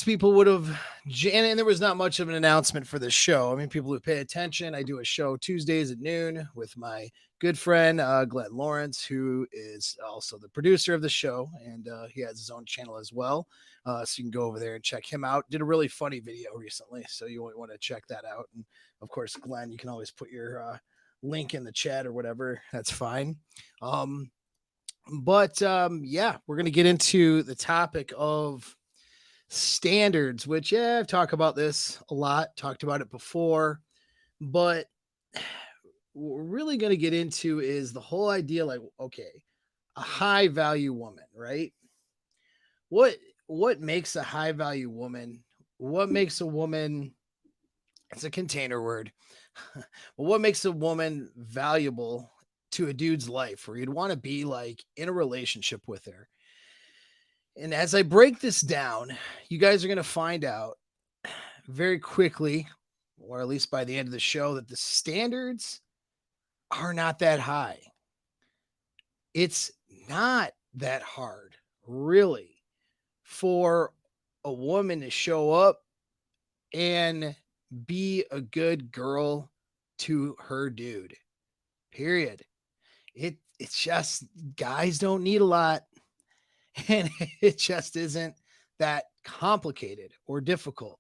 people would have, and there was not much of an announcement for this show. I mean, people who pay attention, I do a show Tuesdays at noon with my good friend, Glenn Lawrence, who is also the producer of the show. And he has his own channel as well. So you can go over there and check him out. Did a really funny video recently. So you might want to check that out. And of course, Glenn, you can always put your link in the chat or whatever. That's fine. Yeah, we're going to get into the topic of standards, which, yeah, I've talked about this a lot, talked about it before, but what we're really going to get into is the whole idea, like, okay, a high value woman, right? What makes a high value woman? What makes a woman, it's a container word. But what makes a woman valuable to a dude's life where you'd want to be like in a relationship with her? And as I break this down, you guys are going to find out very quickly, or at least by the end of the show, that the standards are not that high. It's not that hard, really, for a woman to show up and be a good girl to her dude. Period. It's just, guys don't need a lot. And it just isn't that complicated or difficult.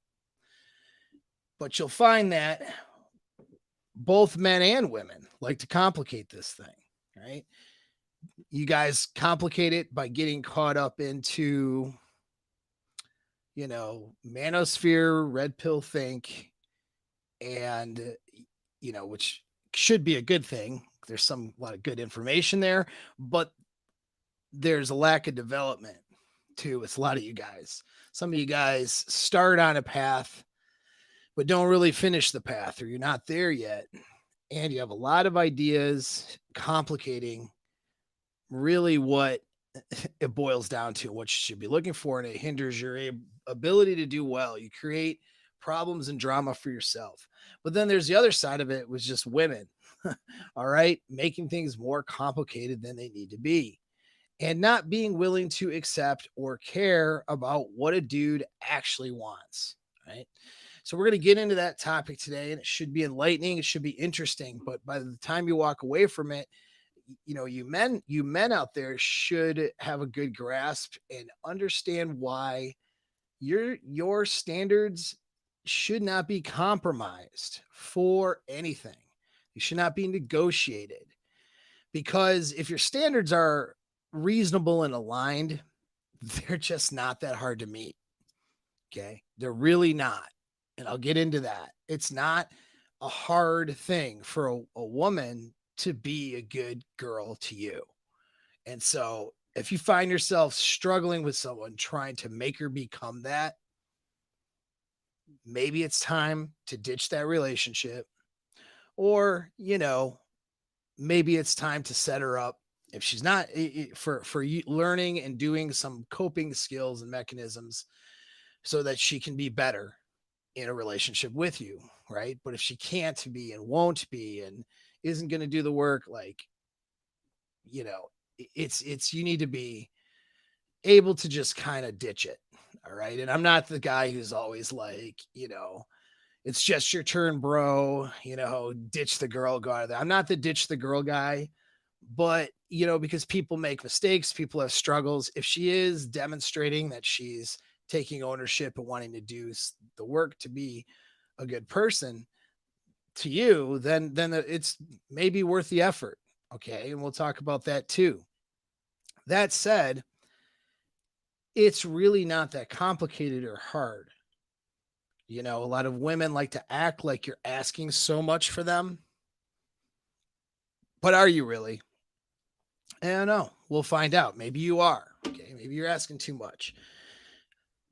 But you'll find that both men and women like to complicate this thing, right? You guys complicate it by getting caught up into, manosphere, red pill think, and, which should be a good thing. There's a lot of good information there, but there's a lack of development too with a lot of you guys. Some of you guys start on a path, but don't really finish the path, or you're not there yet. And you have a lot of ideas complicating really what it boils down to, what you should be looking for, and it hinders your ability to do well. You create problems and drama for yourself. But then there's the other side of it, was just women, all right, making things more complicated than they need to be, and not being willing to accept or care about what a dude actually wants, right? So we're going to get into that topic today, and it should be enlightening. It should be interesting. But by the time you walk away from it, you men out there should have a good grasp and understand why your standards should not be compromised for anything. They should not be negotiated, because if your standards are reasonable and aligned, they're just not that hard to meet. Okay. They're really not. And I'll get into that. It's not a hard thing for a woman to be a good girl to you. And so if you find yourself struggling with someone trying to make her become that, maybe it's time to ditch that relationship. Or, maybe it's time to set her up, if she's not, for you learning and doing some coping skills and mechanisms so that she can be better in a relationship with you, right? But if she can't be and won't be and isn't going to do the work, like, it's you need to be able to just kind of ditch it. All right. And I'm not the guy who's always like, it's just your turn, bro, ditch the girl guy. I'm not the ditch the girl guy, but, because people make mistakes, people have struggles. If she is demonstrating that she's taking ownership and wanting to do the work to be a good person to you, then it's maybe worth the effort. Okay. And we'll talk about that too. That said, it's really not that complicated or hard. A lot of women like to act like you're asking so much for them. But are you really? I don't know. We'll find out. Maybe you are. Okay. Maybe you're asking too much.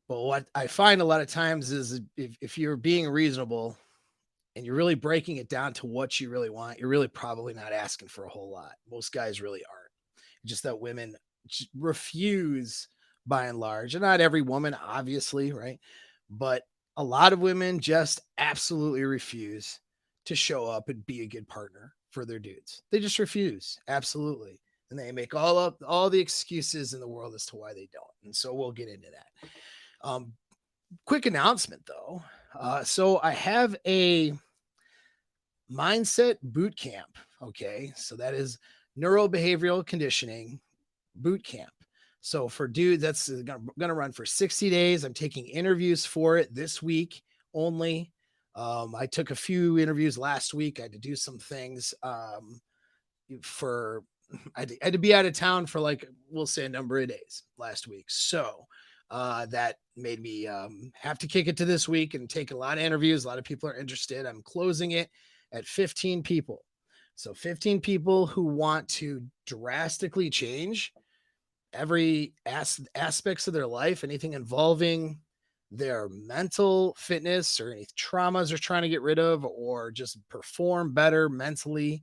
But what I find a lot of times is if you're being reasonable and you're really breaking it down to what you really want, you're really probably not asking for a whole lot. Most guys really aren't. Just that women refuse, by and large, and not every woman, obviously, right? But a lot of women just absolutely refuse to show up and be a good partner for their dudes. They just refuse. Absolutely. And they make all the excuses in the world as to why they don't. And so we'll get into that. quick announcement though. So I have a mindset boot camp. Okay. So that is neurobehavioral conditioning boot camp. So for dudes, that's going to run for 60 days. I'm taking interviews for it this week only. I took a few interviews last week. I had to do some things for, I had to be out of town for like, we'll say a number of days last week. So that made me have to kick it to this week and take a lot of interviews. A lot of people are interested. I'm closing it at 15 people. So 15 people who want to drastically change every aspects of their life, anything involving their mental fitness or any traumas they're trying to get rid of, or just perform better mentally,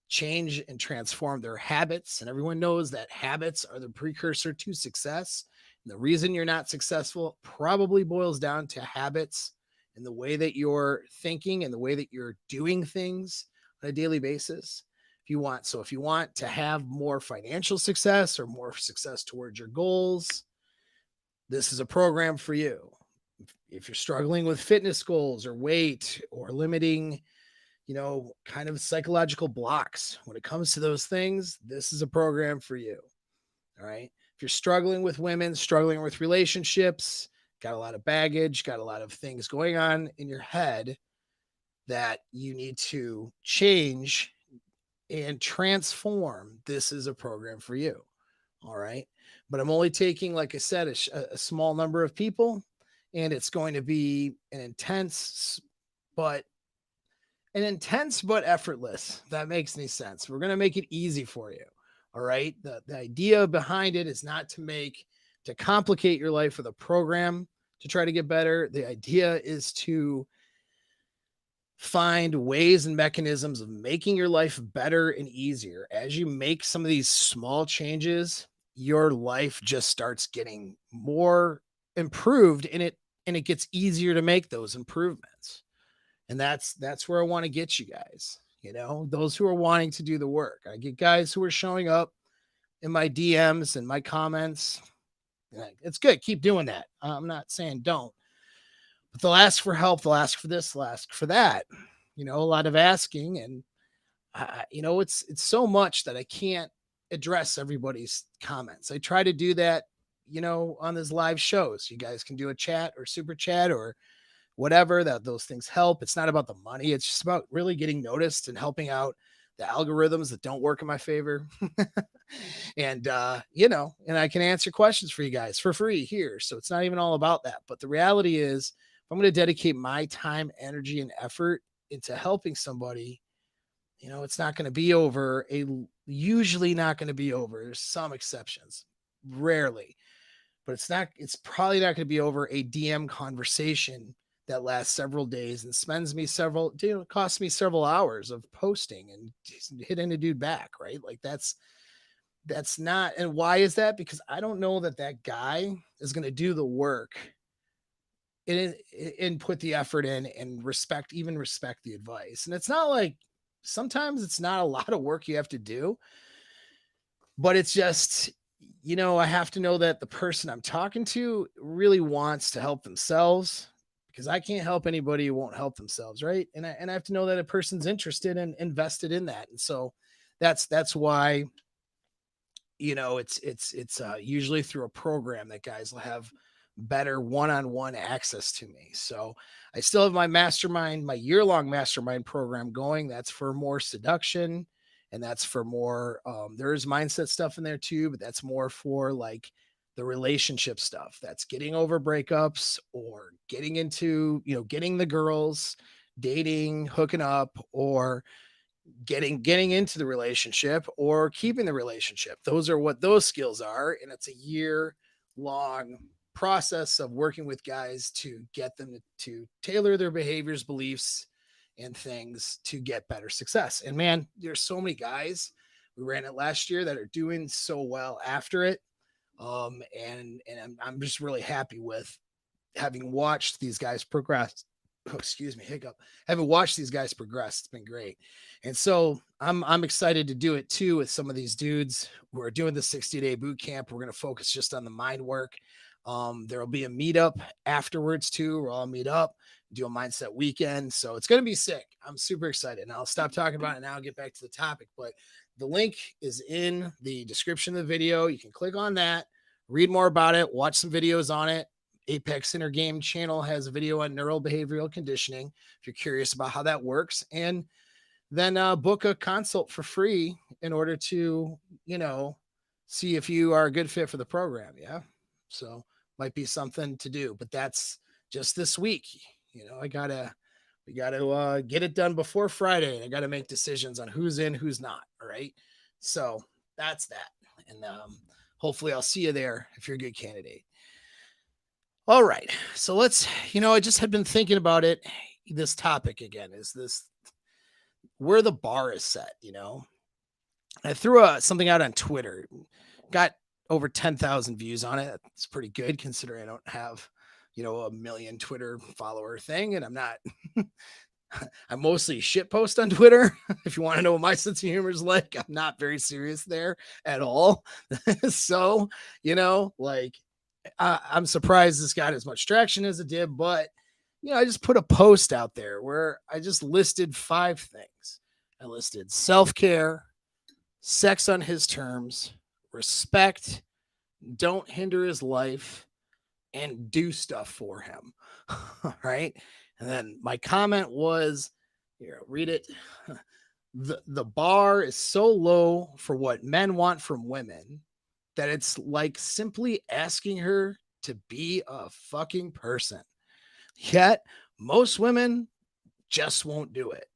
change and transform their habits. And everyone knows that habits are the precursor to success. And the reason you're not successful probably boils down to habits and the way that you're thinking and the way that you're doing things on a daily basis. If you want to have more financial success or more success towards your goals, this is a program for you. If you're struggling with fitness goals or weight or limiting, kind of psychological blocks when it comes to those things, this is a program for you. All right. If you're struggling with women, struggling with relationships, got a lot of baggage, got a lot of things going on in your head that you need to change and transform, this is a program for you. All right. But I'm only taking, like I said, a small number of people, and it's going to be but but effortless. If that makes any sense. We're going to make it easy for you. All right. The idea behind it is not to complicate your life with a program to try to get better. The idea is to find ways and mechanisms of making your life better and easier. As you make some of these small changes, your life just starts getting more improved, and it gets easier to make those improvements. And that's where I want to get you guys, those who are wanting to do the work. I get guys who are showing up in my DMs and my comments. It's good. Keep doing that. I'm not saying don't. But they'll ask for help. They'll ask for this. They'll ask for that. A lot of asking, and it's so much that I can't address everybody's comments. I try to do that, on these live shows. You guys can do a chat or super chat or whatever. Those things help. It's not about the money. It's just about really getting noticed and helping out the algorithms that don't work in my favor. And and I can answer questions for you guys for free here. So it's not even all about that. But the reality is, if I'm going to dedicate my time, energy, and effort into helping somebody, it's not going to be usually not going to be over. There's some exceptions, rarely, but it's probably not going to be over a DM conversation that lasts several days and costs me several hours of posting and hitting a dude back, right? Like that's not. And why is that? Because I don't know that guy is going to do the work and put the effort in and respect the advice. And it's not like, sometimes it's not a lot of work you have to do, but it's just, I have to know that the person I'm talking to really wants to help themselves, because I can't help anybody who won't help themselves. Right. And I have to know that a person's interested and invested in that. And so that's why, it's usually through a program that guys will have better one-on-one access to me. So I still have my year-long mastermind program going. That's for more seduction, and that's for more, there is mindset stuff in there too, but that's more for like the relationship stuff. That's getting over breakups or getting into, getting the girls, dating, hooking up, or getting into the relationship or keeping the relationship. Those are what those skills are. And it's a year long process of working with guys to get them to tailor their behaviors, beliefs, and things to get better success. And man, there's so many guys, we ran it last year, that are doing so well after it. And I'm just really happy with having watched these guys progress. Oh, excuse me, hiccup. Having watched these guys progress, it's been great. And so I'm excited to do it too with some of these dudes who are doing the 60-day boot camp. We're going to focus just on the mind work. There'll be a meetup afterwards too. We'll all meet up, do a mindset weekend. So it's going to be sick. I'm super excited. And I'll stop talking about it now and get back to the topic. But the link is in the description of the video. You can click on that, read more about it, watch some videos on it. Apex Inner Game channel has a video on neural behavioral conditioning if you're curious about how that works. And then book a consult for free in order to, see if you are a good fit for the program. Yeah. So might be something to do, but that's just this week. We gotta get it done before Friday. I gotta make decisions on who's in, who's not. All right. So that's that. And hopefully I'll see you there if you're a good candidate. All right. So let's, I just had been thinking about it. This topic again is this where the bar is set, I threw something out on Twitter, got over 10,000 views on it. It's pretty good considering I don't have, a million Twitter follower thing. And I'm not, I mostly shit post on Twitter. If you want to know what my sense of humor is like, I'm not very serious there at all. So, I'm surprised this got as much traction as it did, but I just put a post out there where I just listed 5 things. I listed self-care, sex on his terms, respect, don't hinder his life, and do stuff for him. Right. And then my comment was, here, read it. The bar is so low for what men want from women that it's like simply asking her to be a fucking person. Yet most women just won't do it.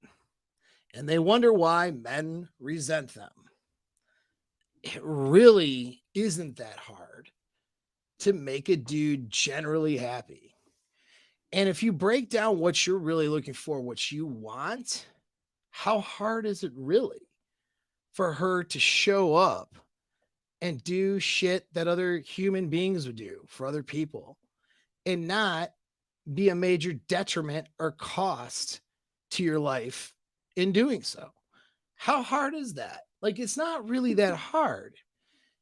And they wonder why men resent them. It really isn't that hard to make a dude generally happy. And if you break down what you're really looking for, what you want, how hard is it really for her to show up and do shit that other human beings would do for other people and not be a major detriment or cost to your life in doing so? How hard is that? Like, it's not really that hard,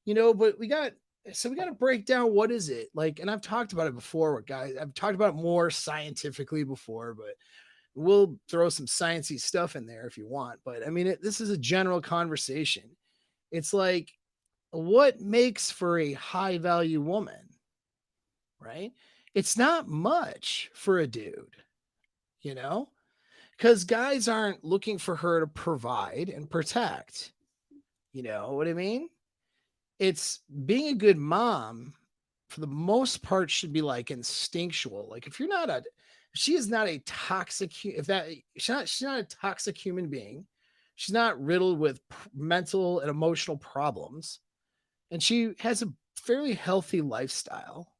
but we got to break down what is it like. And I've talked about it before, guys. I've talked about it more scientifically before, but we'll throw some sciencey stuff in there if you want. But I mean, this is a general conversation. It's like, what makes for a high value woman, right? It's not much for a dude, because guys aren't looking for her to provide and protect. You know what I mean? It's being a good mom for the most part should be like instinctual. Like if she is not a toxic, she's not a toxic human being. She's not riddled with mental and emotional problems. And she has a fairly healthy lifestyle.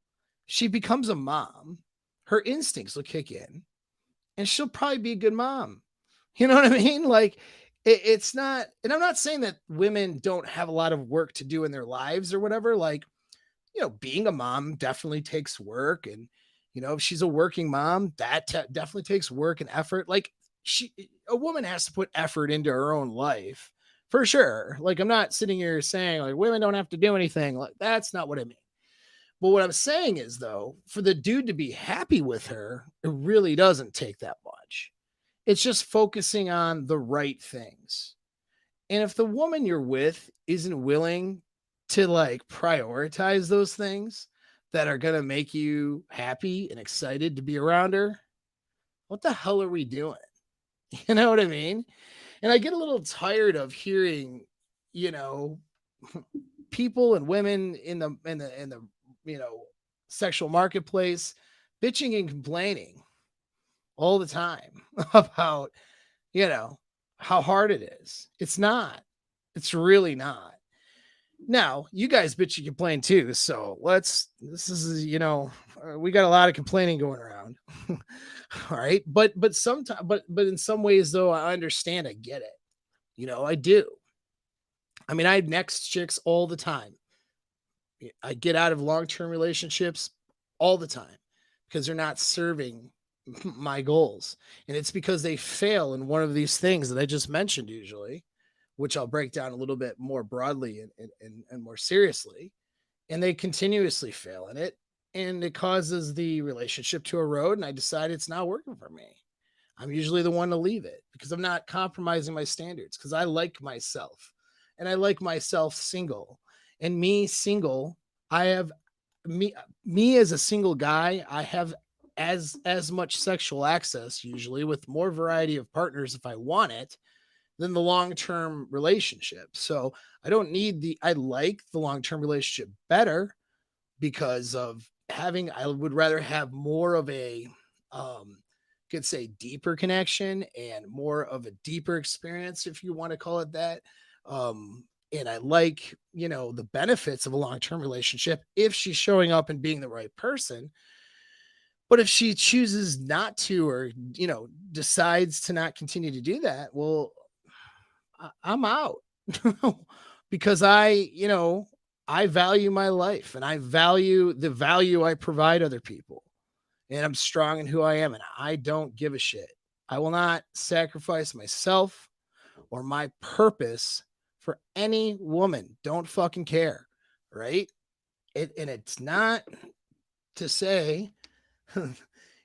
She becomes a mom. Her instincts will kick in and she'll probably be a good mom. You know what I mean? Like it's not, and I'm not saying that women don't have a lot of work to do in their lives or whatever. Like, being a mom definitely takes work. And, if she's a working mom, that definitely takes work and effort. Like a woman has to put effort into her own life for sure. Like, I'm not sitting here saying like women don't have to do anything. Like, that's not what I mean. But what I'm saying is, though, for the dude to be happy with her, it really doesn't take that much. It's just focusing on the right things. And if the woman you're with isn't willing to like prioritize those things that are going to make you happy and excited to be around her, what the hell are we doing? You know what I mean? And I get a little tired of hearing, people and women in the sexual marketplace bitching and complaining all the time about, how hard it is. It's not. It's really not. Now, you guys bitch and complain too. So we got a lot of complaining going around. All right. But sometimes, but in some ways though, I understand, I get it. I do. I mean, I next chicks all the time. I get out of long-term relationships all the time because they're not serving my goals. And it's because they fail in one of these things that I just mentioned, usually, which I'll break down a little bit more broadly and more seriously. And they continuously fail in it. and it causes the relationship to erode, and I decide it's not working for me. I'm usually the one to leave it because I'm not compromising my standards, because I like myself and I like myself single. And me single, I have me as a single guy, I have as much sexual access, usually with more variety of partners if I want it, than the long-term relationship. So I like the long-term relationship better because of having, I would rather have more of a, um, could say deeper connection and more of a deeper experience, if you want to call it that. And I like, the benefits of a long-term relationship if she's showing up and being the right person. But if she chooses not to, or, decides to not continue to do that, well, I'm out. Because I value my life and I value the value I provide other people. And I'm strong in who I am and I don't give a shit. I will not sacrifice myself or my purpose for any woman. Don't fucking care. Right? And it's not to say,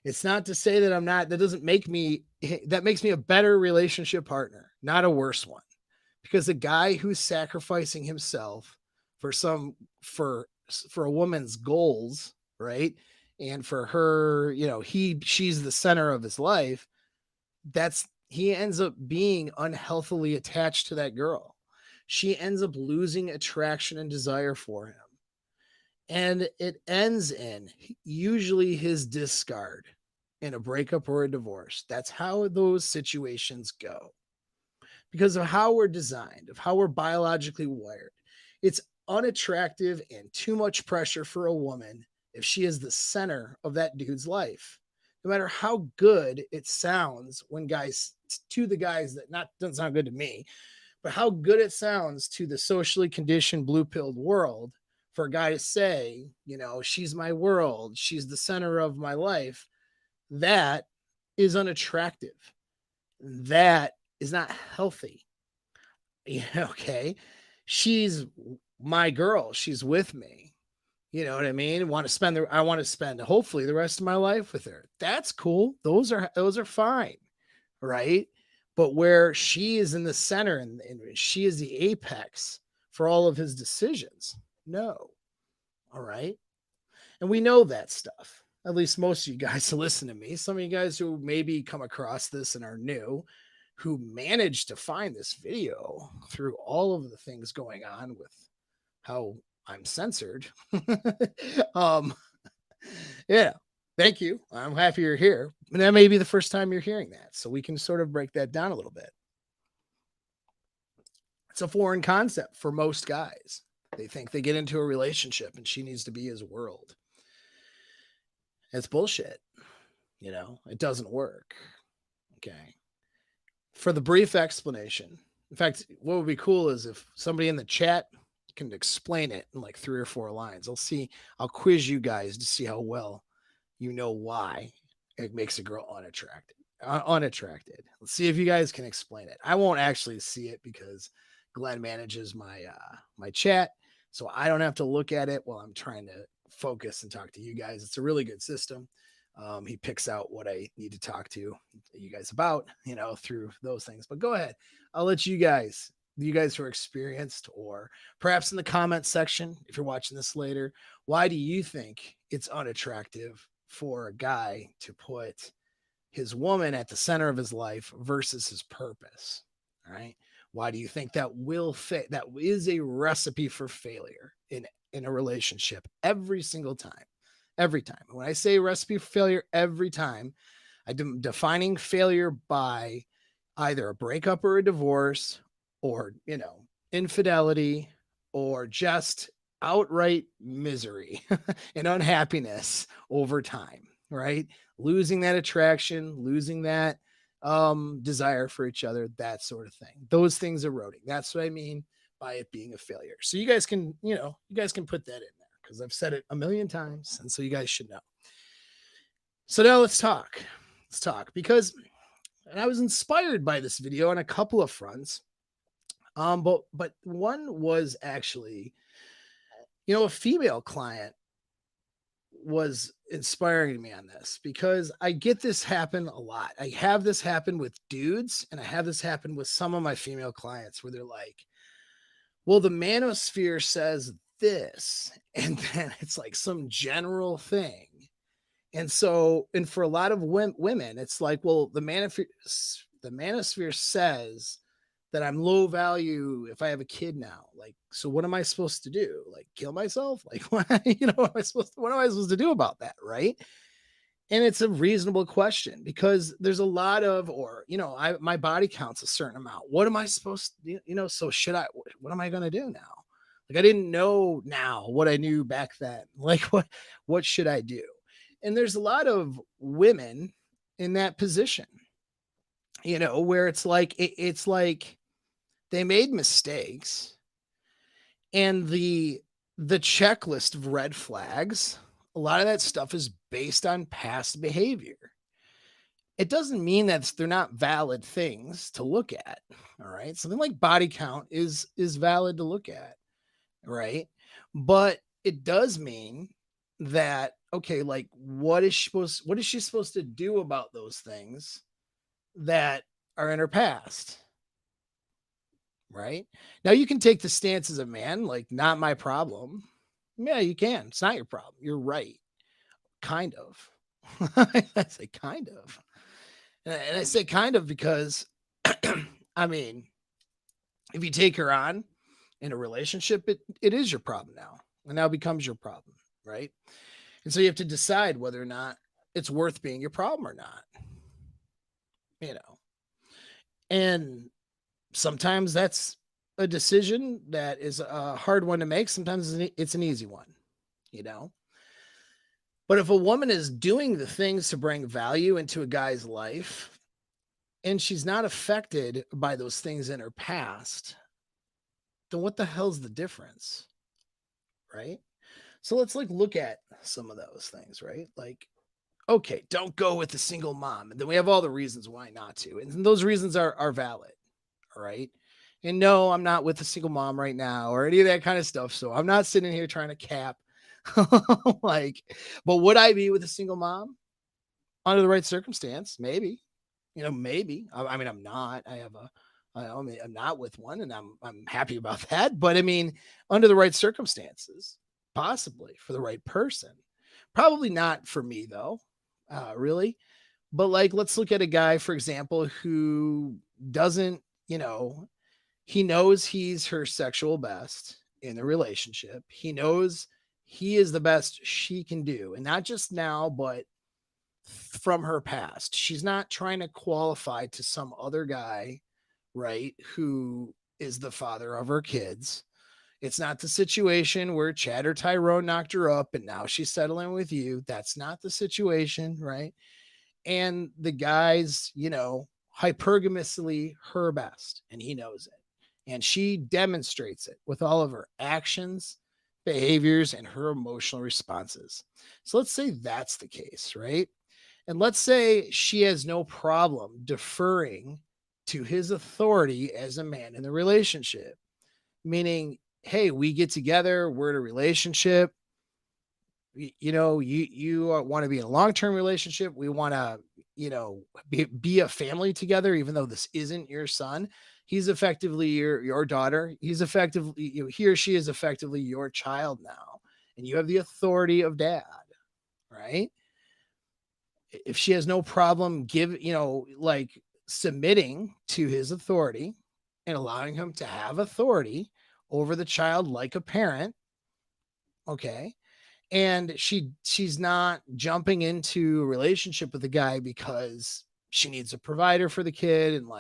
it's not to say that that doesn't make me, that makes me a better relationship partner, not a worse one. Because a guy who's sacrificing himself for for a woman's goals, right? And for her, she's the center of his life. He ends up being unhealthily attached to that girl. She ends up losing attraction and desire for him. And it ends in usually his discard in a breakup or a divorce. That's how those situations go, because of how we're designed, of how we're biologically wired. It's unattractive and too much pressure for a woman if she is the center of that dude's life. No matter how good it sounds when guys, to the guys that not doesn't sound good to me, but how good it sounds to the socially conditioned blue pilled world for a guy to say, she's my world, she's the center of my life, that is unattractive. That is not healthy. Okay. She's my girl. She's with me. You know what I mean? I want to spend hopefully the rest of my life with her. That's cool. Those are fine. Right. But where she is in the center and she is the apex for all of his decisions. No. All right. And we know that stuff. At least most of you guys who listen to me, some of you guys who maybe come across this and are new, who managed to find this video through all of the things going on with how I'm censored. um, yeah, thank you. I'm happy you're here. And that may be the first time you're hearing that. So we can sort of break that down a little bit. It's a foreign concept for most guys. They think they get into a relationship and she needs to be his world. It's bullshit. It doesn't work. Okay. For the brief explanation, in fact, what would be cool is if somebody in the chat can explain it in like 3 or 4 lines. I'll quiz you guys to see how well you know why it makes a girl unattracted. Let's see if you guys can explain it. I won't actually see it because Glenn manages my chat, so I don't have to look at it while I'm trying to focus and talk to you guys. It's a really good system. He picks out what I need to talk to you guys about, through those things. But go ahead. I'll let you guys who are experienced, or perhaps in the comment section, if you're watching this later, why do you think it's unattractive for a guy to put his woman at the center of his life versus his purpose? All right. Why do you think that that is a recipe for failure in a relationship every single time? Every time. When I say recipe for failure, every time, I'm defining failure by either a breakup or a divorce, or, infidelity, or just outright misery and unhappiness over time, right? Losing that attraction, losing that desire for each other, that sort of thing. Those things eroding. That's what I mean by it being a failure. So you guys can put that in there because I've said it a million times. And so you guys should know. So now let's talk. Because, and I was inspired by this video on a couple of fronts. But one was actually, a female client was inspiring to me on this, because I get this happen a lot. I have this happen with dudes, and I have this happen with some of my female clients where they're like, well, the manosphere says this, and then it's like some general thing. And so, and for a lot of women, it's like, well, the manosphere says that I'm low value if I have a kid now. Like, so what am I supposed to do? Like, kill myself? Like, what, what am I supposed to do about that? Right. And it's a reasonable question, because there's a lot of, or, my body counts a certain amount. What am I supposed to, so should I, what am I going to do now? Like, I didn't know now what I knew back then. Like, what should I do? And there's a lot of women in that position, where it's like they made mistakes, and the checklist of red flags, a lot of that stuff is based on past behavior. It doesn't mean that they're not valid things to look at. All right. Something like body count is valid to look at. Right. But it does mean that, okay, like what is she supposed to do about those things that are in her past? Right. Now you can take the stance as a man, like, not my problem. Yeah, you can. It's not your problem. You're right. Kind of. I say kind of. And I say kind of because, I mean, if you take her on in a relationship, it is your problem now. And now becomes your problem. Right. And so you have to decide whether or not it's worth being your problem or not. And sometimes that's a decision that is a hard one to make. Sometimes it's an easy one, you know. But if a woman is doing the things to bring value into a guy's life, and she's not affected by those things in her past, then what the hell's the difference? Right? So let's look at some of those things, right? Like, okay, don't go with the single mom. And then we have all the reasons why not to. And those reasons are valid. All right. And no, I'm not with a single mom right now or any of that kind of stuff. So I'm not sitting here trying to cap like, but would I be with a single mom under the right circumstance? Maybe, maybe. I mean, I'm not. I'm not with one, and I'm happy about that. But I mean, under the right circumstances, possibly for the right person. Probably not for me though, really. But like, let's look at a guy, for example, who doesn't, he knows he's her sexual best in the relationship. He knows he is the best she can do, and not just now, but from her past. She's not trying to qualify to some other guy, right, who is the father of her kids. It's not the situation where Chad or Tyrone knocked her up and now she's settling with you. That's not the situation, right? And the guy's, hypergamously her best, and he knows it. And she demonstrates it with all of her actions, behaviors, and her emotional responses. So let's say that's the case, right? And let's say she has no problem deferring to his authority as a man in the relationship, meaning, hey, we get together, we're in a relationship. You want to be in a long-term relationship. We want to, be a family together, even though this isn't your son. He's effectively your daughter. He's effectively, he or she is effectively your child now. And you have the authority of dad, right? If she has no problem submitting to his authority and allowing him to have authority over the child like a parent, okay, and she's not jumping into a relationship with the guy because she needs a provider for the kid and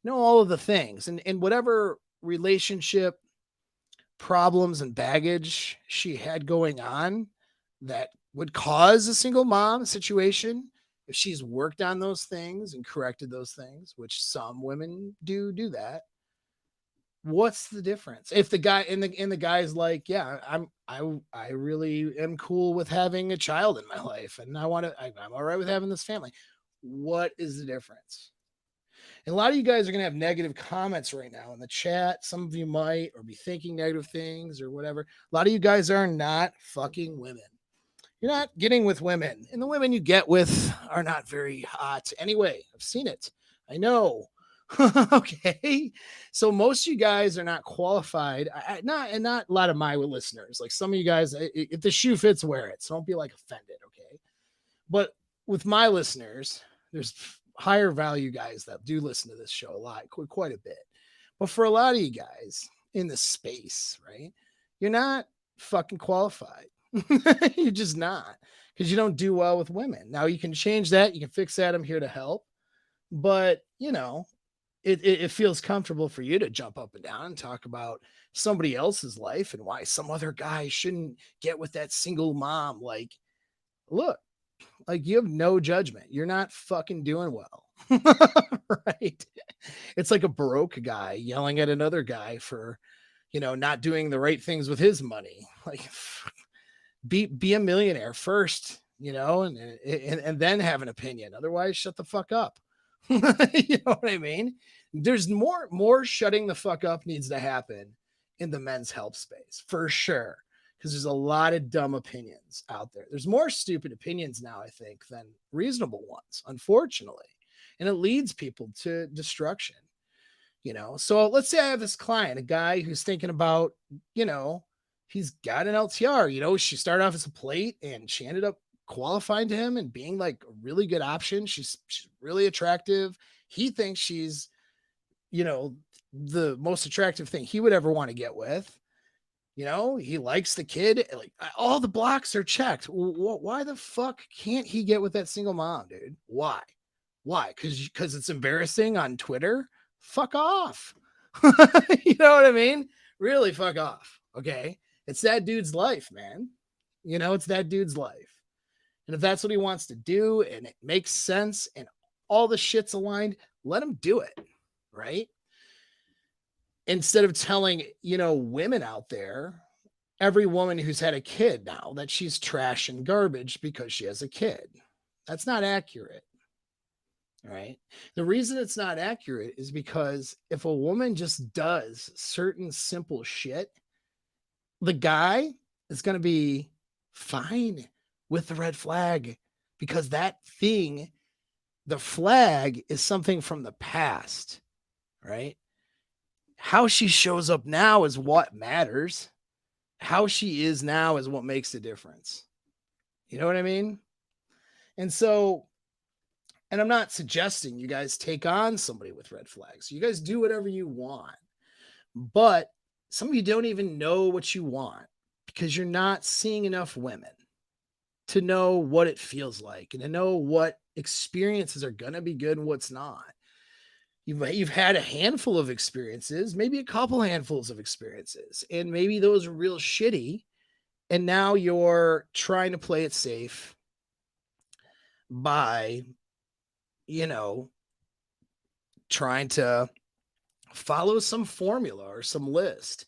all of the things and whatever relationship problems and baggage she had going on that would cause a single mom situation. If she's worked on those things and corrected those things, which some women do that, what's the difference? If the guy and the guy's like, yeah, I really am cool with having a child in my life, and I'm all right with having this family. What is the difference? And a lot of you guys are going to have negative comments right now in the chat. Some of you might or be thinking negative things or whatever. A lot of you guys are not fucking women. You're not getting with women, and the women you get with are not very hot anyway. I've seen it. I know. Okay. So most of you guys are not qualified. Not a lot of my listeners. Like some of you guys, if the shoe fits, wear it. So don't be like offended. Okay. But with my listeners, there's higher value guys that do listen to this show a lot, quite a bit. But for a lot of you guys in the space, right? You're not fucking qualified. You're just not, because you don't do well with women. Now you can change that. You can fix that. I'm here to help. But it feels comfortable for you to jump up and down and talk about somebody else's life and why some other guy shouldn't get with that single mom. Like, look, like you have no judgment. You're not fucking doing well. Right. It's like a broke guy yelling at another guy for, not doing the right things with his money. Like, be a millionaire first, and then have an opinion. Otherwise, shut the fuck up. You know what I mean? There's more shutting the fuck up needs to happen in the men's help space for sure. Because there's a lot of dumb opinions out there. There's more stupid opinions now, I think, than reasonable ones, unfortunately. And it leads people to destruction. So let's say I have this client, a guy who's thinking about, he's got an LTR. She started off as a plate and she ended up qualifying to him and being like a really good option. She's really attractive. He thinks she's, the most attractive thing he would ever want to get with. He likes the kid. Like all the blocks are checked. Why the fuck can't he get with that single mom, dude? Why? Because it's embarrassing on Twitter. Fuck off. You know what I mean? Really fuck off. Okay. It's that dude's life, man. It's that dude's life. And if that's what he wants to do and it makes sense and all the shit's aligned, let him do it. Right. Instead of telling, women out there, every woman who's had a kid now, that she's trash and garbage because she has a kid. That's not accurate. Right. The reason it's not accurate is because if a woman just does certain simple shit, the guy is going to be fine with the red flag, because that thing, the flag, is something from the past. Right. How she shows up now is what matters. How she is now is what makes the difference. You know what I mean? And so, and I'm not suggesting you guys take on somebody with red flags. You guys do whatever you want. But some of you don't even know what you want because you're not seeing enough women to know what it feels like and to know what experiences are going to be good and what's not. You've had a handful of experiences, maybe a couple handfuls of experiences, and maybe those are real shitty. And now you're trying to play it safe by, trying to follow some formula or some list.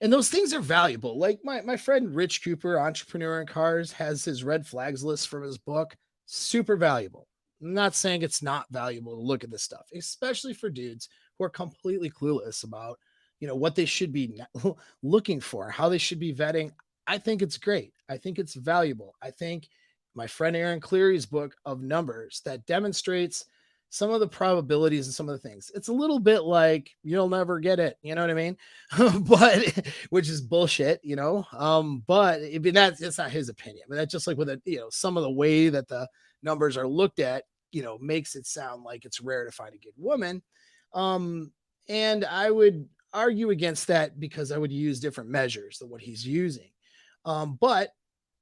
And those things are valuable. Like my friend Rich Cooper, Entrepreneur in Cars, has his red flags list from his book. Super valuable. I'm not saying it's not valuable to look at this stuff, especially for dudes who are completely clueless about, what they should be looking for, how they should be vetting. I think it's great. I think it's valuable. I think my friend Aaron Cleary's book of numbers that demonstrates some of the probabilities and some of the things. It's a little bit like you'll never get it, you know what I mean? But which is bullshit, but that's not his opinion. But that's just like with some of the way that the numbers are looked at, makes it sound like it's rare to find a good woman. And I would argue against that because I would use different measures than what he's using. But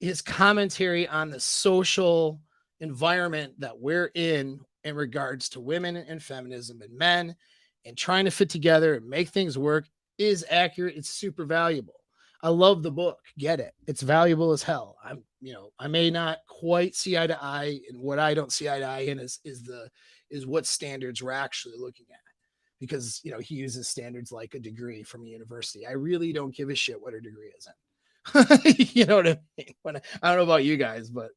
his commentary on the social environment that we're in regards to women and feminism and men and trying to fit together and make things work is accurate. It's super valuable. I love the book. Get it. It's valuable as hell. I may not quite see eye to eye, and what I don't see eye to eye in is what standards we're actually looking at. Because, he uses standards like a degree from a university. I really don't give a shit what a degree is in. You know what I mean? I don't know about you guys, but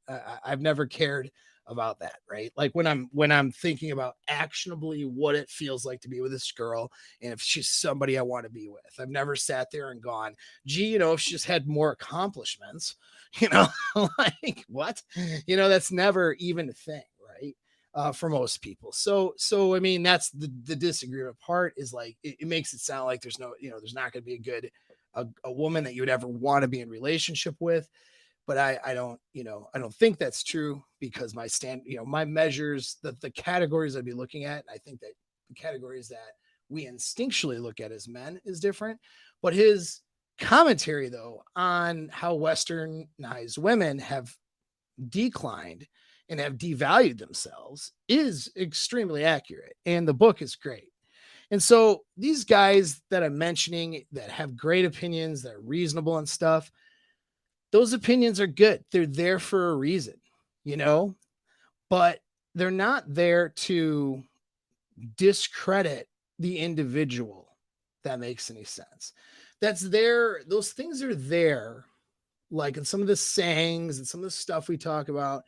I've never cared about that, right? Like when I'm thinking about actionably what it feels like to be with this girl, and if she's somebody I want to be with. I've never sat there and gone, gee, if she just had more accomplishments, like what? That's never even a thing, right? For most people. So I mean, that's the disagreement part, is like it makes it sound like there's no, there's not going to be a woman that you would ever want to be in relationship with. But I don't, I don't think that's true, because my measures, the categories I'd be looking at, I think that the categories that we instinctually look at as men is different. But his commentary, though, on how westernized women have declined and have devalued themselves is extremely accurate. And the book is great. And so these guys that I'm mentioning that have great opinions, that are reasonable and stuff, those opinions are good. They're there for a reason, but they're not there to discredit the individual. If that makes any sense. That's there. Those things are there. Like in some of the sayings and some of the stuff we talk about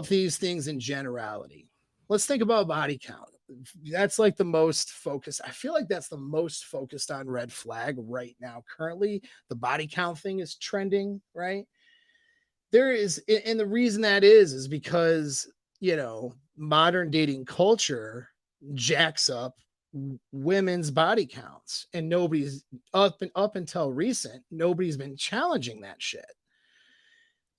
these things in generality. Let's think about body count. That's like the most focused. I feel like that's the most focused on red flag right now. Currently, the body count thing is trending, right? There is, and the reason that is because, modern dating culture jacks up women's body counts, and nobody's up until recent, nobody's been challenging that shit.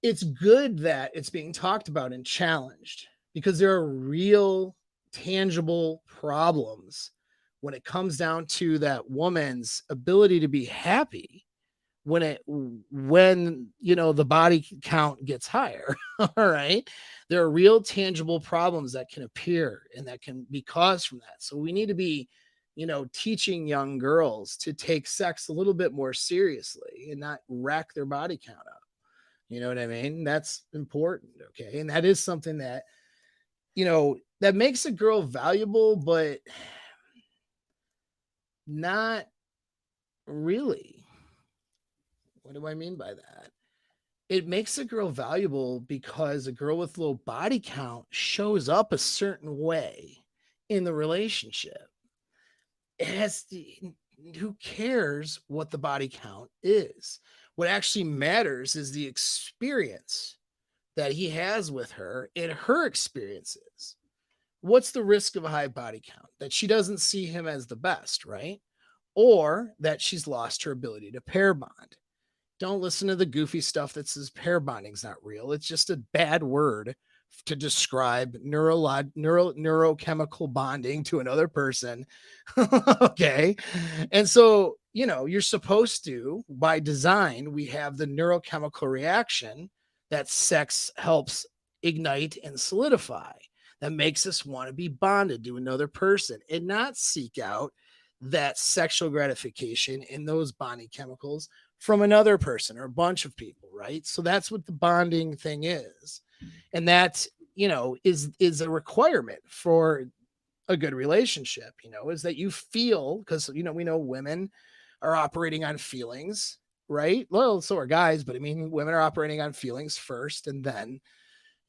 It's good that it's being talked about and challenged, because there are real tangible problems when it comes down to that woman's ability to be happy when the body count gets higher. All right. There are real tangible problems that can appear and that can be caused from that. So we need to be, teaching young girls to take sex a little bit more seriously and not rack their body count up. You know what I mean? That's important. Okay. And that is something that, that makes a girl valuable, but not really. What do I mean by that? It makes a girl valuable because a girl with low body count shows up a certain way in the relationship. Who cares what the body count is? What actually matters is the experience that he has with her and her experiences. What's the risk of a high body count? That she doesn't see him as the best, right? Or that she's lost her ability to pair bond. Don't listen to the goofy stuff that says pair bonding's not real. It's just a bad word to describe neurochemical bonding to another person. Okay. And so, you're supposed to, by design, we have the neurochemical reaction that sex helps ignite and solidify, that makes us want to be bonded to another person and not seek out that sexual gratification in those bonding chemicals from another person or a bunch of people, right? So that's what the bonding thing is. And that, is a requirement for a good relationship, is that you feel, because, we know women are operating on feelings, right? Well, so are guys, but I mean, women are operating on feelings first, and then,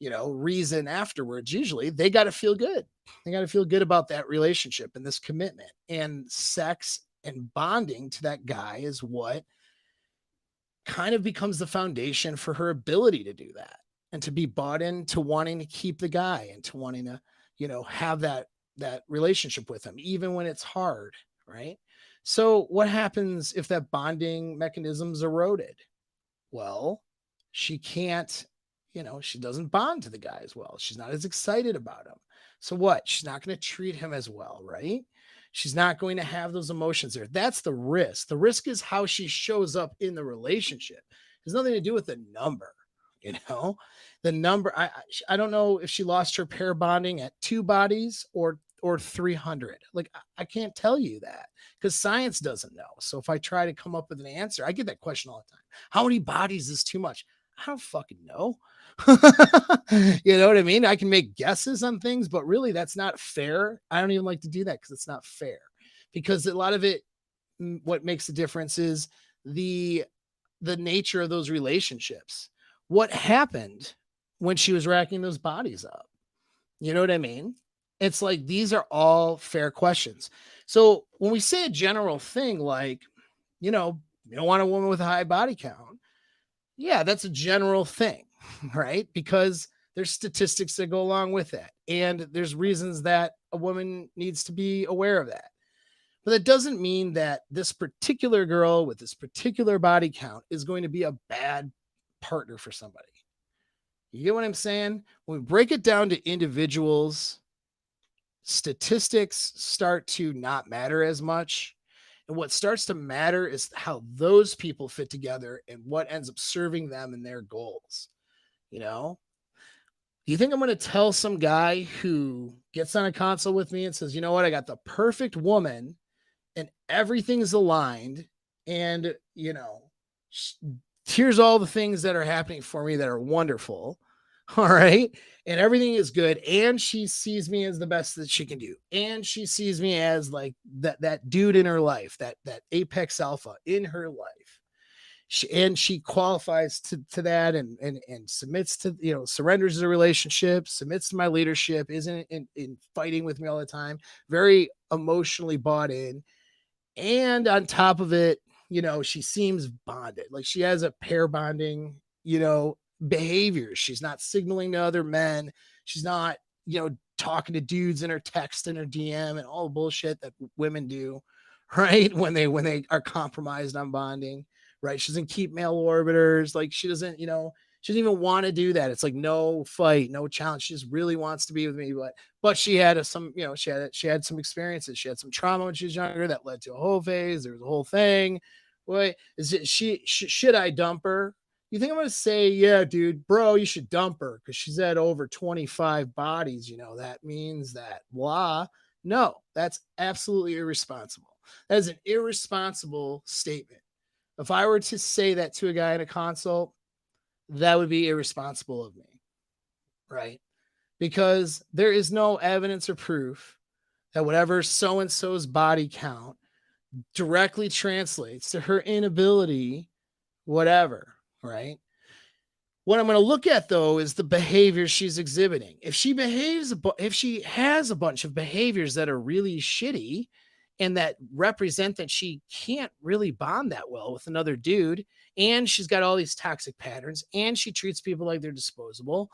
reason afterwards. Usually they got to feel good. They got to feel good about that relationship and this commitment, and sex and bonding to that guy is what kind of becomes the foundation for her ability to do that and to be bought into wanting to keep the guy and to wanting to, have that relationship with him, even when it's hard. Right. So what happens if that bonding mechanism's eroded? Well, she can't, she doesn't bond to the guy as well. She's not as excited about him. So what? She's not going to treat him as well, right? She's not going to have those emotions there. That's the risk. The risk is how she shows up in the relationship. It has nothing to do with the number, the number. I don't know if she lost her pair bonding at 2 bodies or 300. Like, I can't tell you that because science doesn't know. So if I try to come up with an answer, I get that question all the time. How many bodies is too much? I don't fucking know. You know what I mean? I can make guesses on things, but really that's not fair. I don't even like to do that because it's not fair, because a lot of it, what makes the difference is the nature of those relationships. What happened when she was racking those bodies up? You know what I mean? It's like these are all fair questions. So when we say a general thing like, you don't want a woman with a high body count, yeah, that's a general thing, right? Because there's statistics that go along with that. And there's reasons that a woman needs to be aware of that. But that doesn't mean that this particular girl with this particular body count is going to be a bad partner for somebody. You get what I'm saying? When we break it down to individuals, statistics start to not matter as much. And what starts to matter is how those people fit together and what ends up serving them and their goals. You know, do you think I'm going to tell some guy who gets on a console with me and says, you know what, I got the perfect woman and everything's aligned and, here's all the things that are happening for me that are wonderful. All right. And everything is good. And she sees me as the best that she can do. And she sees me as like that dude in her life, that apex alpha in her life. She qualifies to that and submits to, surrenders the relationship, submits to my leadership, isn't in fighting with me all the time, very emotionally bought in. And on top of it, she seems bonded. Like she has a pair bonding, behaviors. She's not signaling to other men. She's not, talking to dudes in her text and her DM and all the bullshit that women do, right? When they are compromised on bonding, right? She doesn't keep male orbiters. Like she doesn't, she doesn't even want to do that. It's like no fight, no challenge. She just really wants to be with me. But she had she had some experiences. She had some trauma when she was younger that led to a whole phase. There was a whole thing. Wait, should I dump her? You think I'm going to say, yeah, dude, bro, you should dump her because she's at over 25 bodies. That means that blah. No, that's absolutely irresponsible. That is an irresponsible statement. If I were to say that to a guy in a consult, that would be irresponsible of me, right? Because there is no evidence or proof that whatever so-and-so's body count directly translates to her inability, whatever, right? What I'm going to look at though is the behavior she's exhibiting. If she has a bunch of behaviors that are really shitty and that represent that she can't really bond that well with another dude, and she's got all these toxic patterns, and she treats people like they're disposable,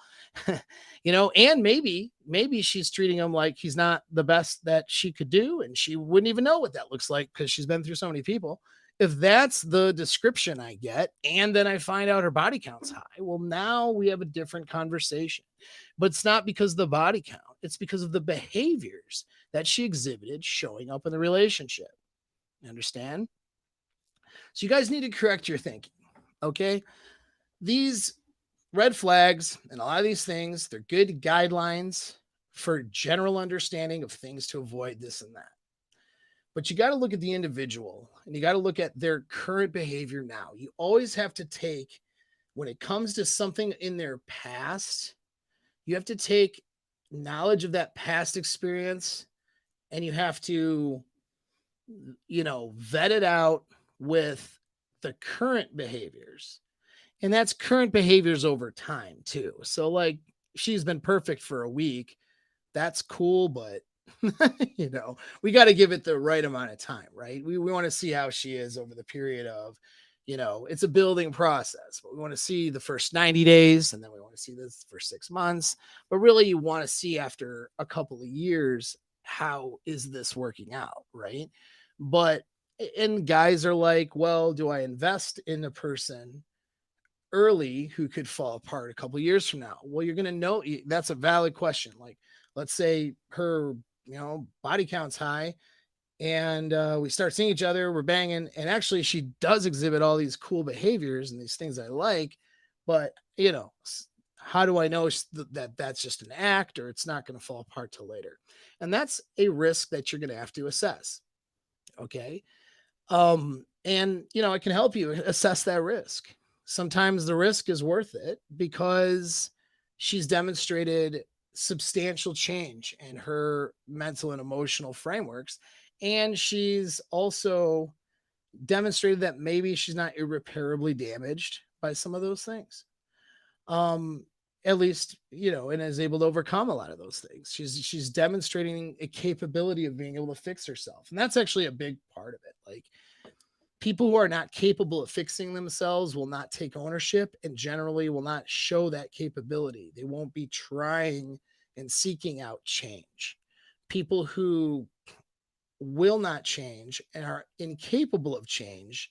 and maybe she's treating him like he's not the best that she could do, and she wouldn't even know what that looks like because she's been through so many people. If that's the description I get, and then I find out her body count's high, well, now we have a different conversation. But it's not because of the body count, it's because of the behaviors that she exhibited showing up in the relationship. You understand? So you guys need to correct your thinking, okay? These red flags and a lot of these things, they're good guidelines for general understanding of things to avoid this and that. But you got to look at the individual and you got to look at their current behavior now. You always have to take, when it comes to something in their past, you have to take knowledge of that past experience and you have to, vet it out with the current behaviors. And that's current behaviors over time too. So like she's been perfect for a week. That's cool, but we got to give it the right amount of time, right? We want to see how she is over the period of, it's a building process, but we want to see the first 90 days and then we want to see this for 6 months. But really, you want to see after a couple of years, how is this working out, right? But, and guys are like, well, do I invest in a person early who could fall apart a couple of years from now? Well, you're going to know that's a valid question. Like, let's say her body count's high and we start seeing each other, we're banging, and actually she does exhibit all these cool behaviors and these things I like, but how do I know that that's just an act or it's not going to fall apart till later? And that's a risk that you're going to have to assess. Okay. And I can help you assess that risk. Sometimes the risk is worth it because she's demonstrated substantial change in her mental and emotional frameworks. And she's also demonstrated that maybe she's not irreparably damaged by some of those things. at least, and is able to overcome a lot of those things. She's demonstrating a capability of being able to fix herself. And that's actually a big part of it. Like, people who are not capable of fixing themselves will not take ownership and generally will not show that capability. They won't be trying and seeking out change. People who will not change and are incapable of change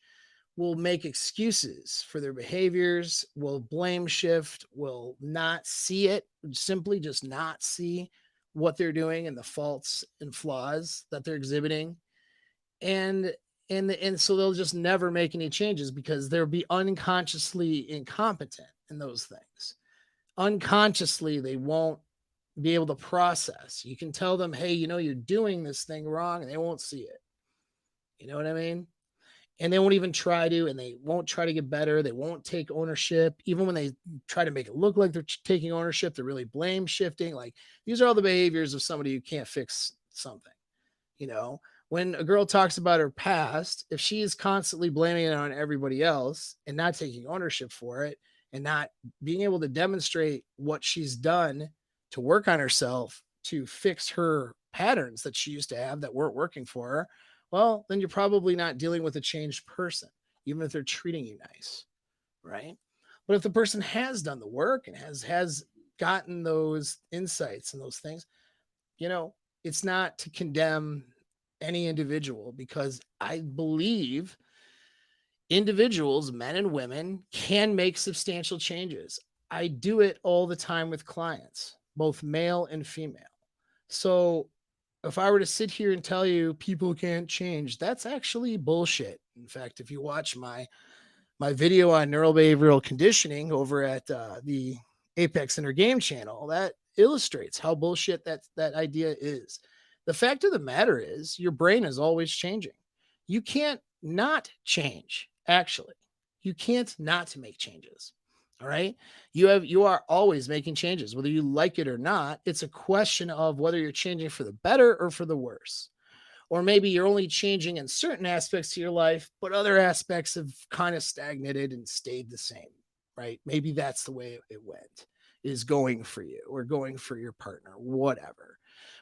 will make excuses for their behaviors, will blame shift, will not see it, simply just not see what they're doing and the faults and flaws that they're exhibiting. And so they'll just never make any changes because they'll be unconsciously incompetent in those things. Unconsciously, they won't be able to process. You can tell them, hey, you're doing this thing wrong, and they won't see it. You know what I mean? And they won't even try to, and they won't try to get better. They won't take ownership. Even when they try to make it look like they're taking ownership, they're really blame shifting. Like, these are all the behaviors of somebody who can't fix something. When a girl talks about her past, if she is constantly blaming it on everybody else and not taking ownership for it and not being able to demonstrate what she's done to work on herself to fix her patterns that she used to have that weren't working for her, well, then you're probably not dealing with a changed person, even if they're treating you nice, right? But if the person has done the work and has gotten those insights and those things, it's not to condemn any individual, because I believe individuals, men and women, can make substantial changes. I do it all the time with clients, both male and female. So if I were to sit here and tell you people can't change, that's actually bullshit. In fact, if you watch my video on neurobehavioral conditioning over at the Apex Inner Game channel, that illustrates how bullshit that idea is. The fact of the matter is, your brain is always changing. You can't not change, actually. You can't not make changes. All right. You are always making changes, whether you like it or not. It's a question of whether you're changing for the better or for the worse. Or maybe you're only changing in certain aspects of your life, but other aspects have kind of stagnated and stayed the same, right? Maybe that's the way it went, is going for you or going for your partner, whatever.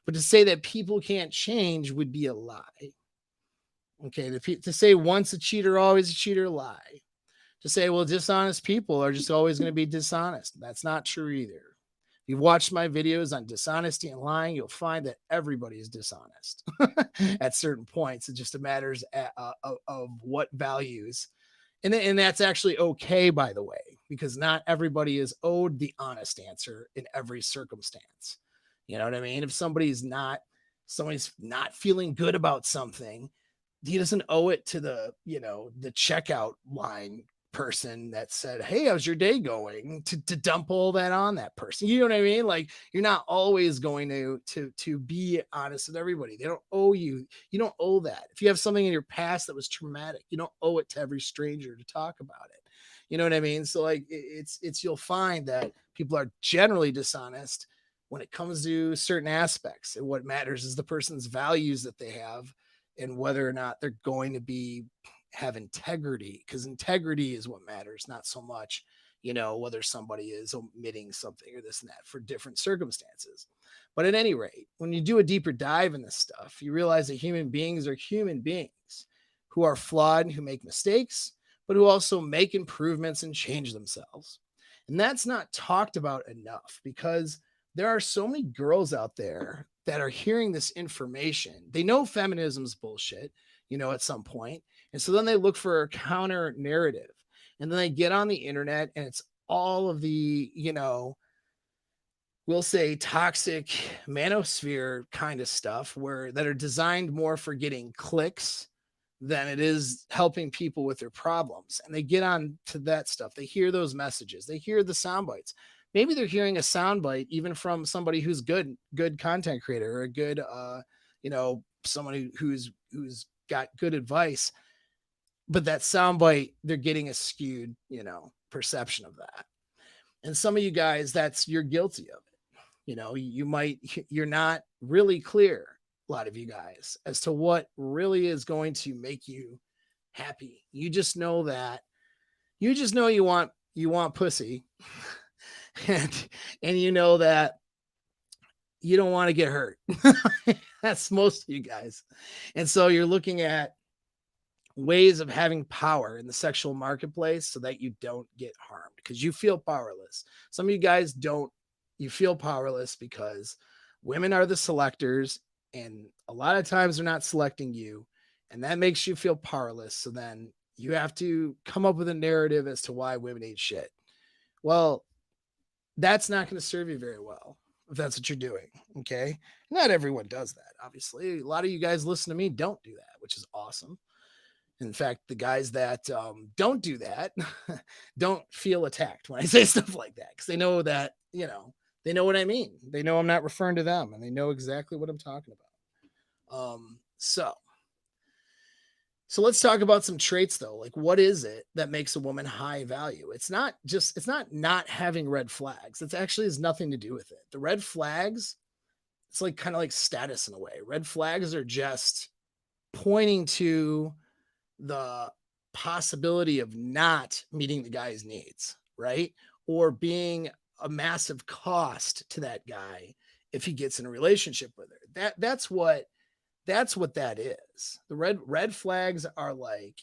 But to say that people can't change would be a lie. Okay, to say once a cheater, always a cheater, lie. To say, well, dishonest people are just always going to be dishonest. That's not true either. If you've watched my videos on dishonesty and lying, you'll find that everybody is dishonest at certain points. It just matters of what values. And that's actually okay, by the way, because not everybody is owed the honest answer in every circumstance. You know what I mean? If somebody's not feeling good about something, he doesn't owe it to the checkout line person that said, hey, how's your day going, to dump all that on that person. You know what I mean? Like, you're not always going to be honest with everybody. They don't owe you. You don't owe that. If you have something in your past that was traumatic, you don't owe it to every stranger to talk about it. You know what I mean? So like, it's you'll find that people are generally dishonest when it comes to certain aspects, and what matters is the person's values that they have and whether or not they're going to have integrity, because integrity is what matters, not so much, whether somebody is omitting something or this and that for different circumstances. But at any rate, when you do a deeper dive in this stuff, you realize that human beings are human beings who are flawed and who make mistakes, but who also make improvements and change themselves. And that's not talked about enough, because there are so many girls out there that are hearing this information. They know feminism's bullshit, at some point. And so then they look for a counter narrative. And then they get on the internet, and it's all of the, we'll say toxic manosphere kind of stuff that are designed more for getting clicks than it is helping people with their problems. And they get on to that stuff. They hear those messages. They hear the sound bites. Maybe they're hearing a soundbite even from somebody who's good content creator, or a good, someone who's got good advice, but that soundbite, they're getting a skewed, perception of that. And some of you guys, you're guilty of it. You're not really clear, a lot of you guys, as to what really is going to make you happy. You just know you want pussy. and you know that you don't want to get hurt. That's most of you guys. And so you're looking at ways of having power in the sexual marketplace so that you don't get harmed because you feel powerless. Some of you guys don't, you feel powerless because women are the selectors, and a lot of times they're not selecting you, and that makes you feel powerless. So then you have to come up with a narrative as to why women ain't shit. Well, that's not going to serve you very well if that's what you're doing. Okay. Not everyone does that. Obviously, a lot of you guys listen to me don't do that, which is awesome. In fact, the guys that don't do that don't feel attacked when I say stuff like that because they know that, you know, they know what I mean. They know I'm not referring to them and they know exactly what I'm talking about. So let's talk about some traits though. Like, what is it that makes a woman high value? It's not not having red flags. It actually has nothing to do with it. The red flags, it's like kind of like status in a way. Red flags are just pointing to the possibility of not meeting the guy's needs, right? Or being a massive cost to that guy if he gets in a relationship with her. That's what that is. The red flags are like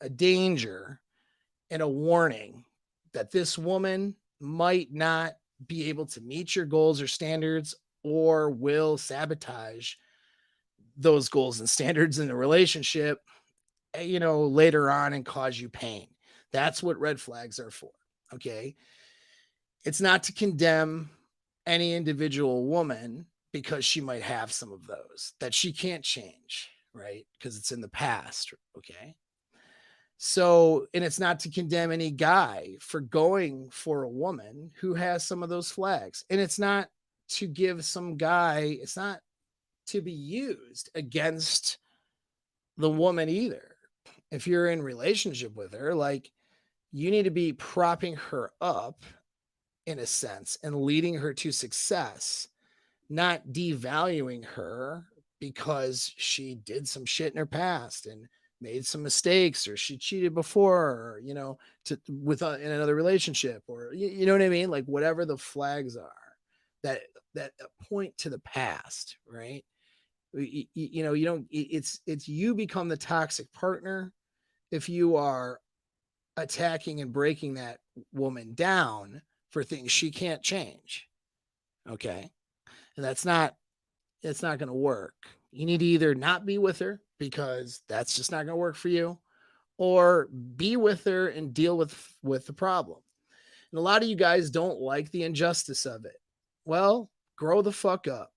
a danger and a warning that this woman might not be able to meet your goals or standards or will sabotage those goals and standards in the relationship, you know, later on and cause you pain. That's what red flags are for. Okay. It's not to condemn any individual woman because she might have some of those that she can't change, right? Because it's in the past. Okay. So, and it's not to condemn any guy for going for a woman who has some of those flags. And it's not to give some guy, it's not to be used against the woman either. If you're in relationship with her, like, you need to be propping her up in a sense and leading her to success, not devaluing her because she did some shit in her past and made some mistakes, or she cheated before, or, you know, in another relationship, or you know what I mean? Like, whatever the flags are that point to the past, right? You know, you don't, it's you become the toxic partner if you are attacking and breaking that woman down for things she can't change. Okay. And it's not going to work. You need to either not be with her because that's just not going to work for you, or be with her and deal with the problem. And a lot of you guys don't like the injustice of it. Well, grow the fuck up.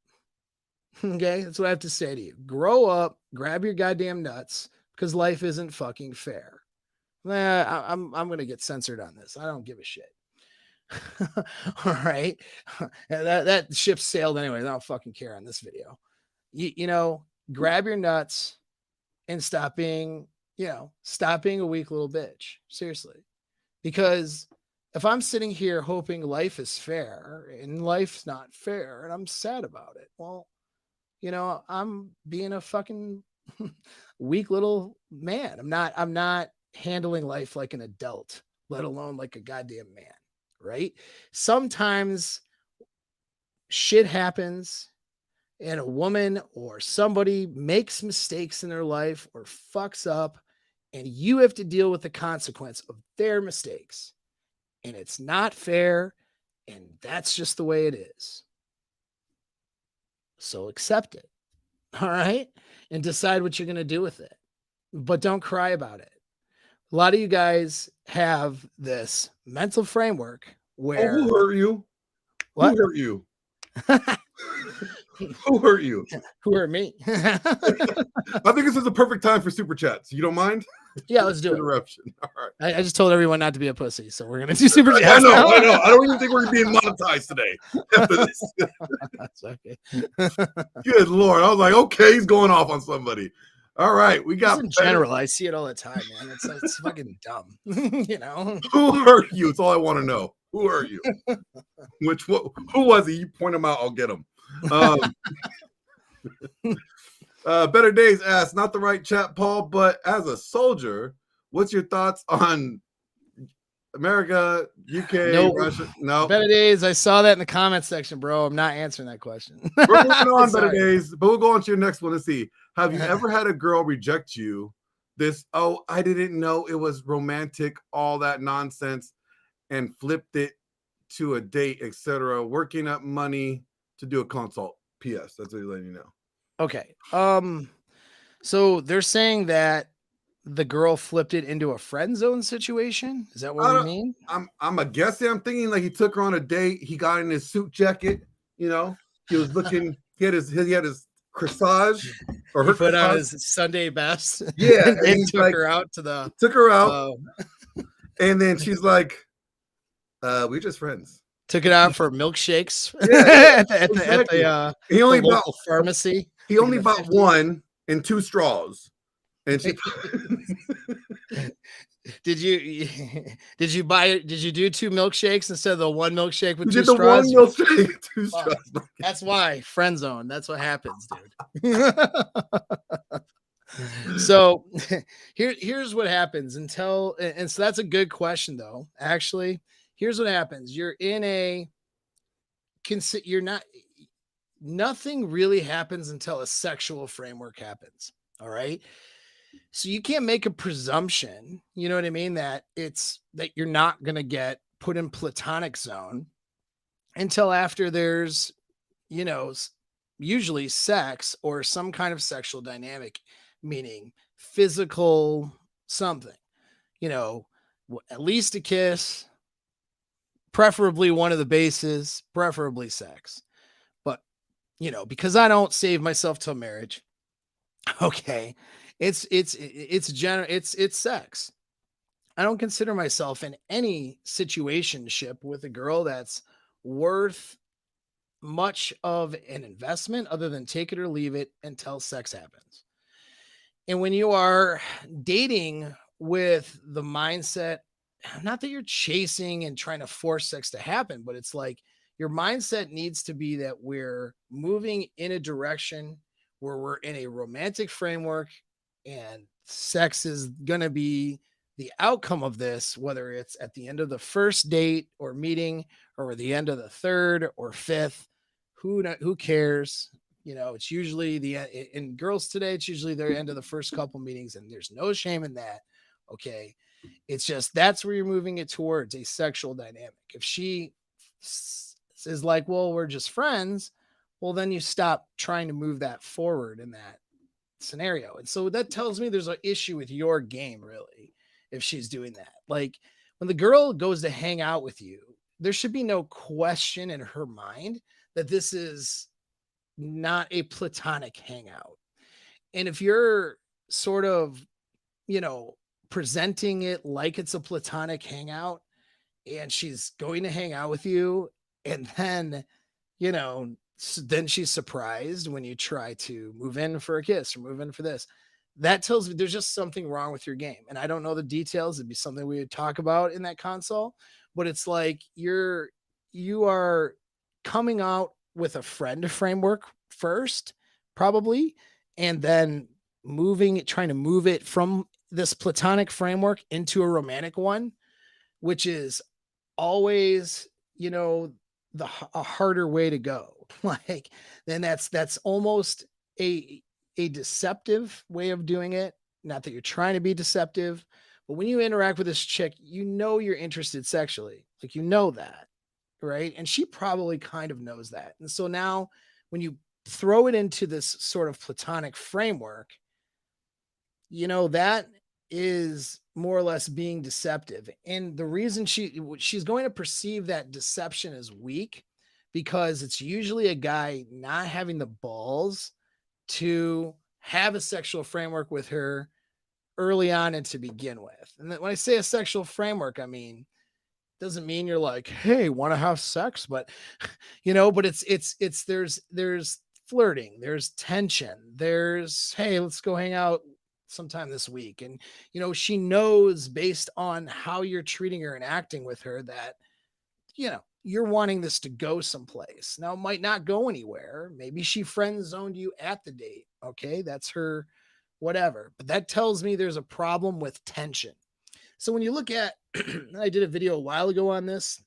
Okay. That's what I have to say to you. Grow up, grab your goddamn nuts, because life isn't fucking fair. I'm going to get censored on this. I don't give a shit. All right. That ship sailed anyway. I don't fucking care on this video. You know, grab your nuts and stop being a weak little bitch. Seriously. Because if I'm sitting here hoping life is fair and life's not fair and I'm sad about it, well, you know, I'm being a fucking weak little man. I'm not handling life like an adult, let alone like a goddamn man, right? Sometimes shit happens and a woman or somebody makes mistakes in their life or fucks up, and you have to deal with the consequence of their mistakes. And it's not fair, and that's just the way it is. So accept it. All right. And decide what you're going to do with it. But don't cry about it. A lot of you guys have this mental framework where. Oh, who hurt you? What? Who hurt you? Who hurt you? Who hurt me? I think this is the perfect time for super chats. You don't mind? Yeah, let's do it. Interruption. All right. I just told everyone not to be a pussy, so we're gonna do super chats. I know. I don't even think we're being monetized today after this. That's okay. Good Lord. I was like, okay, he's going off on somebody. All right. We got just in general, I see it all the time, man. It's fucking dumb. You know? Who hurt you? It's all I want to know. Who hurt you? Who was he? You point him out, I'll get him. Better Days asks, not the right chat, Paul, but as a soldier, what's your thoughts on America, UK, No, Russia. No, Better days. I saw that in the comment section, bro. I'm not answering that question. we're moving on, better Sorry. days. But we'll go on to your next one. Let's see. Have you ever had a girl reject you? This, oh, I didn't know it was romantic, all that nonsense, and flipped it to a date, etc. Working up money to do a consult. P.S. That's what he's letting you know. Okay. So they're saying that the girl flipped it into a friend zone situation. Is that what we mean? I'm a guessing. I'm thinking like he took her on a date. He got in his suit jacket. You know, he was looking. He had his corsage or He her put on corsage. his Sunday best. Yeah, and and he's took like, her out to the. took her out, and then she's like, "We're just friends." Took it out for milkshakes. Yeah, at the he only the bought local pharmacy. He only bought 50. one and 2 straws, and she. Did you do 2 milkshakes instead of the 1 milkshake with You 2 did the straws? 1 milkshake, 2 Fuck. straws. That's why friend zone. That's what happens, dude. So here's what happens until, and so that's a good question though. Actually, here's what happens. You're in a you're not, nothing really happens until a sexual framework happens. All right. So you can't make a presumption, you know what I mean, that you're not going to get put in platonic zone until after there's, you know, usually sex or some kind of sexual dynamic, meaning physical something, you know, at least a kiss, preferably one of the bases, preferably sex. But, you know, because I don't save myself till marriage, okay, it's sex. I don't consider myself in any situationship with a girl that's worth much of an investment other than take it or leave it until sex happens. And when you are dating with the mindset, not that you're chasing and trying to force sex to happen, but it's like your mindset needs to be that we're moving in a direction where we're in a romantic framework and sex is going to be the outcome of this, whether it's at the end of the first date or meeting or the end of the third or fifth. Who cares? You know, it's usually in girls today, it's usually the end of the first couple meetings, and there's no shame in that. Okay. It's just that's where you're moving it towards a sexual dynamic. If she is like, well, we're just friends, well, then you stop trying to move that forward in that scenario. And so that tells me there's an issue with your game, really, if she's doing that. Like when the girl goes to hang out with you, there should be no question in her mind that this is not a platonic hangout. And if you're sort of, you know, presenting it like it's a platonic hangout and she's going to hang out with you, and then, you know, then she's surprised when you try to move in for a kiss or move in for this, that tells me there's just something wrong with your game. And I don't know the details. It'd be something we would talk about in that console, but it's like you are coming out with a friend framework first, probably, and then trying to move it from this platonic framework into a romantic one, which is always, you know, a harder way to go. Like, then that's almost a deceptive way of doing it. Not that you're trying to be deceptive, but when you interact with this chick, you know you're interested sexually. Like, you know that, right? And she probably kind of knows that. And so now when you throw it into this sort of platonic framework, you know, that is more or less being deceptive. And the reason she's going to perceive that deception as weak because it's usually a guy not having the balls to have a sexual framework with her early on and to begin with. And when I say a sexual framework, I mean, doesn't mean you're like, hey, want to have sex, but you know, but it's there's flirting, there's tension, there's, hey, let's go hang out sometime this week. And you know, she knows based on how you're treating her and acting with her that, you know, you're wanting this to go someplace. Now it might not go anywhere. Maybe she friend zoned you at the date. Okay, that's her, whatever. But that tells me there's a problem with tension. So when you look at, I did a video a while ago on this.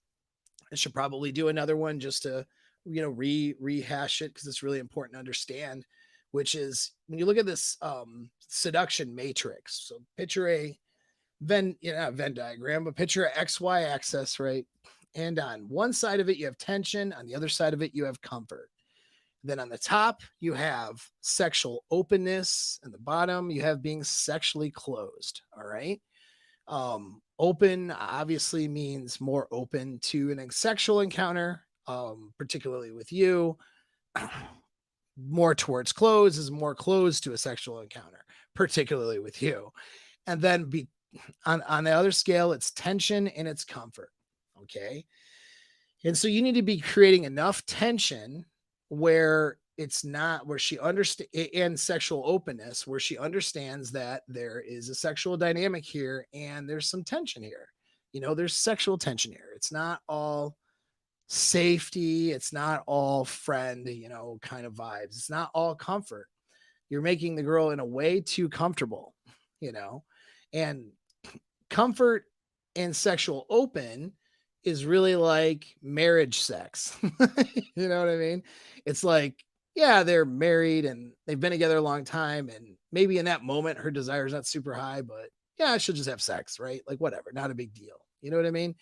I should probably do another one just to, rehash it because it's really important to understand, which is when you look at this seduction matrix. So picture a not Venn diagram, but picture a XY axis, right? And on one side of it, you have tension. On the other side of it, you have comfort. Then on the top, you have sexual openness. And the bottom, you have being sexually closed. All right. Open obviously means more open to an sexual encounter, particularly with you. More towards close is more close to a sexual encounter, particularly with you. And then on the other scale, it's tension and it's comfort. Okay. And so you need to be creating enough tension where it's not where she understands, and sexual openness where she understands that there is a sexual dynamic here and there's some tension here. There's sexual tension here. It's not all safety. It's not all friend, kind of vibes. It's not all comfort. You're making the girl in a way too comfortable, and comfort and sexual open is really like marriage sex. You know what I mean? It's like, yeah, they're married and they've been together a long time. And maybe in that moment, her desire is not super high, but yeah, she'll just have sex, right? Like, whatever, not a big deal. You know what I mean?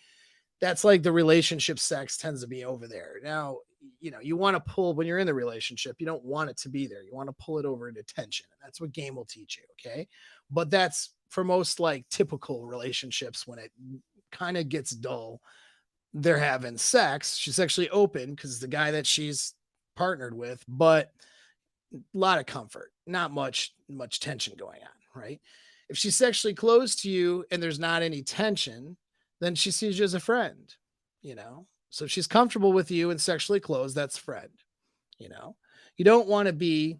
That's like the relationship sex tends to be over there. Now, you want to pull when you're in the relationship, you don't want it to be there. You want to pull it over into tension. And that's what game will teach you. Okay. But that's for most like typical relationships when it kind of gets dull. They're having sex. She's sexually open because the guy that she's partnered with, but a lot of comfort, not much tension going on, right? If she's sexually close to you and there's not any tension, then she sees you as a friend, So if she's comfortable with you and sexually close, that's friend, You don't want to be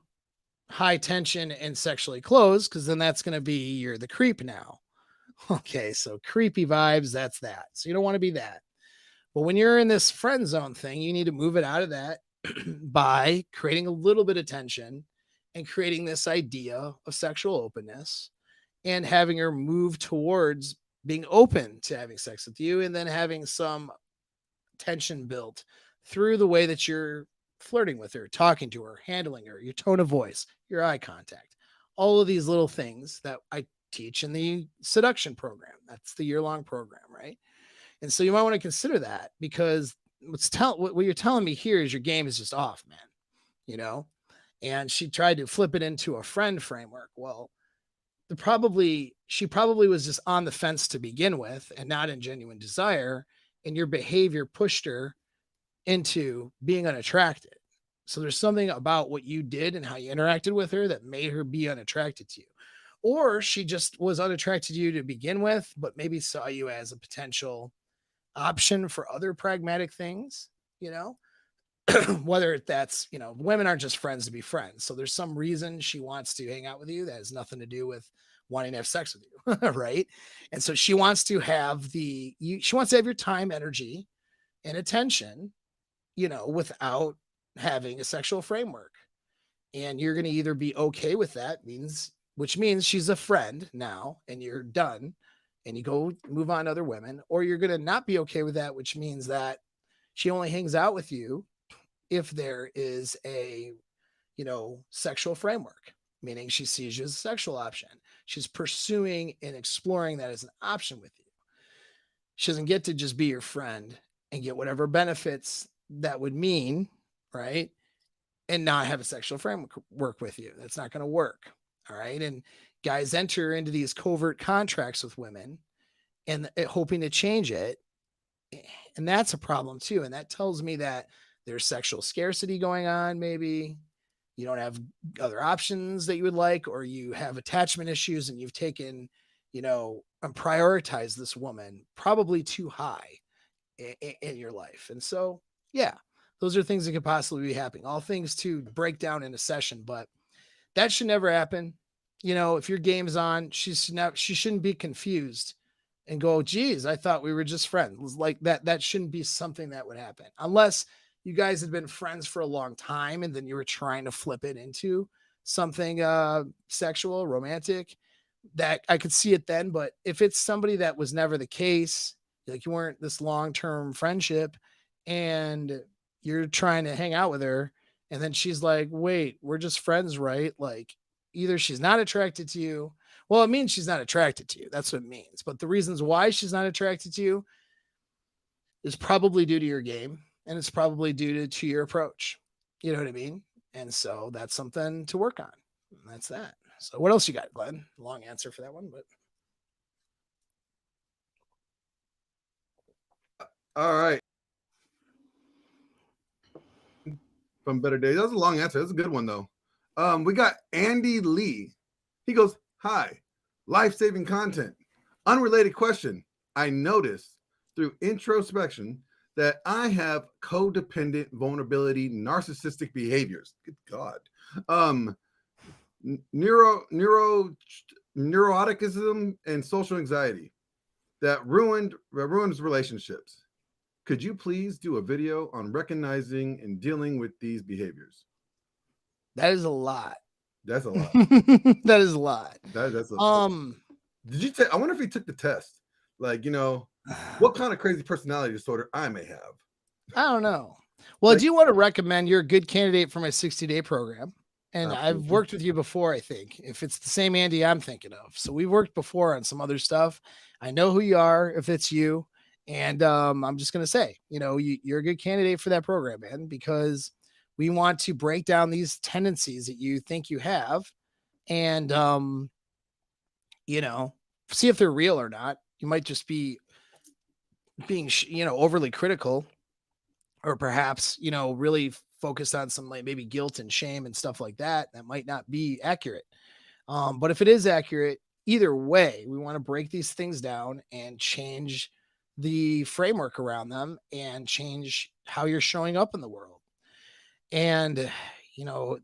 high tension and sexually close because then that's going to be you're the creep now. Okay, so creepy vibes, that's that. So you don't want to be that. But when you're in this friend zone thing, you need to move it out of that by creating a little bit of tension and creating this idea of sexual openness and having her move towards being open to having sex with you and then having some tension built through the way that you're flirting with her, talking to her, handling her, your tone of voice, your eye contact, all of these little things that I teach in the seduction program. That's the year-long program, right? And so you might want to consider that because what you're telling me here is your game is just off, man, And she tried to flip it into a friend framework. Well, she probably was just on the fence to begin with and not in genuine desire. And your behavior pushed her into being unattracted. So there's something about what you did and how you interacted with her that made her be unattracted to you. Or she just was unattracted to you to begin with, but maybe saw you as a potential option for other pragmatic things, whether that's, women aren't just friends to be friends. So there's some reason she wants to hang out with you that has nothing to do with wanting to have sex with you. Right. And so she wants to have she wants to have your time, energy, and attention, without having a sexual framework. And you're going to either be okay with that which means she's a friend now and you're done and you go move on to other women, or you're going to not be okay with that, which means that she only hangs out with you if there is a, sexual framework, meaning she sees you as a sexual option. She's pursuing and exploring that as an option with you. She doesn't get to just be your friend and get whatever benefits that would mean, right? And not have a sexual framework with you. That's not going to work. All right. And guys enter into these covert contracts with women and hoping to change it. And that's a problem too. And that tells me that there's sexual scarcity going on. Maybe you don't have other options that you would like, or you have attachment issues and you've taken, and prioritized this woman probably too high in your life. And so, yeah, those are things that could possibly be happening. All things to break down in a session, but that should never happen. If your game's on, she shouldn't be confused and go, geez, I thought we were just friends. Like that shouldn't be something that would happen unless you guys had been friends for a long time and then you were trying to flip it into something sexual, romantic. that I could see it then. But if it's somebody that was never the case, like you weren't this long-term friendship and you're trying to hang out with her, and then she's like, wait, we're just friends, right? Like either she's not attracted to you. Well, it means she's not attracted to you. That's what it means. But the reasons why she's not attracted to you is probably due to your game, and it's probably due to your approach. You know what I mean? And so that's something to work on. And that's that. So what else you got, Glenn? Long answer for that one, but All right. From Better Days. That was a long answer. That's a good one though. We got Andy Lee. He goes, "Hi, life-saving content. Unrelated question. I noticed through introspection that I have codependent vulnerability, narcissistic behaviors. Good God. Neuroticism and social anxiety that ruins relationships. Could you please do a video on recognizing and dealing with these behaviors?" that is a lot. That's a lot. That is a lot. That's a Did you take? I wonder if he took the test. Like, what kind of crazy personality disorder I may have. I don't know. Well, Like- I do want to recommend you're a good candidate for my 60-day program. And Absolutely. I've worked with you before, I think, if it's the same Andy I'm thinking of. So we've worked before on some other stuff. I know who you are, if it's you. And I'm just going to say, you're a good candidate for that program, man, because we want to break down these tendencies that you think you have and, see if they're real or not. You might just be being, overly critical, or perhaps, really focused on some like maybe guilt and shame and stuff like that. That might not be accurate. But if it is accurate, either way, we want to break these things down and change the framework around them and change how you're showing up in the world. And,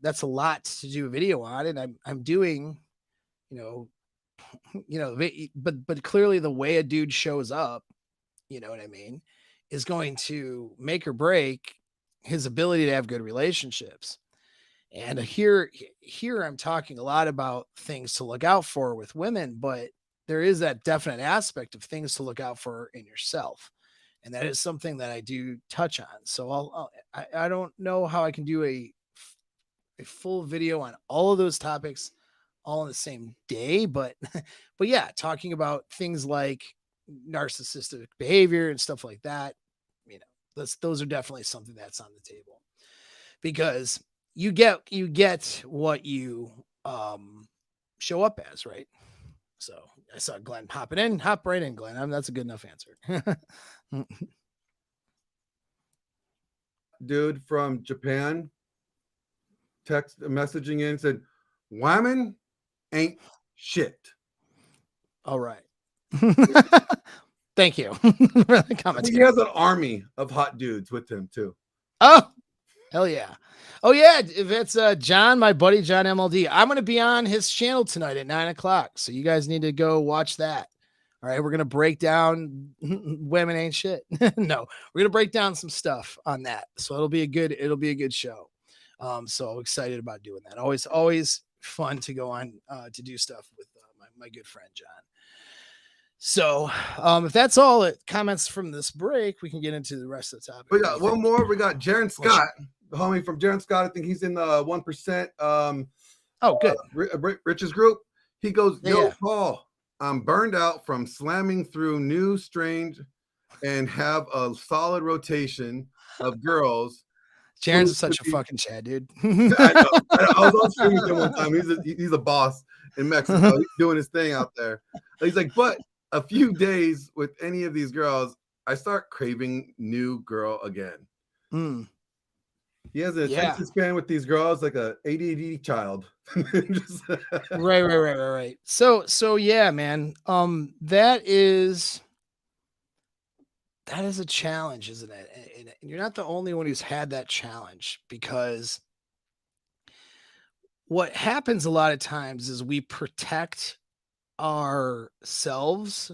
that's a lot to do a video on. And I'm doing, but clearly the way a dude shows up, you know what I mean, is going to make or break his ability to have good relationships. And here I'm talking a lot about things to look out for with women, but there is that definite aspect of things to look out for in yourself. And that is something that I do touch on. So I don't know how I can do a full video on all of those topics all in the same day, but yeah, talking about things like narcissistic behavior and stuff like that, those are definitely something that's on the table, because you get what you show up as, right? So I saw Glenn hop right in, Glenn. That's a good enough answer. Dude from Japan text messaging in, said, "Women ain't shit." All right. Thank you for the comments. He has an army of hot dudes with him too. Oh, hell yeah. Oh yeah. If it's John, my buddy John MLD, I'm going to be on his channel tonight at 9:00. So you guys need to go watch that. All right. We're going to break down women ain't shit. No, we're going to break down some stuff on that. So it'll be a good show. So excited about doing that. Always fun to go on to do stuff with my good friend John. So if that's all comments from this break, we can get into the rest of the topic. We got one more. We got Jaron Scott, the homie from Jaron Scott. I think he's in the 1%. Oh, good. Rich's group. He goes, "Yo, yeah. Paul, I'm burned out from slamming through new, strange, and have a solid rotation of girls." Jaron's such a fucking Chad, dude. I know. I was on stream with him one time. He's a boss in Mexico. He's doing his thing out there. He's like, but a few days with any of these girls, I start craving new girl again. Mm. He has an attention span with these girls like a ADD child. Right. So yeah, man. That is a challenge, isn't it? And you're not the only one who's had that challenge, because what happens a lot of times is we protect ourselves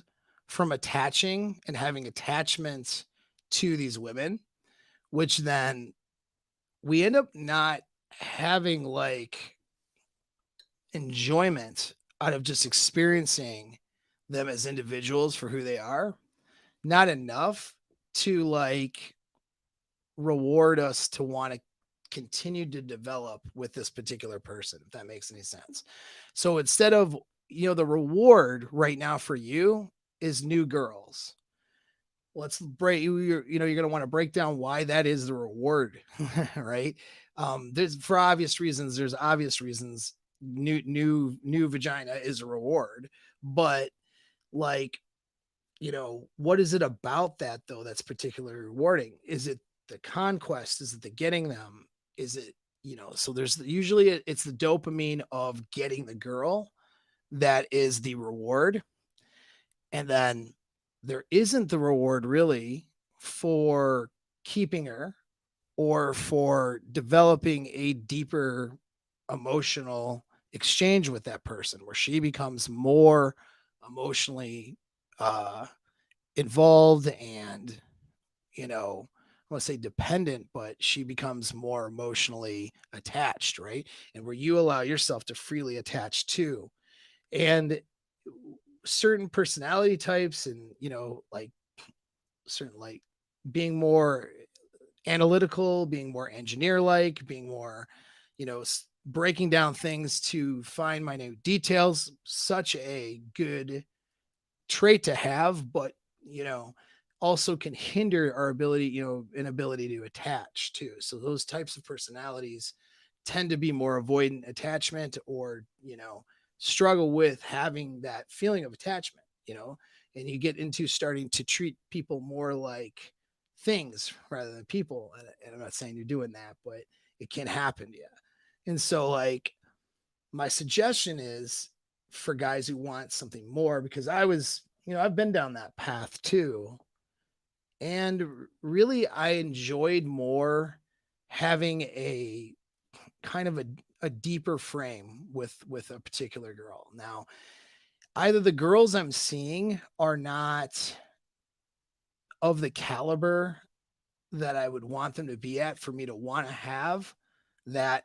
from attaching and having attachments to these women, which then we end up not having like enjoyment out of just experiencing them as individuals for who they are, not enough to like reward us to want to continue to develop with this particular person, if that makes any sense. So instead of, the reward right now for you is new girls. Let's break you're going to want to break down why that is the reward, right? There's for obvious reasons, there's obvious reasons new vagina is a reward, but like, what is it about that though that's particularly rewarding? Is it the conquest? Is it the getting them? Is it, so there's usually it's the dopamine of getting the girl that is the reward. And then there isn't the reward really for keeping her or for developing a deeper emotional exchange with that person where she becomes more emotionally uh involved and, I want to say dependent, but she becomes more emotionally attached, right? And where you allow yourself to freely attach to. And certain personality types and, like certain like being more analytical, being more engineer like, being more, breaking down things to find minute details, such a good trait to have, but also can hinder our ability, inability to attach too. So those types of personalities tend to be more avoidant attachment or, struggle with having that feeling of attachment, and you get into starting to treat people more like things rather than people. And I'm not saying you're doing that, but it can happen to you. And so like my suggestion is for guys who want something more, because I've been down that path too. And really, I enjoyed more having a kind of a deeper frame with a particular girl. Now, either the girls I'm seeing are not of the caliber that I would want them to be at for me to want to have that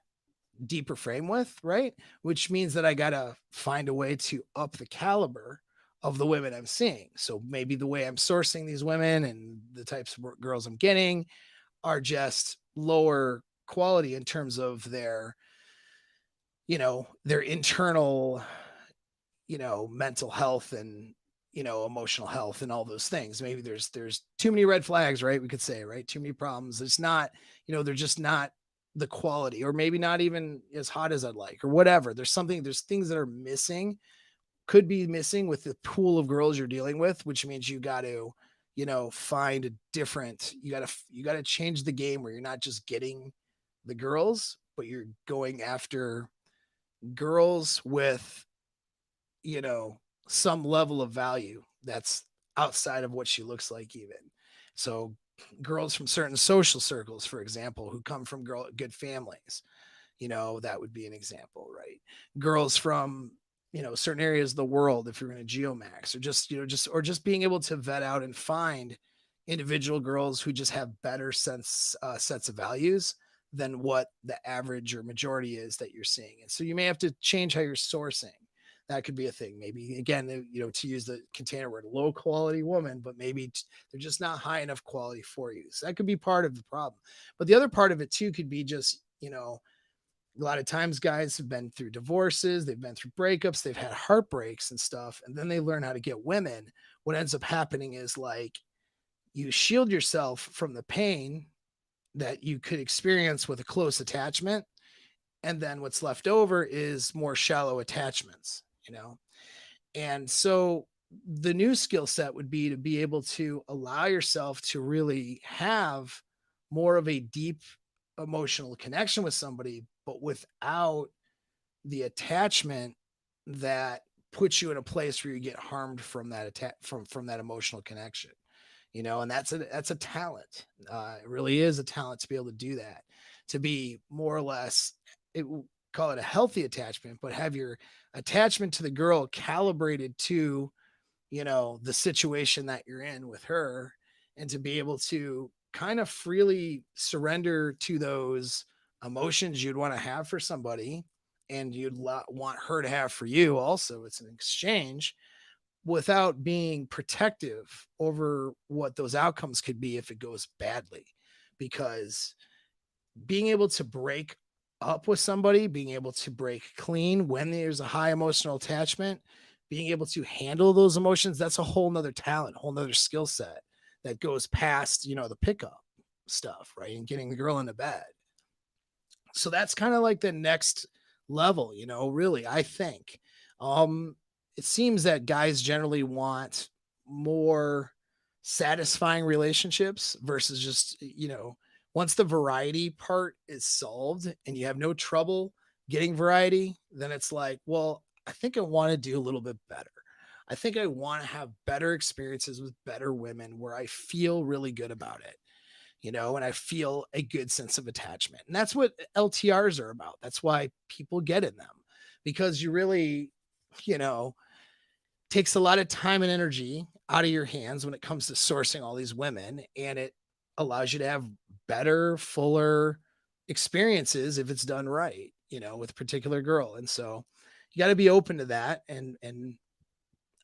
deeper frame with, right? Which means that I got to find a way to up the caliber of the women I'm seeing. So maybe the way I'm sourcing these women and the types of girls I'm getting are just lower quality in terms of their internal, mental health and, emotional health and all those things. Maybe there's too many red flags, right? We could say, right? Too many problems. It's not, they're just not the quality, or maybe not even as hot as I'd like, or whatever. There's things that are missing, could be missing with the pool of girls you're dealing with, which means you got to, find a different, you got to change the game where you're not just getting the girls, but you're going after girls with, you know, some level of value that's outside of what she looks like even. So girls from certain social circles, for example, who come from good families, that would be an example, right? Girls from, certain areas of the world, if you're in a geomax, or just, just being able to vet out and find individual girls who just have better sets of values than what the average or majority is that you're seeing. And so you may have to change how you're sourcing. That could be a thing. Maybe again, to use the container word, low quality woman, but maybe they're just not high enough quality for you. So that could be part of the problem. But the other part of it too could be just, a lot of times guys have been through divorces, they've been through breakups, they've had heartbreaks and stuff, and then they learn how to get women. What ends up happening is like you shield yourself from the pain that you could experience with a close attachment. And then what's left over is more shallow attachments. And so the new skill set would be to be able to allow yourself to really have more of a deep emotional connection with somebody, but without the attachment that puts you in a place where you get harmed from that from that emotional connection. And that's a talent. It really is a talent to be able to do that, to be more or less, call it a healthy attachment, but have your attachment to the girl calibrated to, the situation that you're in with her, and to be able to kind of freely surrender to those emotions you'd want to have for somebody, and you'd want her to have for you also. It's an exchange without being protective over what those outcomes could be if it goes badly. Because being able to break up with somebody, being able to break clean when there's a high emotional attachment, being able to handle those emotions, that's a whole nother talent, whole nother skill set that goes past, the pickup stuff, right? And getting the girl into bed. So that's kind of like the next level, really, I think. Um, it seems that guys generally want more satisfying relationships versus just, once the variety part is solved and you have no trouble getting variety, then it's like, well, I think I want to do a little bit better. I think I want to have better experiences with better women where I feel really good about it, and I feel a good sense of attachment. And that's what LTRs are about. That's why people get in them, because you really, you know, takes a lot of time and energy out of your hands when it comes to sourcing all these women. And it allows you to have better, fuller experiences if it's done right, with a particular girl. And so you got to be open to that. And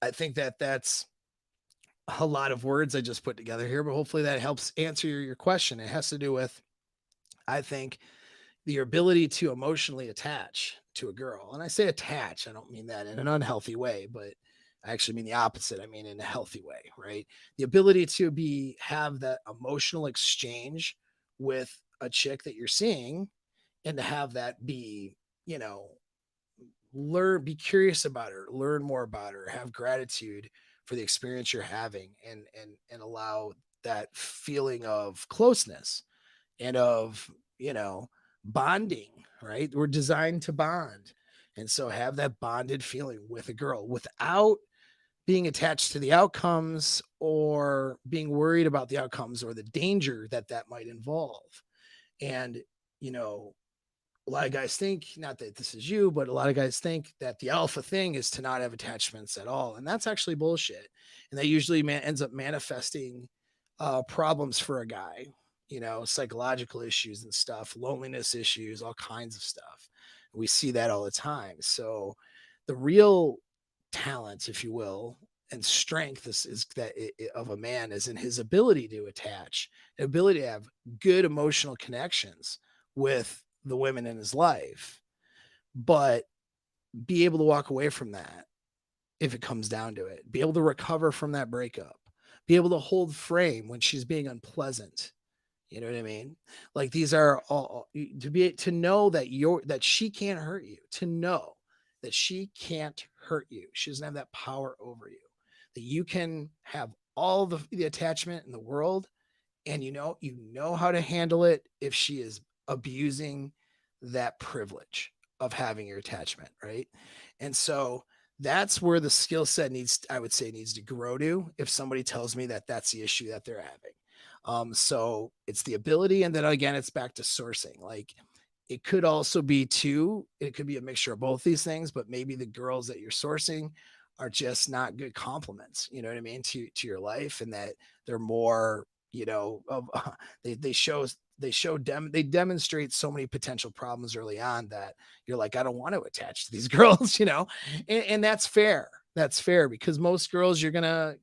I think that that's a lot of words I just put together here, but hopefully that helps answer your question. It has to do with, I think, your ability to emotionally attach to a girl. And I say attach, I don't mean that in an unhealthy way, but I actually mean the opposite. I mean in a healthy way, right? The ability to have that emotional exchange with a chick that you're seeing, and to have that be, you know, be curious about her, learn more about her, have gratitude for the experience you're having, and allow that feeling of closeness and of, bonding, right? We're designed to bond. And so have that bonded feeling with a girl without being attached to the outcomes or being worried about the outcomes or the danger that might involve. And, you know, a lot of guys think, not that this is you, but a lot of guys think that the alpha thing is to not have attachments at all. And that's actually bullshit. And that usually ends up manifesting problems for a guy, psychological issues and stuff, loneliness issues, all kinds of stuff. We see that all the time. So the real talent, if you will, and strength is that of a man is in his ability to attach, ability to have good emotional connections with the women in his life, but be able to walk away from that if it comes down to it, be able to recover from that breakup, be able to hold frame when she's being unpleasant. You know what I mean? Like these are all to know that she can't hurt you, to know that she can't hurt you. She doesn't have that power over you, that you can have all the attachment in the world, and you know how to handle it if she is abusing that privilege of having your attachment, right? And so that's where the skill set needs to grow to, if somebody tells me that that's the issue that they're having. So it's the ability, and then again it's back to sourcing. Like it could also be it could be a mixture of both these things, but maybe the girls that you're sourcing are just not good compliments, you know what I mean, to your life, and that they're more, they demonstrate so many potential problems early on that you're like, I don't want to attach to these girls, and that's fair. That's fair, because most girls you're gonna,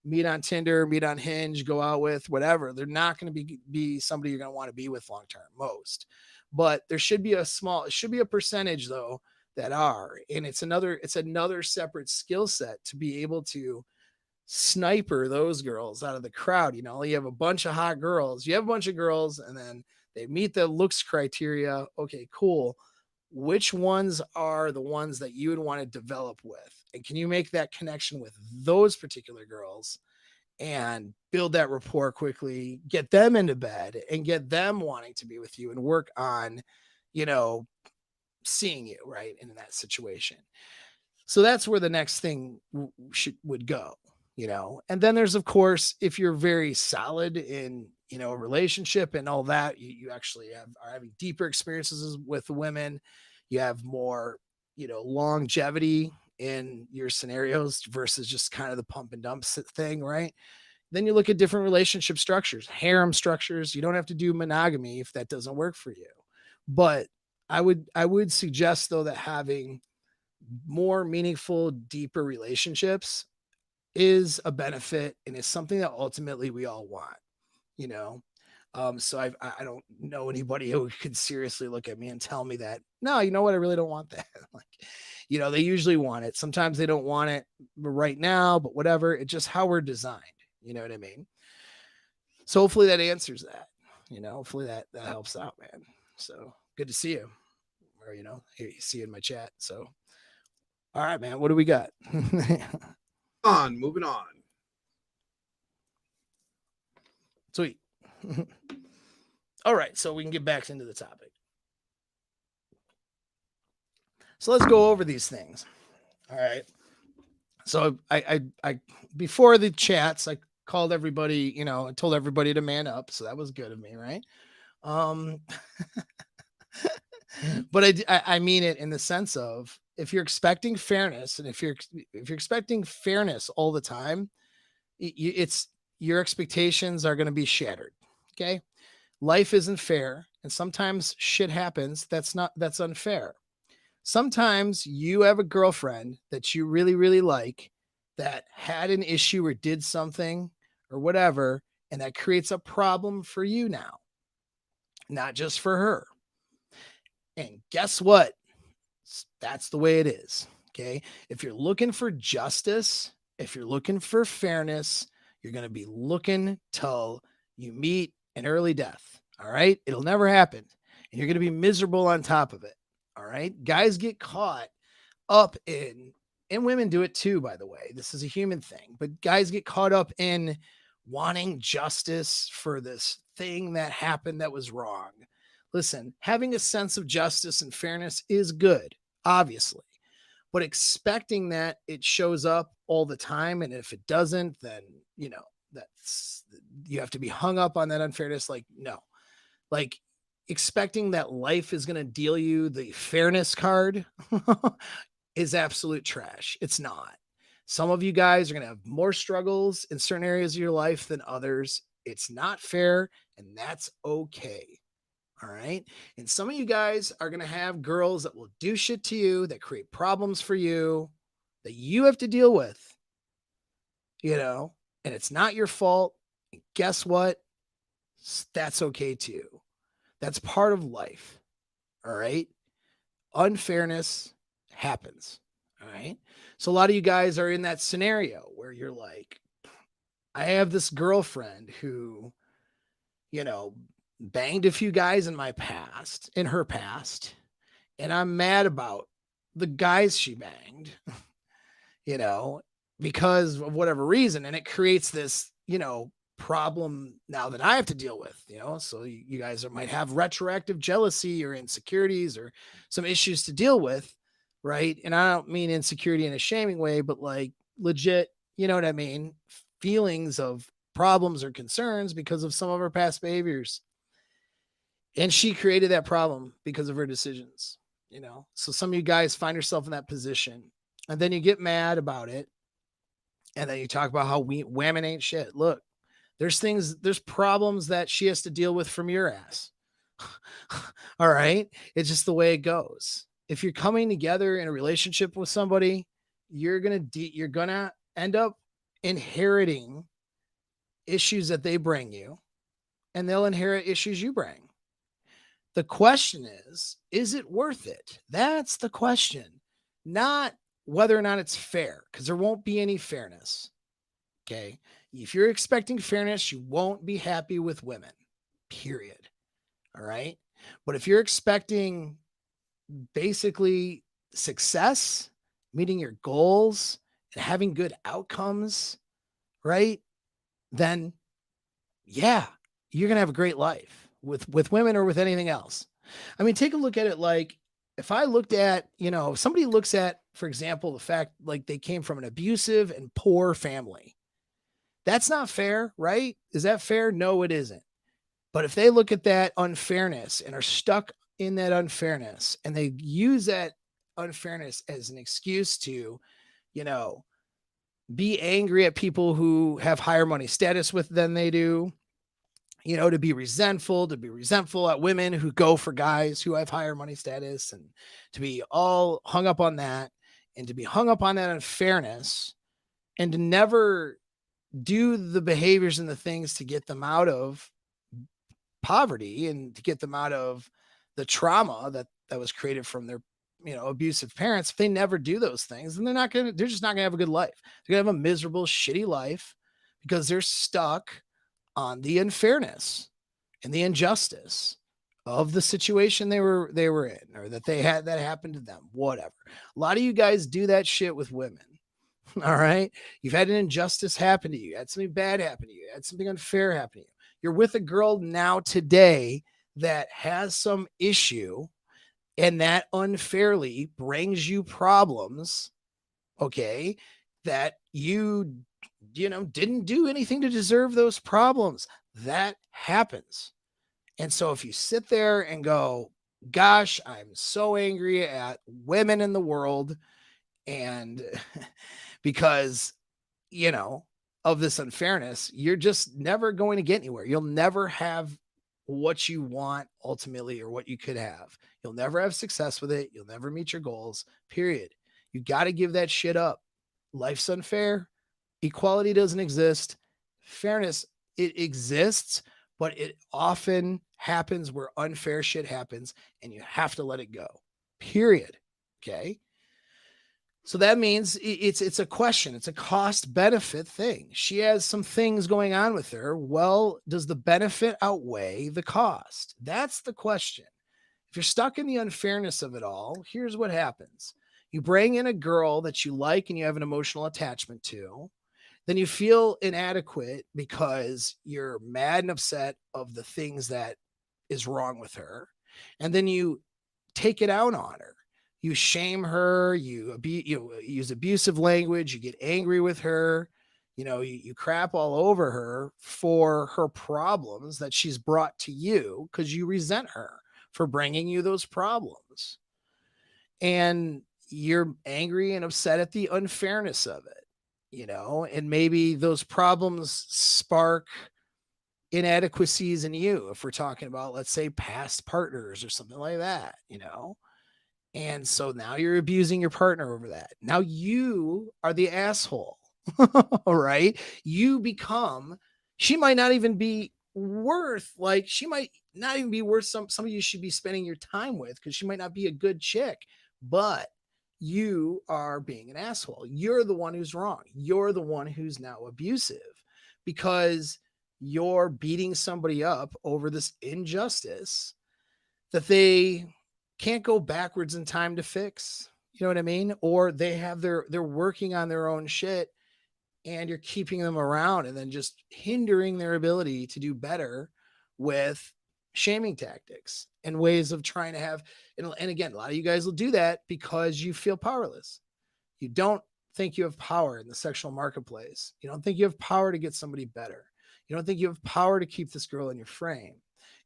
meet on Tinder, meet on Hinge, go out with, whatever. They're not going to be somebody you're going to want to be with long term, most. But there should be it should be a percentage though that are, and it's another separate skill set to be able to sniper those girls out of the crowd. You have a bunch of hot girls, and then they meet the looks criteria. Okay, cool. Which ones are the ones that you would want to develop with? And can you make that connection with those particular girls and build that rapport quickly, get them into bed and get them wanting to be with you, and work on, seeing you right in that situation. So that's where the next thing would go, and then there's, of course, if you're very solid in, a relationship and all that, you actually are having deeper experiences with women. You have more, longevity in your scenarios versus just kind of the pump and dump thing, right? Then you look at different relationship structures, harem structures. You don't have to do monogamy if that doesn't work for you, but I would suggest though that having more meaningful, deeper relationships is a benefit and is something that ultimately we all want, you know? So I don't know anybody who could seriously look at me and tell me that, no, you know what? I really don't want that. Like, they usually want it. Sometimes they don't want it right now, but whatever. It's just how we're designed. You know what I mean? So hopefully that answers that. Hopefully that helps out, man. So good to see you. Or, here you see in my chat. So all right, man. What do we got? Moving on. Sweet. All right, so we can get back into the topic. So let's go over these things. All right. So I before the chats, I called everybody, I told everybody to man up. So that was good of me, right? But I mean it in the sense of, if you're expecting fairness, and if you're expecting fairness all the time, it's your expectations are going to be shattered. Okay. Life isn't fair. And sometimes shit happens. That's unfair. Sometimes you have a girlfriend that you really, really like that had an issue or did something or whatever, and that creates a problem for you now, not just for her. And guess what? That's the way it is. Okay. If you're looking for justice, if you're looking for fairness, you're going to be looking till you meet an early death. All right. It'll never happen. And you're going to be miserable on top of it. All right. Guys get caught up in, and women do it too, by the way. This is a human thing, but guys get caught up in wanting justice for this thing that happened that was wrong. Listen, having a sense of justice and fairness is good, obviously, but expecting that it shows up all the time, and if it doesn't, then, you have to be hung up on that unfairness. Like, no, like expecting that life is going to deal you the fairness card is absolute trash. It's not. Some of you guys are going to have more struggles in certain areas of your life than others. It's not fair, and that's okay. All right. And some of you guys are going to have girls that will do shit to you, that create problems for you, that you have to deal with, and it's not your fault. And guess what? That's okay too. That's part of life. All right. Unfairness happens. All right. So a lot of you guys are in that scenario where you're like, I have this girlfriend who, banged a few guys in her past, and I'm mad about the guys she banged, because of whatever reason. And it creates this, problem now that I have to deal with, so you guys might have retroactive jealousy or insecurities or some issues to deal with. Right. And I don't mean insecurity in a shaming way, but like legit, you know what I mean? Feelings of problems or concerns because of some of her past behaviors. And she created that problem because of her decisions, So some of you guys find yourself in that position, and then you get mad about it. And then you talk about how women ain't shit. Look, there's problems that she has to deal with from your ass. All right. It's just the way it goes. If you're coming together in a relationship with somebody, you're going to end up inheriting issues that they bring you, and they'll inherit issues you bring. The question is it worth it? That's the question. Not whether or not it's fair, because there won't be any fairness. Okay. If you're expecting fairness, you won't be happy with women, period. All right. But if you're expecting basically success, meeting your goals, and having good outcomes, right, then yeah, you're going to have a great life with women or with anything else. I mean, take a look at it. Like, if I looked at, if somebody looks at, for example, the fact like they came from an abusive and poor family, that's not fair, right? Is that fair? No, it isn't. But if they look at that unfairness and are stuck in that unfairness, and they use that unfairness as an excuse to, be angry at people who have higher money status than they do, to be resentful at women who go for guys who have higher money status, and to be all hung up on that, and to be hung up on that unfairness, and to never do the behaviors and the things to get them out of poverty and to get them out of the trauma that was created from their abusive parents. If they never do those things, then they're just not gonna have a good life. They're gonna have a miserable, shitty life because they're stuck on the unfairness and the injustice of the situation they were in, or that happened to them, whatever. A lot of you guys do that shit with women. All right. You've had an injustice happen to you. You had something bad happen to you. You had something unfair happen to you. You're with a girl now today that has some issue, and that unfairly brings you problems. Okay. That you didn't do anything to deserve those problems. That happens. And so if you sit there and go, gosh, I'm so angry at women in the world, and because, of this unfairness, you're just never going to get anywhere. You'll never have what you want ultimately, or what you could have. You'll never have success with it. You'll never meet your goals, period. You got to give that shit up. Life's unfair. Equality doesn't exist. Fairness, it exists, but it often happens where unfair shit happens, and you have to let it go, period. Okay. So that means it's a question. It's a cost benefit thing. She has some things going on with her. Well, does the benefit outweigh the cost? That's the question. If you're stuck in the unfairness of it all, here's what happens. You bring in a girl that you like and you have an emotional attachment to. Then you feel inadequate because you're mad and upset of the things that is wrong with her. And then you take it out on her. You shame her, you use abusive language, you get angry with her, you crap all over her for her problems that she's brought to you because you resent her for bringing you those problems. And you're angry and upset at the unfairness of it, and maybe those problems spark inadequacies in you. If we're talking about, let's say, past partners or something like that, And so now you're abusing your partner over that. Now you are the asshole. All right. She might not even be worth, she might not even be worth somebody you should be spending your time with, because she might not be a good chick, but you are being an asshole. You're the one who's wrong. You're the one who's now abusive because you're beating somebody up over this injustice that they can't go backwards in time to fix. You know what I mean? Or they're working on their own shit, and you're keeping them around and then just hindering their ability to do better with shaming tactics and ways of trying to have, and again, a lot of you guys will do that because you feel powerless. You don't think you have power in the sexual marketplace. You don't think you have power to get somebody better. You don't think you have power to keep this girl in your frame.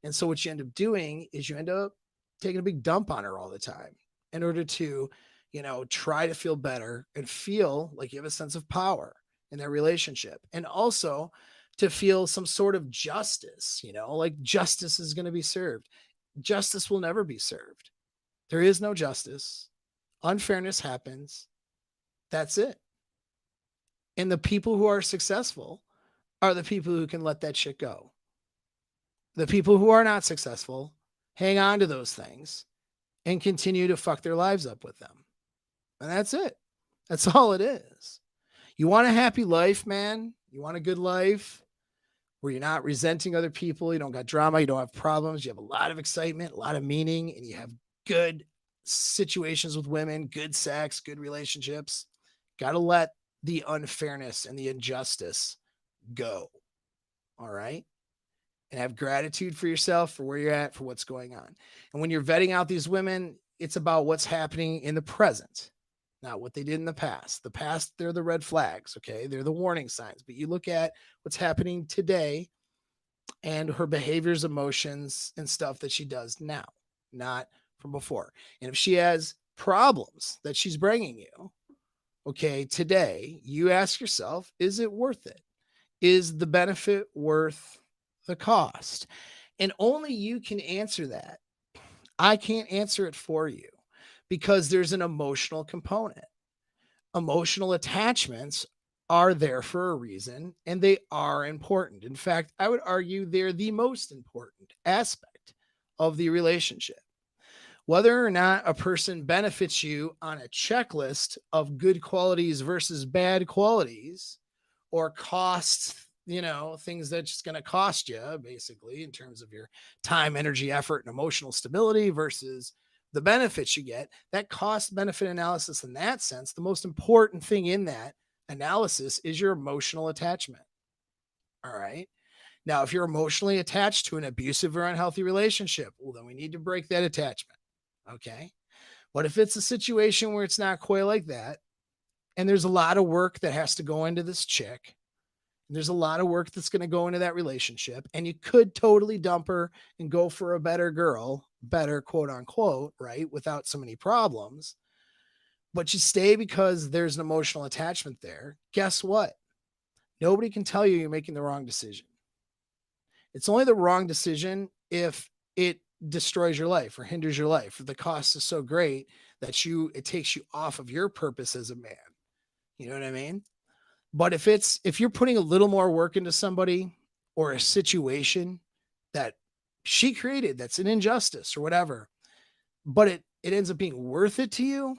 And so what you end up doing is you end up taking a big dump on her all the time in order to, try to feel better and feel like you have a sense of power in their relationship. And also to feel some sort of justice, like justice is going to be served. Justice will never be served. There is no justice. Unfairness happens. That's it. And the people who are successful are the people who can let that shit go. The people who are not successful hang on to those things and continue to fuck their lives up with them. And that's it. That's all it is. You want a happy life, man. You want a good life where you're not resenting other people. You don't got drama. You don't have problems. You have a lot of excitement, a lot of meaning, and you have good situations with women, good sex, good relationships. Got to let the unfairness and the injustice go. All right. And have gratitude for yourself, for where you're at, for what's going on. And when you're vetting out these women, it's about what's happening in the present, not what they did in the past. The past, they're the red flags, okay? They're the warning signs. But you look at what's happening today and her behaviors, emotions, and stuff that she does now, not from before. And if she has problems that she's bringing you, okay, today, you ask yourself, is it worth it? Is the benefit worth the the cost? And only you can answer that. I can't answer it for you because there's an emotional component. Emotional attachments are there for a reason and they are important. In fact, I would argue they're the most important aspect of the relationship. Whether or not a person benefits you on a checklist of good qualities versus bad qualities or costs, things that's just going to cost you basically in terms of your time, energy, effort, and emotional stability versus the benefits you get, that cost benefit analysis in that sense, the most important thing in that analysis is your emotional attachment. All right. Now, if you're emotionally attached to an abusive or unhealthy relationship, well, then we need to break that attachment. Okay. But if it's a situation where it's not quite like that, and there's a lot of work that has to go into this chick, and there's a lot of work that's going to go into that relationship, and you could totally dump her and go for a better girl, better quote unquote, right? Without so many problems. But you stay because there's an emotional attachment there. Guess what? Nobody can tell you you're making the wrong decision. It's only the wrong decision if it destroys your life or hinders your life. If the cost is so great that it takes you off of your purpose as a man. You know what I mean? But if you're putting a little more work into somebody or a situation that she created, that's an injustice or whatever, but it ends up being worth it to you,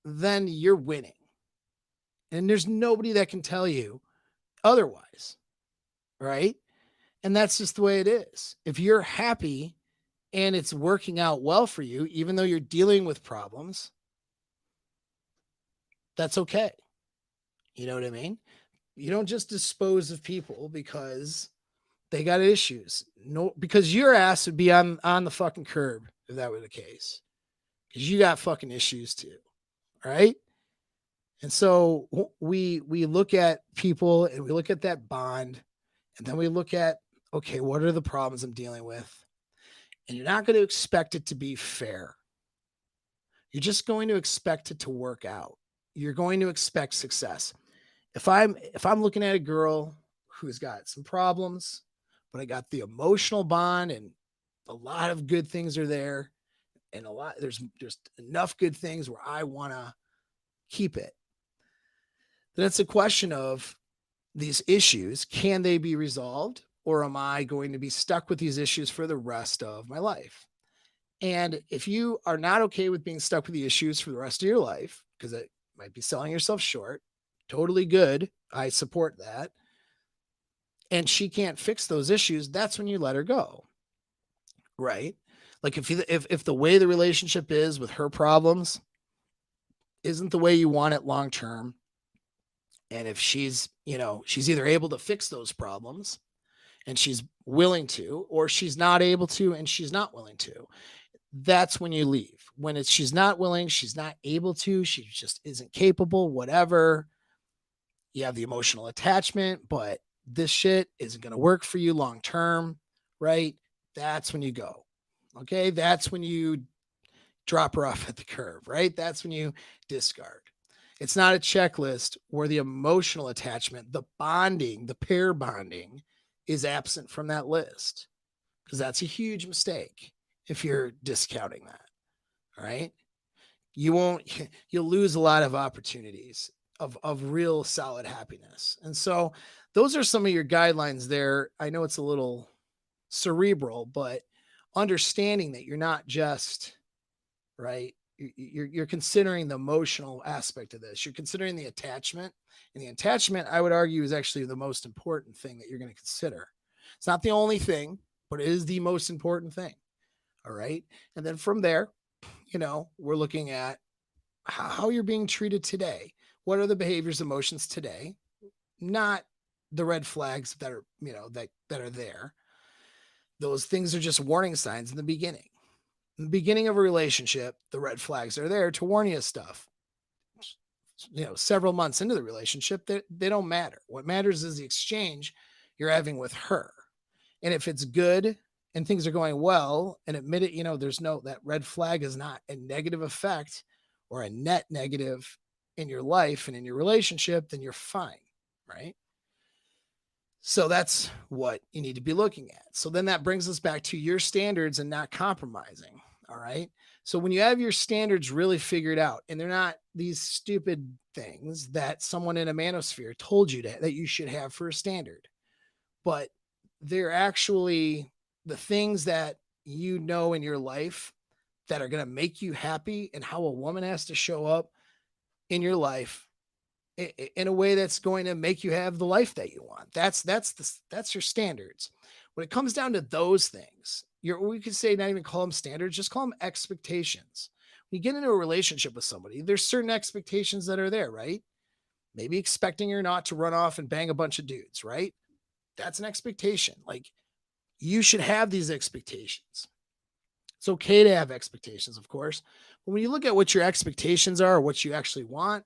then you're winning. And there's nobody that can tell you otherwise. Right. And that's just the way it is. If you're happy and it's working out well for you, even though you're dealing with problems, that's okay. You know what I mean? You don't just dispose of people because they got issues. No, because your ass would be on the fucking curb if that were the case. Because you got fucking issues too. Right. And so we look at people and we look at that bond, and then we look at, okay, what are the problems I'm dealing with? And you're not going to expect it to be fair. You're just going to expect it to work out. You're going to expect success. If I'm looking at a girl who's got some problems, but I got the emotional bond and a lot of good things are there, and there's enough good things where I want to keep it. Then it's a question of these issues, can they be resolved, or am I going to be stuck with these issues for the rest of my life? And if you are not okay with being stuck with the issues for the rest of your life, because it might be selling yourself short, totally good. I support that. And she can't fix those issues, that's when you let her go. Right? Like if the way the relationship is with her problems isn't the way you want it long term, and if she's either able to fix those problems and she's willing to, or she's not able to and she's not willing to, that's when you leave. When she's not willing, she's not able to, she just isn't capable, whatever. You have the emotional attachment, but this shit isn't going to work for you long term, right? That's when you go. Okay. That's when you drop her off at the curb, right? That's when you discard. It's not a checklist where the emotional attachment, the bonding, the pair bonding is absent from that list, because that's a huge mistake if you're discounting that. All right. You'll lose a lot of opportunities of real solid happiness. And so those are some of your guidelines there. I know it's a little cerebral, but understanding that you're not just right. You're considering the emotional aspect of this. You're considering the attachment, and the attachment, I would argue, is actually the most important thing that you're going to consider. It's not the only thing, but it is the most important thing. All right. And then from there, we're looking at how you're being treated today. What are the behaviors, emotions today? Not the red flags that are, that are there. Those things are just warning signs in the beginning. In the beginning of a relationship, the red flags are there to warn you of stuff. Several months into the relationship, they don't matter. What matters is the exchange you're having with her. And if it's good and things are going well, and admit it, that red flag is not a negative effect or a net negative in your life and in your relationship, then you're fine. Right. So that's what you need to be looking at. So then that brings us back to your standards and not compromising. All right. So when you have your standards really figured out, and they're not these stupid things that someone in a manosphere told you that you should have for a standard, but they're actually the things that you know in your life that are going to make you happy, and how a woman has to show up in your life in a way that's going to make you have the life that you want. That's your standards. When it comes down to those things, we could say not even call them standards, just call them expectations. When you get into a relationship with somebody, there's certain expectations that are there, right? Maybe expecting her not to run off and bang a bunch of dudes, right? That's an expectation. Like, you should have these expectations. It's okay to have expectations, of course. But when you look at what your expectations are or what you actually want,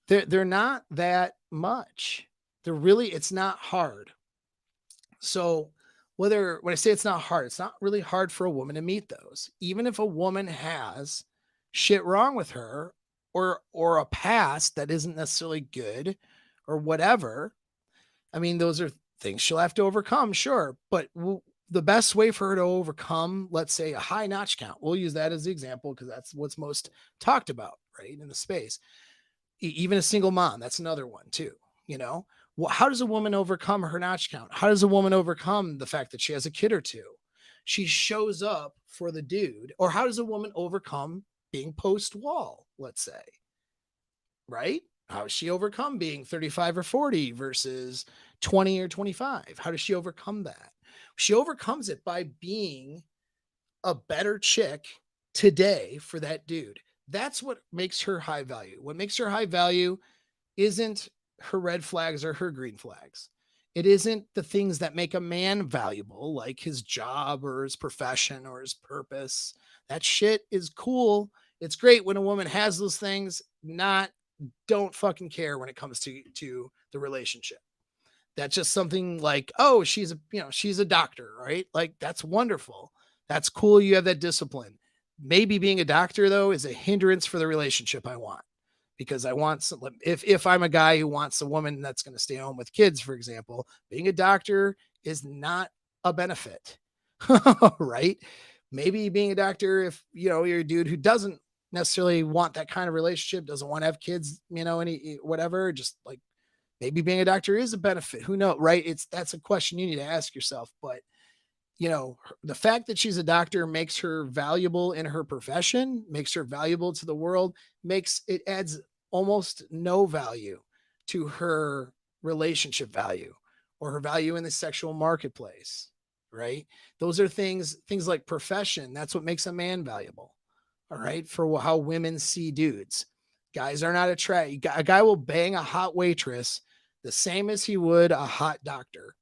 they're not that much. It's not hard. So when I say it's not hard, it's not really hard for a woman to meet those. Even if a woman has shit wrong with her, or a past that isn't necessarily good or whatever. I mean, those are things she'll have to overcome, sure. But the best way for her to overcome, let's say, a high notch count, we'll use that as the example because that's what's most talked about, right, in the space. Even a single mom, that's another one too. How does a woman overcome her notch count? How does a woman overcome the fact that she has a kid or two? She shows up for the dude. Or how does a woman overcome being post wall, let's say, right? How does she overcome being 35 or 40 versus 20 or 25? How does she overcome that? She overcomes it by being a better chick today for that dude. That's what makes her high value. What makes her high value isn't her red flags or her green flags. It isn't the things that make a man valuable, like his job or his profession or his purpose. That shit is cool. It's great when a woman has those things. Don't fucking care when it comes to the relationship. That's just something like, oh, she's a doctor, right? Like, that's wonderful. That's cool. You have that discipline. Maybe being a doctor, though, is a hindrance for the relationship I want, because I want some, if I'm a guy who wants a woman that's going to stay home with kids, for example, being a doctor is not a benefit, right? Maybe being a doctor, if you're a dude who doesn't necessarily want that kind of relationship, doesn't want to have kids, any whatever, just like, maybe being a doctor is a benefit. Who knows, right? That's a question you need to ask yourself. But the fact that she's a doctor makes her valuable in her profession, makes her valuable to the world, adds almost no value to her relationship value or her value in the sexual marketplace, right? Those are things like profession. That's what makes a man valuable. All right. For how women see dudes. Guys are not attracted. A guy will bang a hot waitress the same as he would a hot doctor.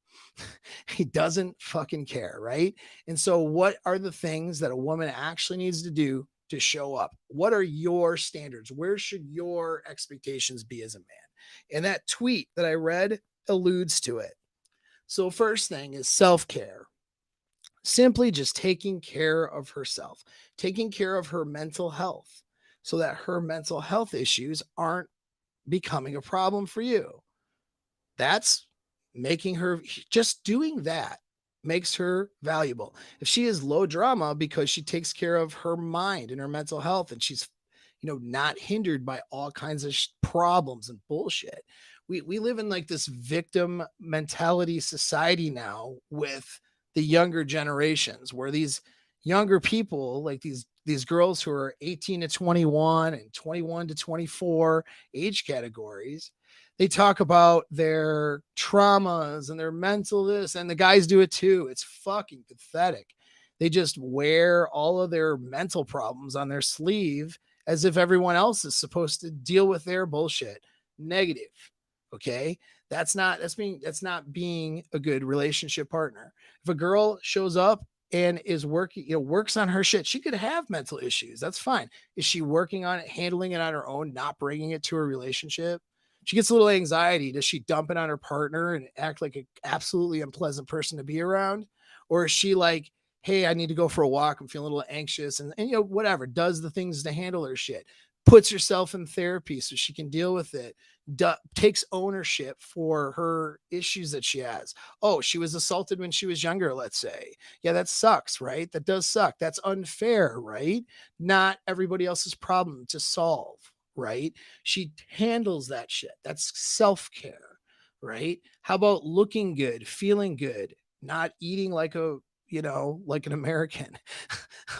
He doesn't fucking care, right? And so what are the things that a woman actually needs to do to show up? What are your standards? Where should your expectations be as a man? And that tweet that I read alludes to it. So first thing is self-care. Simply just taking care of herself, taking care of her mental health so that her mental health issues aren't becoming a problem for you. That's making her, just doing that makes her valuable. If she is low drama because she takes care of her mind and her mental health, and she's, not hindered by all kinds of problems and bullshit. We live in like this victim mentality society now with the younger generations, where these younger people, like these girls who are 18 to 21 and 21 to 24 age categories, they talk about their traumas and their mental this, and the guys do it too. It's fucking pathetic. They just wear all of their mental problems on their sleeve as if everyone else is supposed to deal with their bullshit. Negative. Okay. That's not being a good relationship partner. If a girl shows up and is working, works on her shit, she could have mental issues. That's fine. Is she working on it, handling it on her own, not bringing it to her relationship? She gets a little anxiety. Does she dump it on her partner and act like an absolutely unpleasant person to be around? Or is she like, hey, I need to go for a walk. I'm feeling a little anxious, and whatever, does the things to handle her shit, puts herself in therapy so she can deal with it, takes ownership for her issues that she has. Oh, she was assaulted when she was younger, let's say. Yeah, that sucks, right? That does suck. That's unfair, right? Not everybody else's problem to solve, right? She handles that shit. That's self-care, right? How about looking good, feeling good, not eating like like an American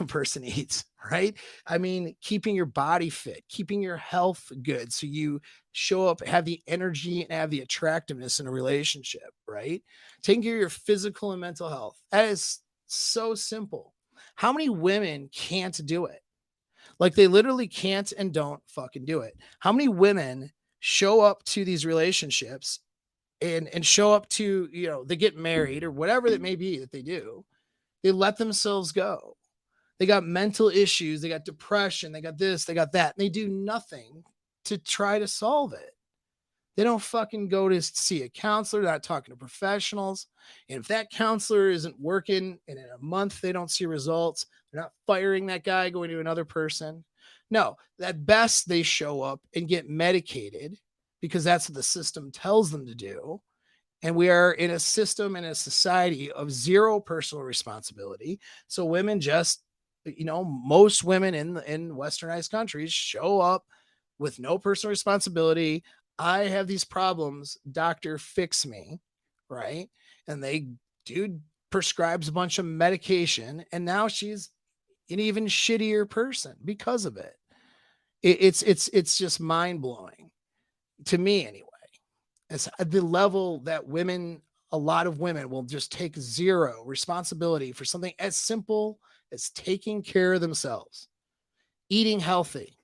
person eats, right? I mean, keeping your body fit, keeping your health good so you show up, have the energy and have the attractiveness in a relationship, right? Taking care of your physical and mental health. That is so simple. How many women can't do it? Like they literally can't and don't fucking do it. How many women show up to these relationships and show up to, they get married or whatever that may be that they do. They let themselves go. They got mental issues, they got depression, they got this, they got that. And they do nothing to try to solve it. They don't fucking go to see a counselor, they're not talking to professionals. And if that counselor isn't working and in a month they don't see results, they're not firing that guy, going to another person. No, at best they show up and get medicated because that's what the system tells them to do. And we are in a system and a society of zero personal responsibility. So women just, most women in westernized countries show up with no personal responsibility. I have these problems, doctor, fix me, right? And dude prescribes a bunch of medication, and now she's an even shittier person because of it. It's just mind blowing to me anyway. It's the level that a lot of women will just take zero responsibility for something as simple as taking care of themselves, eating healthy.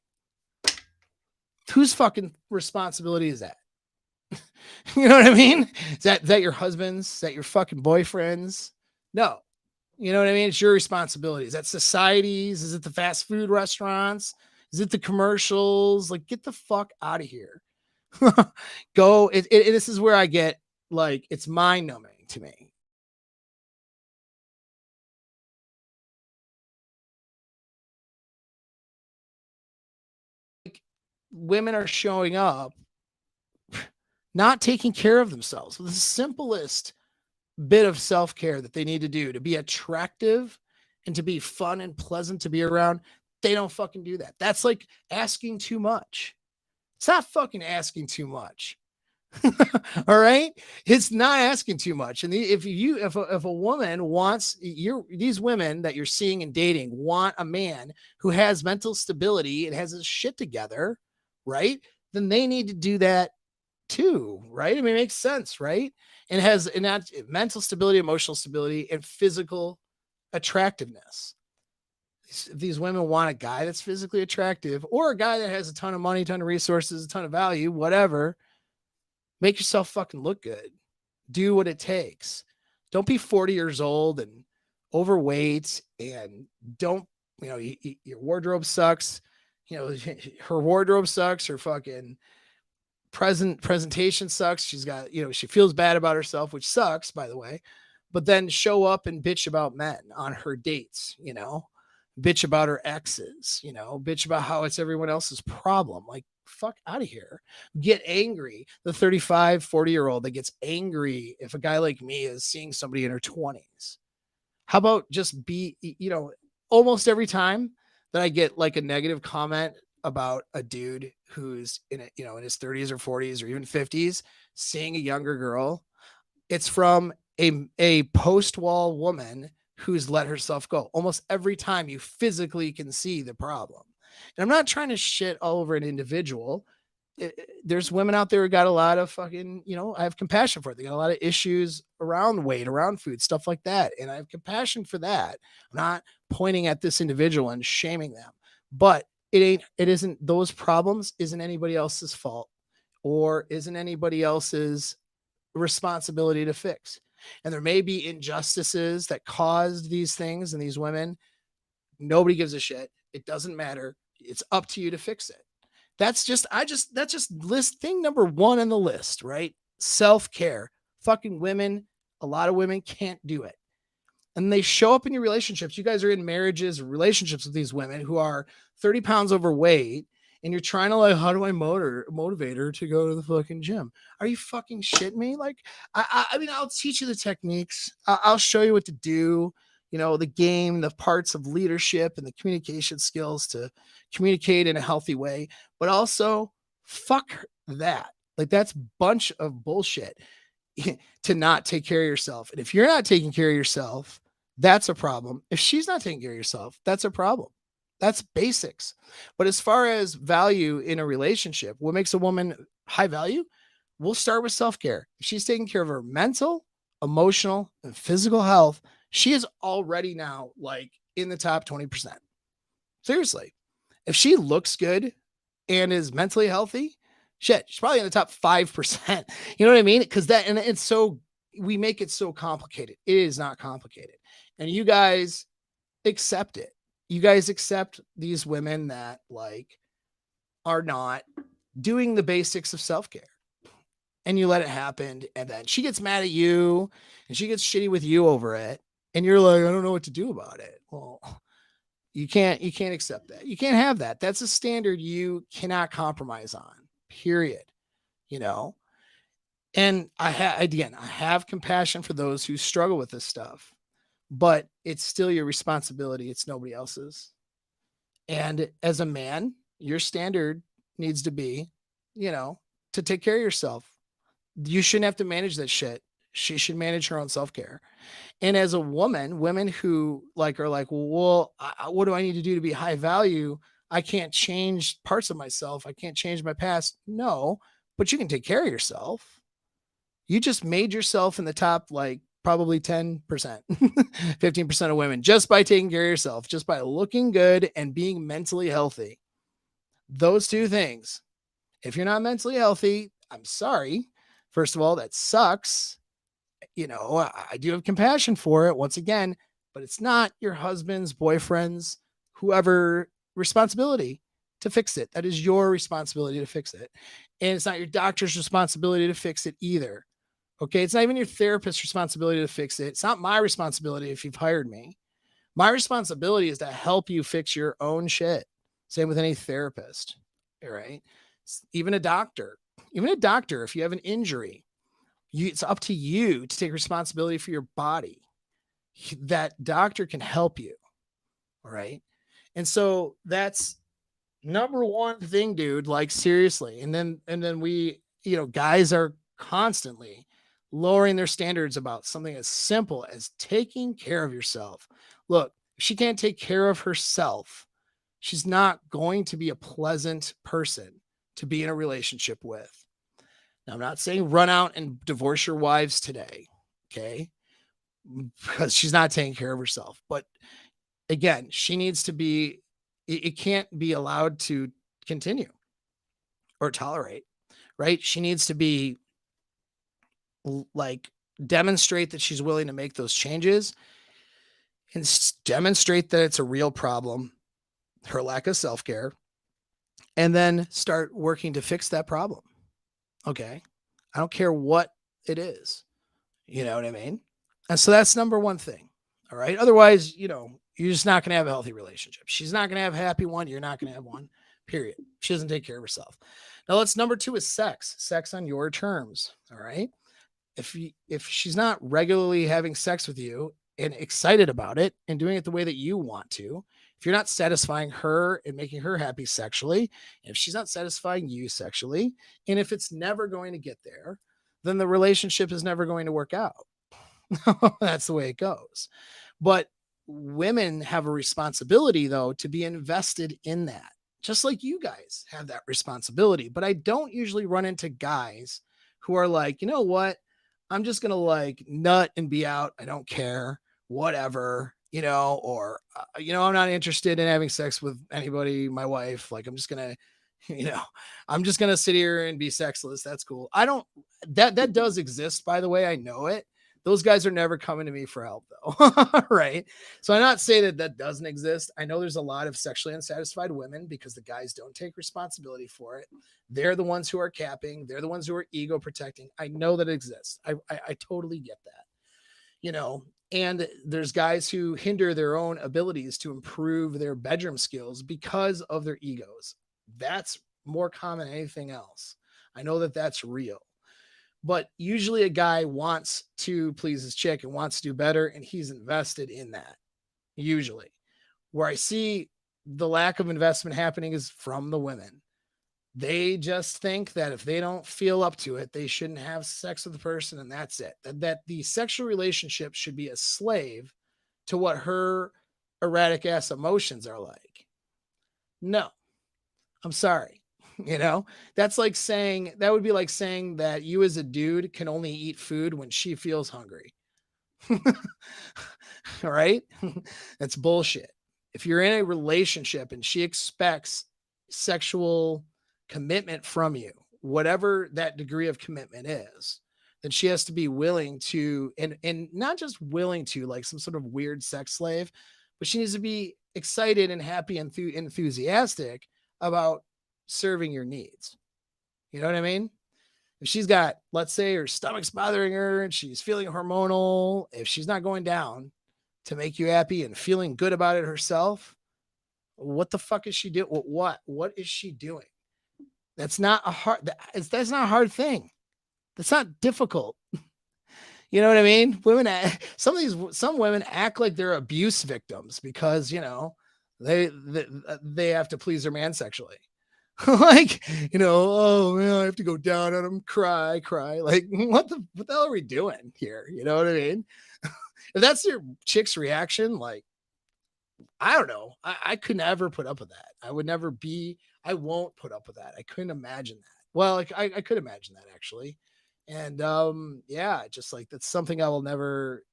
Whose fucking responsibility is that? You know what I mean? Is that your husband's? Is that your fucking boyfriend's? No. You know what I mean? It's your responsibility. Is that society's? Is it the fast food restaurants? Is it the commercials? Like, get the fuck out of here. Go. This is where I get like, it's mind numbing to me. Like, women are showing up not taking care of themselves. The simplest bit of self-care that they need to do to be attractive and to be fun and pleasant to be around, they don't fucking do that. That's like asking too much. It's not fucking asking too much. All right, it's not asking too much. And if a woman wants these women that you're seeing and dating want a man who has mental stability and has his shit together, right? Then they need to do that too, right? I mean, it makes sense, right? And has that mental stability, emotional stability, and physical attractiveness. If these women want a guy that's physically attractive or a guy that has a ton of money, ton of resources, a ton of value, whatever, make yourself fucking look good. Do what it takes. Don't be 40 years old and overweight and don't, your wardrobe sucks. Her wardrobe sucks. Her fucking presentation sucks. She's got, she feels bad about herself, which sucks, by the way, but then show up and bitch about men on her dates, bitch about her exes, bitch about how it's everyone else's problem. Like, fuck out of here. Get angry. The 35, 40-year-old that gets angry if a guy like me is seeing somebody in her 20s. How about just be, almost every time that I get like a negative comment about a dude who's in his 30s or 40s or even 50s seeing a younger girl, it's from a post-wall woman who's let herself go. Almost every time you physically can see the problem. And I'm not trying to shit all over an individual. There's women out there who got a lot of fucking, I have compassion for it. They got a lot of issues around weight, around food, stuff like that. And I have compassion for that. I'm not pointing at this individual and shaming them, but it isn't those problems isn't anybody else's fault or isn't anybody else's responsibility to fix. And there may be injustices that caused these things and these women. Nobody gives a shit. It doesn't matter. It's up to you to fix it. That's just list thing number one on the list, right? Self-care. Fucking women, a lot of women can't do it. And they show up in your relationships. You guys are in marriages or relationships with these women who are 30 pounds overweight and you're trying to like, how do I motivate her to go to the fucking gym? Are you fucking shitting me? Like, I mean, I'll teach you the techniques. I'll show you what to do. You know, the game, the parts of leadership and the communication skills to communicate in a healthy way, but also fuck that. Like that's bunch of bullshit to not take care of yourself. And if you're not taking care of yourself, that's a problem. If she's not taking care of yourself, that's a problem. That's basics. But as far as value in a relationship, what makes a woman high value? We'll start with self-care. If she's taking care of her mental, emotional, and physical health, she is already now like in the top 20%. Seriously. If she looks good and is mentally healthy, shit, she's probably in the top 5%. You know what I mean? Because that, and it's so, we make it so complicated. It is not complicated. And you guys accept it. You guys accept these women that like are not doing the basics of self-care, and you let it happen. And then she gets mad at you and she gets shitty with you over it. And you're like, I don't know what to do about it. Well, you can't accept that. You can't have that. That's a standard you cannot compromise on, period. You know? And I have compassion for those who struggle with this stuff, but it's still your responsibility. It's nobody else's. And as a man, your standard needs to be, you know, to take care of yourself. You shouldn't have to manage that shit. She should manage her own self-care. And as a woman, women who like are like, well, what do I need to do to be high value? I can't change parts of myself. I can't change my past. No, but you can take care of yourself. You just made yourself in the top, like probably 10%, 15% of women just by taking care of yourself, just by looking good and being mentally healthy. Those two things. If you're not mentally healthy, I'm sorry. First of all, that sucks. You know, I do have compassion for it once again, but it's not your husband's, boyfriend's, whoever responsibility to fix it. That is your responsibility to fix it. And it's not your doctor's responsibility to fix it either. Okay. It's not even your therapist's responsibility to fix it. It's not my responsibility if you've hired me. My responsibility is to help you fix your own shit. Same with any therapist. All right. Even a doctor, if you have an injury, it's up to you to take responsibility for your body. That doctor can help you. All right. And so that's number one thing, dude, like seriously. And then we, you know, guys are constantly lowering their standards about something as simple as taking care of yourself. Look, if she can't take care of herself, she's not going to be a pleasant person to be in a relationship with. Now, I'm not saying run out and divorce your wives today, okay? Because she's not taking care of herself. But again, she needs to be, it can't be allowed to continue or tolerate, right? She needs to be like demonstrate that she's willing to make those changes and demonstrate that it's a real problem, her lack of self-care, and then start working to fix that problem. Okay. I don't care what it is. You know what I mean? And so that's number one thing. All right. Otherwise, you know, you're just not going to have a healthy relationship. She's not going to have a happy one. You're not going to have one, period. She doesn't take care of herself. Now let's number two is sex on your terms. All right. If she's not regularly having sex with you and excited about it and doing it the way that you want to, if you're not satisfying her and making her happy sexually, if she's not satisfying you sexually, and if it's never going to get there, then the relationship is never going to work out. That's the way it goes. But women have a responsibility, though, to be invested in that, just like you guys have that responsibility. But I don't usually run into guys who are like, you know what? I'm just going to like nut and be out. I don't care, whatever, you know, or, you know, I'm not interested in having sex with anybody, my wife. Like, I'm just going to, you know, I'm just going to sit here and be sexless. That's cool. That does exist, by the way. I know it. Those guys are never coming to me for help though. Right. So I'm not saying that doesn't exist. I know there's a lot of sexually unsatisfied women because the guys don't take responsibility for it. They're the ones who are capping. They're the ones who are ego protecting. I know that it exists. I totally get that, you know, and there's guys who hinder their own abilities to improve their bedroom skills because of their egos. That's more common than anything else. I know that that's real. But usually a guy wants to please his chick and wants to do better, and he's invested in that. Usually. Where I see the lack of investment happening is from the women. They just think that if they don't feel up to it, they shouldn't have sex with the person, and that's it. That the sexual relationship should be a slave to what her erratic ass emotions are like. No, I'm sorry. That's like saying that would be like saying that you as a dude can only eat food when she feels hungry. All right. That's bullshit. If you're in a relationship and she expects sexual commitment from you, whatever that degree of commitment is, then she has to be willing to, and not just willing to like some sort of weird sex slave, but she needs to be excited and happy and enthusiastic about serving your needs. You know what I mean? If she's got, let's say, her stomach's bothering her and she's feeling hormonal, if she's not going down to make you happy and feeling good about it herself, what the fuck is she doing? What is she doing? That's not a hard. That's not a hard thing. That's not difficult. You know what I mean? Some women act like they're abuse victims because they have to please their man sexually. Like, oh man, I have to go down on him, cry. Like, what the hell are we doing here? You know what I mean? If that's your chick's reaction, like, I don't know. I could never put up with that. I won't put up with that. I couldn't imagine that. Well, like, I could imagine that actually. And yeah, just like that's something I would never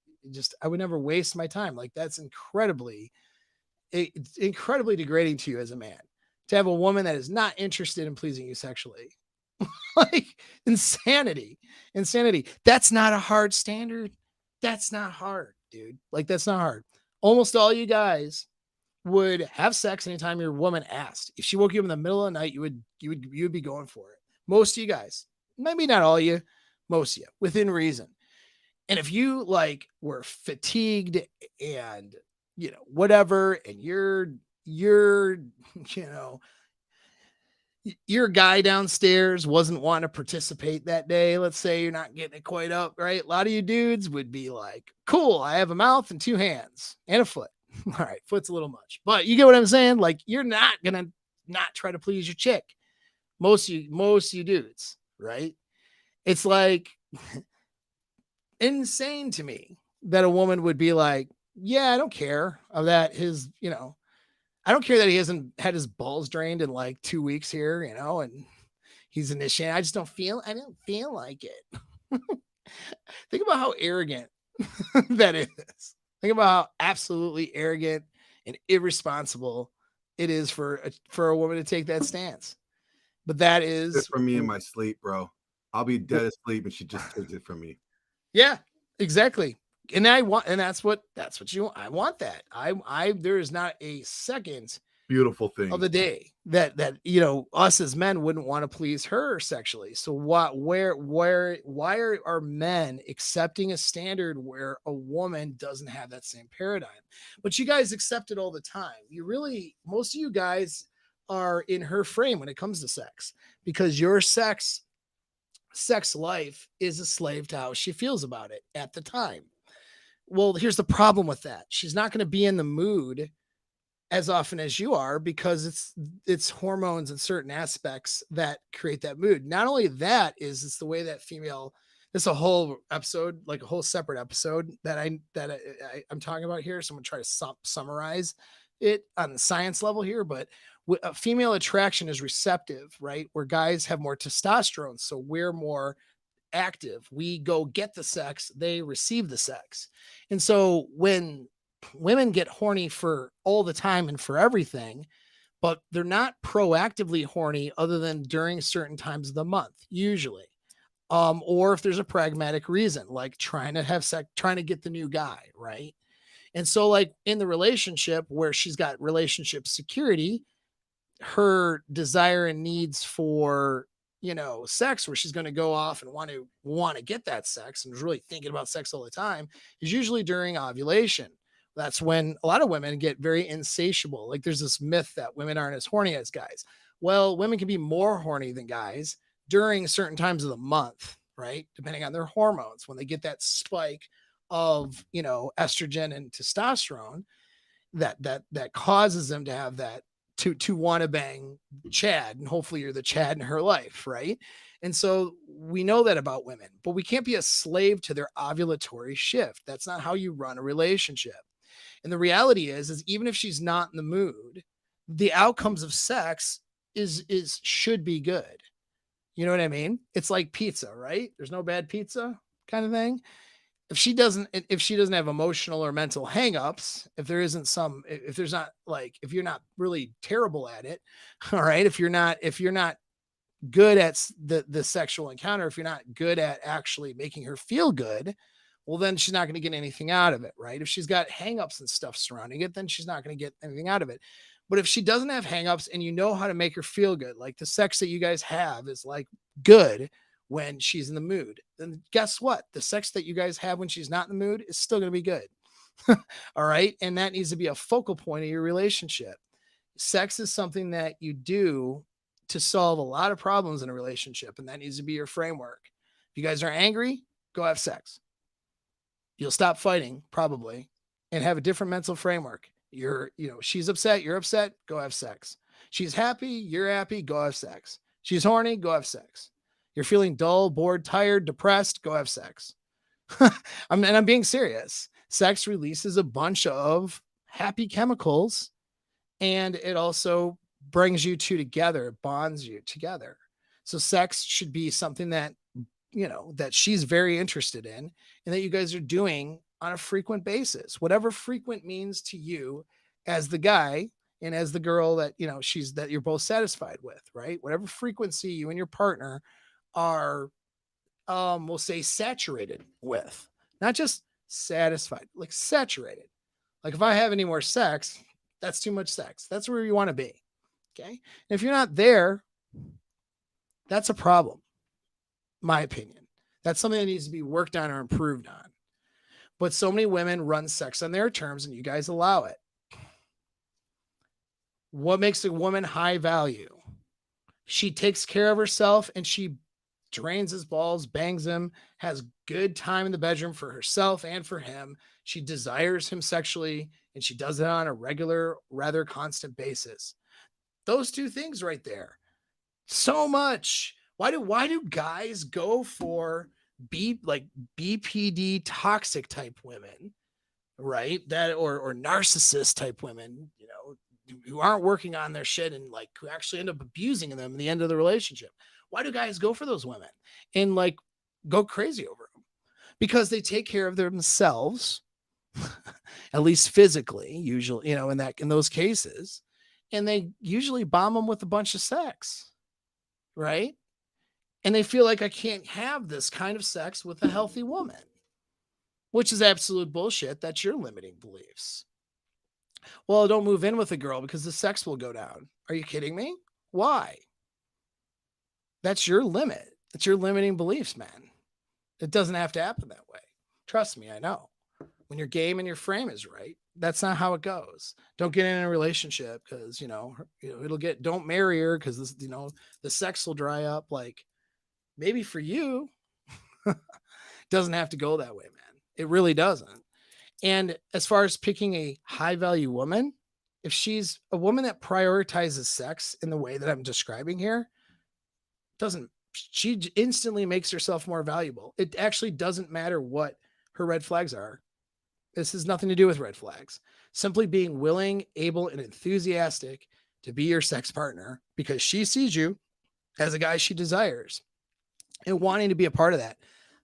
waste my time. Like that's it's incredibly degrading to you as a man to have a woman that is not interested in pleasing you sexually. Like insanity. That's not a hard standard. That's not hard, dude. Like that's not hard. Almost all you guys would have sex anytime your woman asked. If she woke you up in the middle of the night, you would be going for it. Most of you guys, maybe not all of you, most of you, within reason. And if you like were fatigued and whatever, and you're your guy downstairs wasn't wanting to participate that day, let's say you're not getting it quite up, right? A lot of you dudes would be like, cool, I have a mouth and 2 hands and a foot. All right, foot's a little much, but you get what I'm saying? Like, you're not gonna not try to please your chick. Most of you dudes, right? It's like insane to me that a woman would be like, yeah, I don't care that I don't care that he hasn't had his balls drained in like 2 weeks here, and he's initiating. I don't feel like it. Think about how arrogant that is. Think about how absolutely arrogant and irresponsible it is for a woman to take that stance. But that is it's for me in my sleep, bro. I'll be dead asleep and she just takes it from me. Yeah, exactly. And I want that. There is not a second beautiful thing of the day that us as men wouldn't want to please her sexually. So why are men accepting a standard where a woman doesn't have that same paradigm? But you guys accept it all the time. Most of you guys are in her frame when it comes to sex, because your sex life is a slave to how she feels about it at the time. Well, here's the problem with that. She's not going to be in the mood as often as you are, because it's hormones and certain aspects that create that mood. Not only that, it's the way that female, this is a whole episode, like a whole separate episode that I'm talking about here. So I'm going to try to summarize it on the science level here, but female attraction is receptive, right? Where guys have more testosterone. So we're more active. We go get the sex, they receive the sex. And so when women get horny for all the time and for everything, but they're not proactively horny other than during certain times of the month, usually. Or if there's a pragmatic reason, like trying to have sex, trying to get the new guy, right? And so like in the relationship where she's got relationship security, her desire and needs for sex, where she's going to go off and want to get that sex and is really thinking about sex all the time, is usually during ovulation. That's when a lot of women get very insatiable. Like there's this myth that women aren't as horny as guys. Well, women can be more horny than guys during certain times of the month, right? Depending on their hormones, when they get that spike of, estrogen and testosterone, that causes them to have that, to want to bang Chad, and hopefully you're the Chad in her life, right? And so we know that about women, but we can't be a slave to their ovulatory shift. That's not how you run a relationship. And the reality is even if she's not in the mood, the outcomes of sex is should be good. You know what I mean? It's like pizza, right? There's no bad pizza kind of thing. If she doesn't have emotional or mental hangups, if there's not, like, if you're not really terrible at it, all right, if you're not good at the sexual encounter, if you're not good at actually making her feel good, well, then she's not going to get anything out of it, right? If she's got hangups and stuff surrounding it, then she's not going to get anything out of it. But if she doesn't have hangups and you know how to make her feel good, like the sex that you guys have is like good when she's in the mood, then guess what? The sex that you guys have when she's not in the mood is still going to be good. All right. And that needs to be a focal point of your relationship. Sex is something that you do to solve a lot of problems in a relationship, and that needs to be your framework. If you guys are angry, go have sex. You'll stop fighting probably and have a different mental framework. She's upset, you're upset, go have sex. She's happy, you're happy, go have sex. She's horny, go have sex. You're feeling dull, bored, tired, depressed, go have sex. I'm being serious. Sex releases a bunch of happy chemicals, and it also brings you two together, bonds you together. So sex should be something that, that she's very interested in and that you guys are doing on a frequent basis, whatever frequent means to you as the guy and as the girl that, that you're both satisfied with, right? Whatever frequency you and your partner are, we'll say saturated with, not just satisfied, like saturated. Like if I have any more sex, that's too much sex. That's where you want to be. Okay. And if you're not there, that's a problem. My opinion. That's something that needs to be worked on or improved on. But so many women run sex on their terms and you guys allow it. What makes a woman high value? She takes care of herself and she drains his balls, bangs him, has good time in the bedroom for herself and for him. She desires him sexually and she does it on a regular, rather constant basis. Those two things right there. So much. Why do guys go for BPD toxic type women, right? That or narcissist type women, who aren't working on their shit and like who actually end up abusing them in the end of the relationship. Why do guys go for those women and like go crazy over them? Because they take care of themselves, at least physically, usually, in those cases, and they usually bomb them with a bunch of sex, right? And they feel like I can't have this kind of sex with a healthy woman, which is absolute bullshit. That's your limiting beliefs. Well, don't move in with a girl because the sex will go down. Are you kidding me? Why? That's your limit. That's your limiting beliefs, man. It doesn't have to happen that way. Trust me, I know. When your game and your frame is right, that's not how it goes. Don't get in a relationship because, don't marry her because this, the sex will dry up. Like maybe for you, doesn't have to go that way, man. It really doesn't. And as far as picking a high value woman, if she's a woman that prioritizes sex in the way that I'm describing here, she instantly makes herself more valuable. It actually doesn't matter what her red flags are. This has nothing to do with red flags. Simply being willing, able, and enthusiastic to be your sex partner because she sees you as a guy she desires and wanting to be a part of that.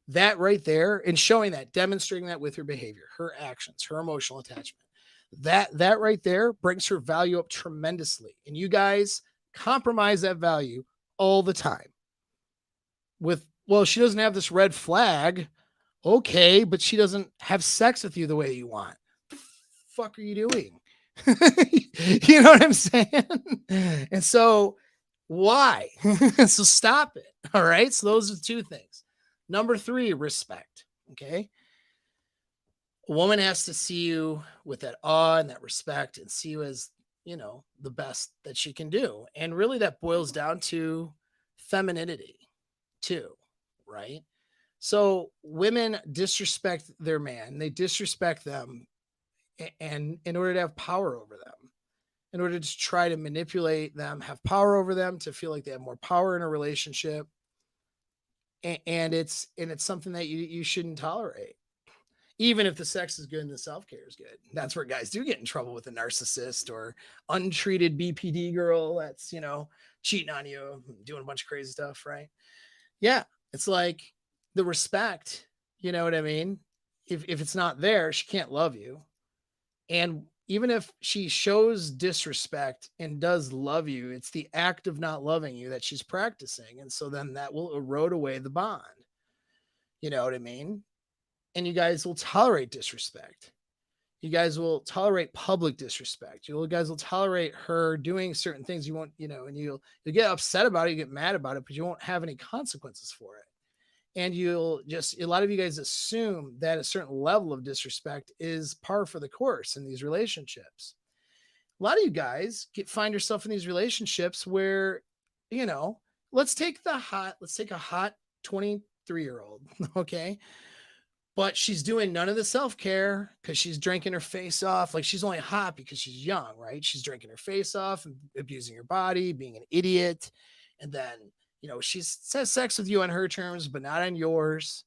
That right there, and showing that, demonstrating that with her behavior, her actions, her emotional attachment, that right there brings her value up tremendously. And you guys compromise that value all the time with, well, she doesn't have this red flag. Okay, but she doesn't have sex with you the way you want. What the fuck are you doing? You know what I'm saying? And so why? So stop it. All right. So those are two things. Number 3, respect. Okay. A woman has to see you with that awe and that respect and see you as the best that she can do. And really that boils down to femininity too, right? So women disrespect their man, they disrespect them, and in order to have power over them, in order to try to manipulate them, have power over them, to feel like they have more power in a relationship. And it's something that you shouldn't tolerate, even if the sex is good and the self-care is good. That's where guys do get in trouble with a narcissist or untreated BPD girl that's, cheating on you, doing a bunch of crazy stuff, right? Yeah. It's like the respect, you know what I mean? If it's not there, she can't love you. And even if she shows disrespect and does love you, it's the act of not loving you that she's practicing. And so then that will erode away the bond. You know what I mean? And you guys will tolerate disrespect. You guys will tolerate public disrespect. You guys will tolerate her doing certain things you won't, and you'll get upset about it, you get mad about it, but you won't have any consequences for it. And a lot of you guys assume that a certain level of disrespect is par for the course in these relationships. A lot of you guys find yourself in these relationships where, you know, let's take a hot 23-year-old, okay? But she's doing none of the self-care because she's drinking her face off. Like, she's only hot because she's young, right? She's drinking her face off and abusing her body, being an idiot. And then, she says sex with you on her terms, but not on yours.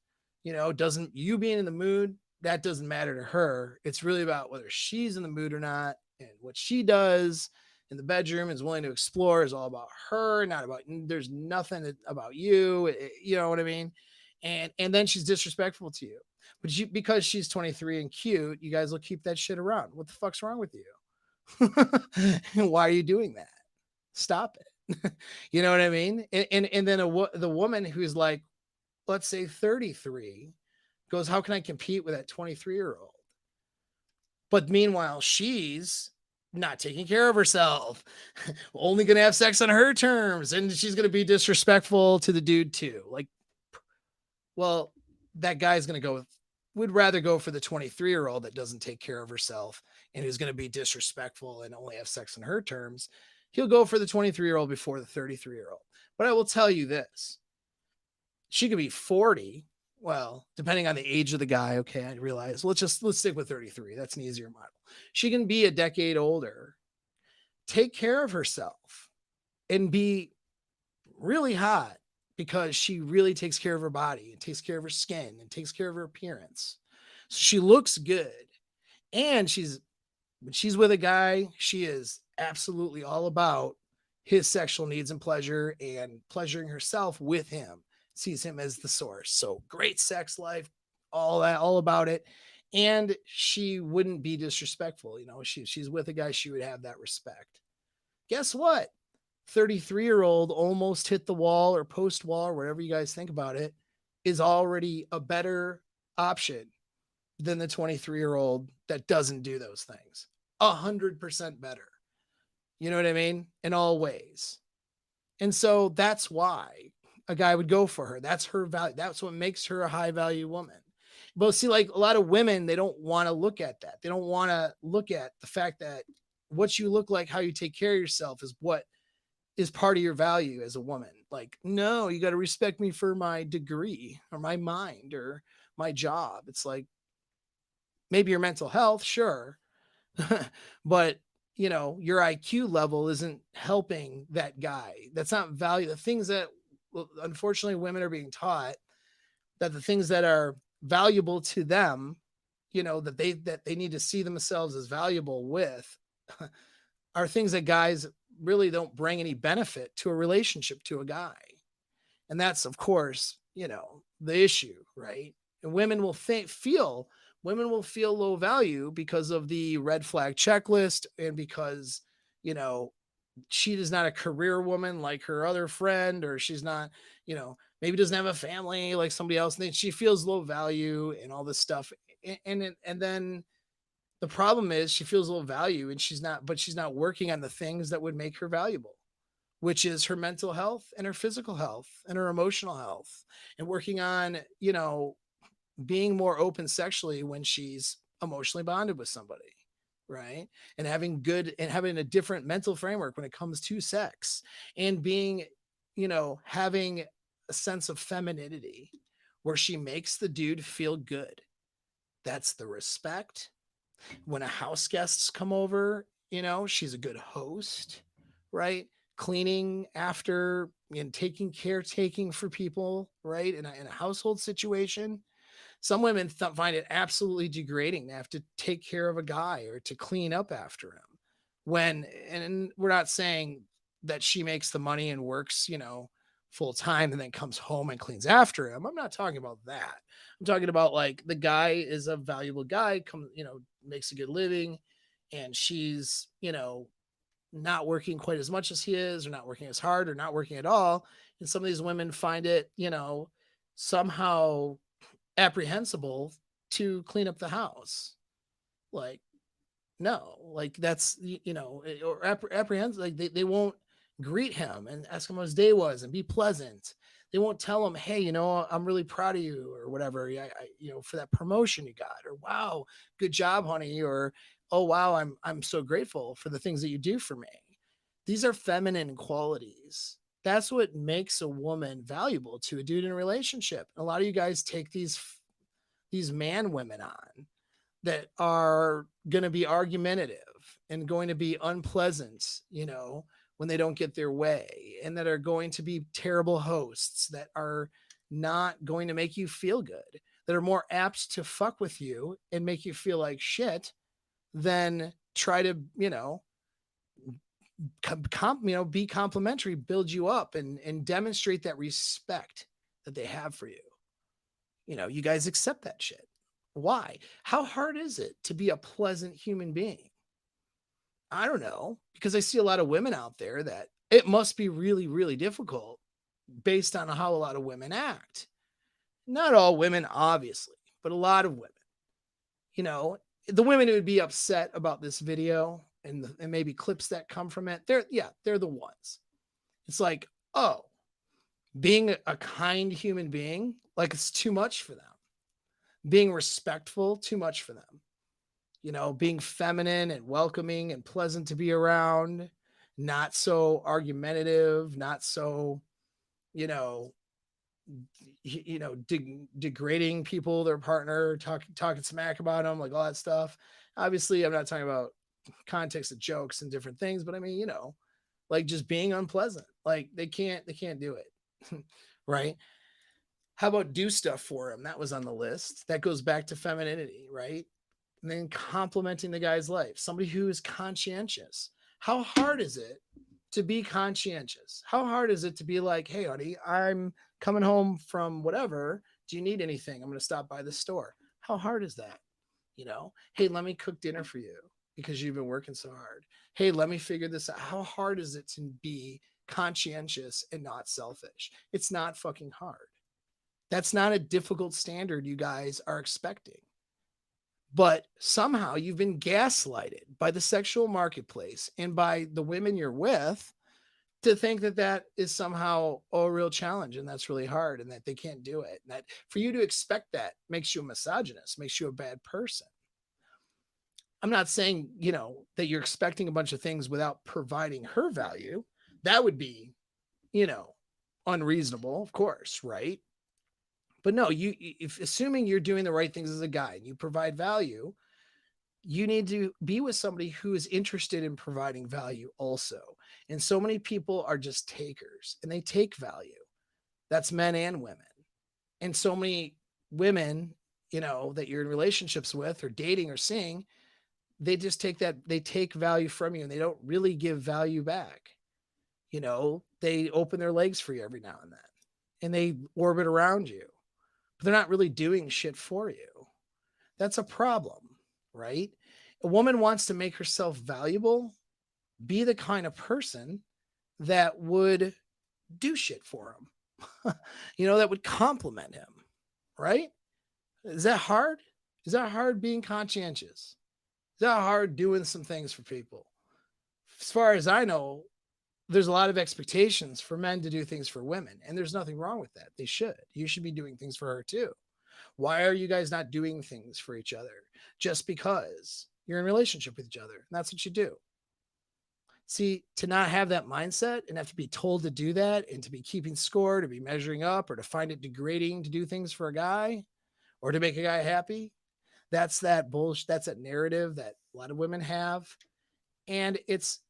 Doesn't you being in the mood, that doesn't matter to her. It's really about whether she's in the mood or not. And what she does in the bedroom is willing to explore is all about her, not about, there's nothing about you. You know what I mean? And then she's disrespectful to you. But because she's 23 and cute, you guys will keep that shit around. What the fuck's wrong with you? Why are you doing that? Stop it. You know what I mean? And then the woman who's like, let's say 33, goes, how can I compete with that 23-year-old? But meanwhile, she's not taking care of herself, only going to have sex on her terms, and she's going to be disrespectful to the dude too. Like, well, that guy's going to would rather go for the 23-year-old that doesn't take care of herself and who's going to be disrespectful and only have sex on her terms. He'll go for the 23-year-old before the 33-year-old. But I will tell you this. She could be 40. Well, depending on the age of the guy. Okay, I realize. Let's stick with 33. That's an easier model. She can be a decade older, take care of herself, and be really hot because she really takes care of her body and takes care of her skin and takes care of her appearance. So she looks good. And when she's with a guy, she is absolutely all about his sexual needs and pleasure and pleasuring herself with him, sees him as the source. So great sex life, all that, all about it. And she wouldn't be disrespectful. She's with a guy, she would have that respect. Guess what? 33-year-old almost hit the wall or post wall or whatever you guys think about it, is already a better option than the 23-year-old that doesn't do those things. 100% better. You know what I mean? In all ways. And so that's why a guy would go for her. That's her value. That's what makes her a high value woman. But see, like a lot of women, they don't want to look at that. They don't want to look at the fact that what you look like, how you take care of yourself is what is part of your value as a woman. Like, no, you got to respect me for my degree or my mind or my job. It's like, maybe your mental health, sure. But your IQ level isn't helping that guy. That's not value. The things that, unfortunately, women are being taught, that the things that are valuable to them, that they need to see themselves as valuable with, are things that guys really don't bring any benefit to a relationship to a guy. And that's, of course, the issue, right? And women will feel low value because of the red flag checklist, and because, she is not a career woman like her other friend, or she's not, maybe doesn't have a family like somebody else, and then she feels low value and all this stuff. And then the problem is she feels low value and she's not working on the things that would make her valuable, which is her mental health and her physical health and her emotional health, and working on, being more open sexually when she's emotionally bonded with somebody. right? And having a different mental framework when it comes to sex, and being, having a sense of femininity where she makes the dude feel good. That's the respect. When a house guests come over, she's a good host, right? Cleaning after and taking for people, right? In a household situation. Some women find it absolutely degrading to have to take care of a guy or to clean up after him. And we're not saying that she makes the money and works, full time and then comes home and cleans after him. I'm not talking about that. I'm talking about like the guy is a valuable guy, makes a good living, and she's, not working quite as much as he is, or not working as hard, or not working at all. And some of these women find it, somehow apprehensible to clean up the house. Like, no, like that's, or apprehensive. Like they won't greet him and ask him how his day was and be pleasant. They won't tell him, hey, I'm really proud of you or whatever. For that promotion you got, or wow, good job, honey. Or, oh, wow, I'm so grateful for the things that you do for me. These are feminine qualities. That's what makes a woman valuable to a dude in a relationship. A lot of you guys take these man women on that are going to be argumentative and going to be unpleasant, when they don't get their way, and that are going to be terrible hosts, that are not going to make you feel good, that are more apt to fuck with you and make you feel like shit than try to, be complimentary, build you up, and demonstrate that respect that they have for you. You guys accept that shit. Why? How hard is it to be a pleasant human being? I don't know, because I see a lot of women out there that it must be really, really difficult based on how a lot of women act. Not all women, obviously, but a lot of women. The women who would be upset about this video and maybe clips that come from it, they're the ones. It's like, oh, being a kind human being, like it's too much for them. Being respectful, too much for them. Being feminine and welcoming and pleasant to be around, not so argumentative, not so, you know, degrading people, their partner, talking smack about them, like all that stuff. Obviously, I'm not talking about context of jokes and different things, but I mean, like just being unpleasant. Like they can't do it. Right? How about do stuff for him? That was on the list. That goes back to femininity, right? And then complimenting the guy's life. Somebody who is conscientious. How hard is it to be conscientious? How hard is it to be like, hey, honey, I'm coming home from whatever. Do you need anything? I'm going to stop by the store. How hard is that? Hey, let me cook dinner for you because you've been working so hard. Hey, let me figure this out. How hard is it to be conscientious and not selfish? It's not fucking hard. That's not a difficult standard you guys are expecting. But somehow you've been gaslighted by the sexual marketplace and by the women you're with to think that that is somehow a real challenge and that's really hard and that they can't do it. And that for you to expect that makes you a misogynist, makes you a bad person. I'm not saying, that you're expecting a bunch of things without providing her value. That would be, unreasonable, of course, right? But no, if assuming you're doing the right things as a guy and you provide value, you need to be with somebody who is interested in providing value also. And so many people are just takers and they take value. That's men and women. And so many women, that you're in relationships with or dating or seeing, they just they take value from you and they don't really give value back. They open their legs for you every now and then and they orbit around you, but they're not really doing shit for you. That's a problem, right? A woman wants to make herself valuable, be the kind of person that would do shit for him, that would compliment him, right? Is that hard? Is that hard being conscientious? Is that hard doing some things for people? As far as I know, there's a lot of expectations for men to do things for women, and there's nothing wrong with that. They should. You should be doing things for her too. Why are you guys not doing things for each other? Just because, you're in a relationship with each other. And that's what you do. See, to not have that mindset and have to be told to do that and to be keeping score, to be measuring up, or to find it degrading to do things for a guy or to make a guy happy, that's that bullshit. That's that narrative that a lot of women have. And it's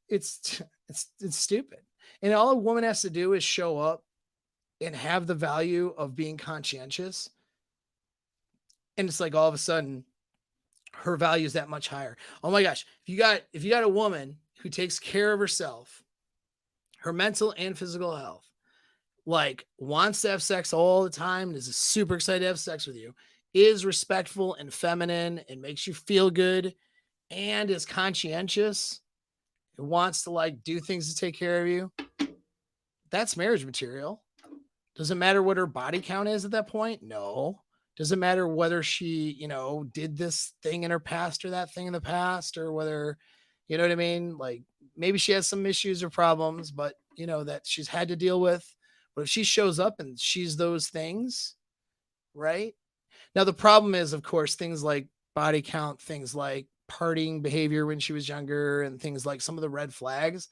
stupid. And all a woman has to do is show up and have the value of being conscientious. And it's like all of a sudden her value is that much higher. Oh my gosh. If you got a woman who takes care of herself, her mental and physical health, like wants to have sex all the time and is super excited to have sex with you, is respectful and feminine and makes you feel good and is conscientious and wants to like do things to take care of you, that's marriage material. Doesn't matter what her body count is at that point. No. Doesn't matter whether she, did this thing in her past or that thing in the past, or whether, you know what I mean? Like maybe she has some issues or problems, but that she's had to deal with. But if she shows up and she's those things, right? Now, the problem is, of course, things like body count, things like partying behavior when she was younger, and things like some of the red flags,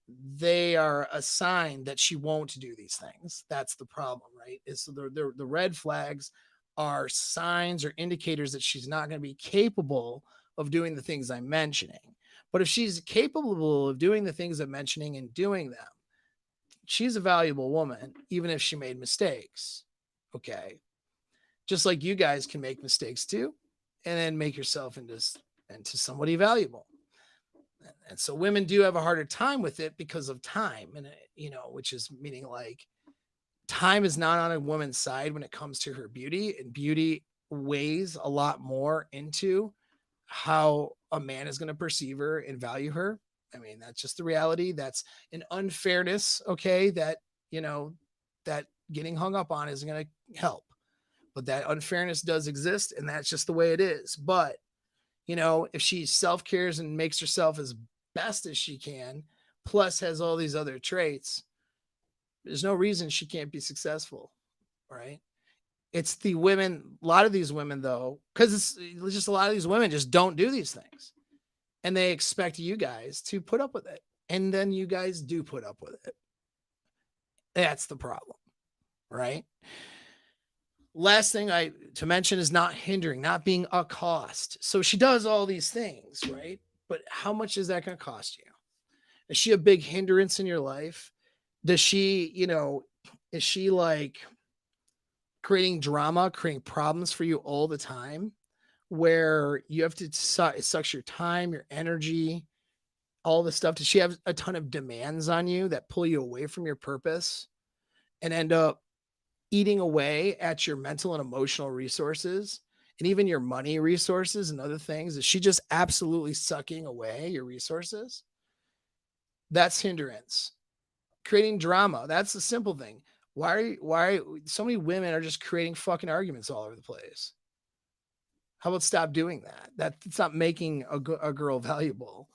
they are a sign that she won't do these things. That's the problem, right? Is the red flags are signs or indicators that she's not going to be capable of doing the things I'm mentioning. But if she's capable of doing the things I'm mentioning and doing them, she's a valuable woman, even if she made mistakes. Okay. Just like you guys can make mistakes too, and then make yourself into somebody valuable. And so women do have a harder time with it because of time, and which is meaning like time is not on a woman's side when it comes to her beauty, and beauty weighs a lot more into how a man is going to perceive her and value her. I mean, that's just the reality. That's an unfairness, okay, that that getting hung up on isn't going to help. But that unfairness does exist, and that's just the way it is. But if she self-cares and makes herself as best as she can, plus has all these other traits, there's no reason she can't be successful, right? It's the women, a lot of these women though, because it's just a lot of these women just don't do these things. And they expect you guys to put up with it. And then you guys do put up with it. That's the problem, right? Last thing to mention is not hindering, not being a cost. So she does all these things, right? But how much is that going to cost you? Is she a big hindrance in your life? Does she, is she like creating drama, creating problems for you all the time, where you have to, it sucks your time, your energy, all the stuff? Does she have a ton of demands on you that pull you away from your purpose and end up eating away at your mental and emotional resources and even your money resources and other things? Is she just absolutely sucking away your resources? That's hindrance. Creating drama, that's a simple thing. Why so many women are just creating fucking arguments all over the place? How about stop doing that? That's not making a girl valuable.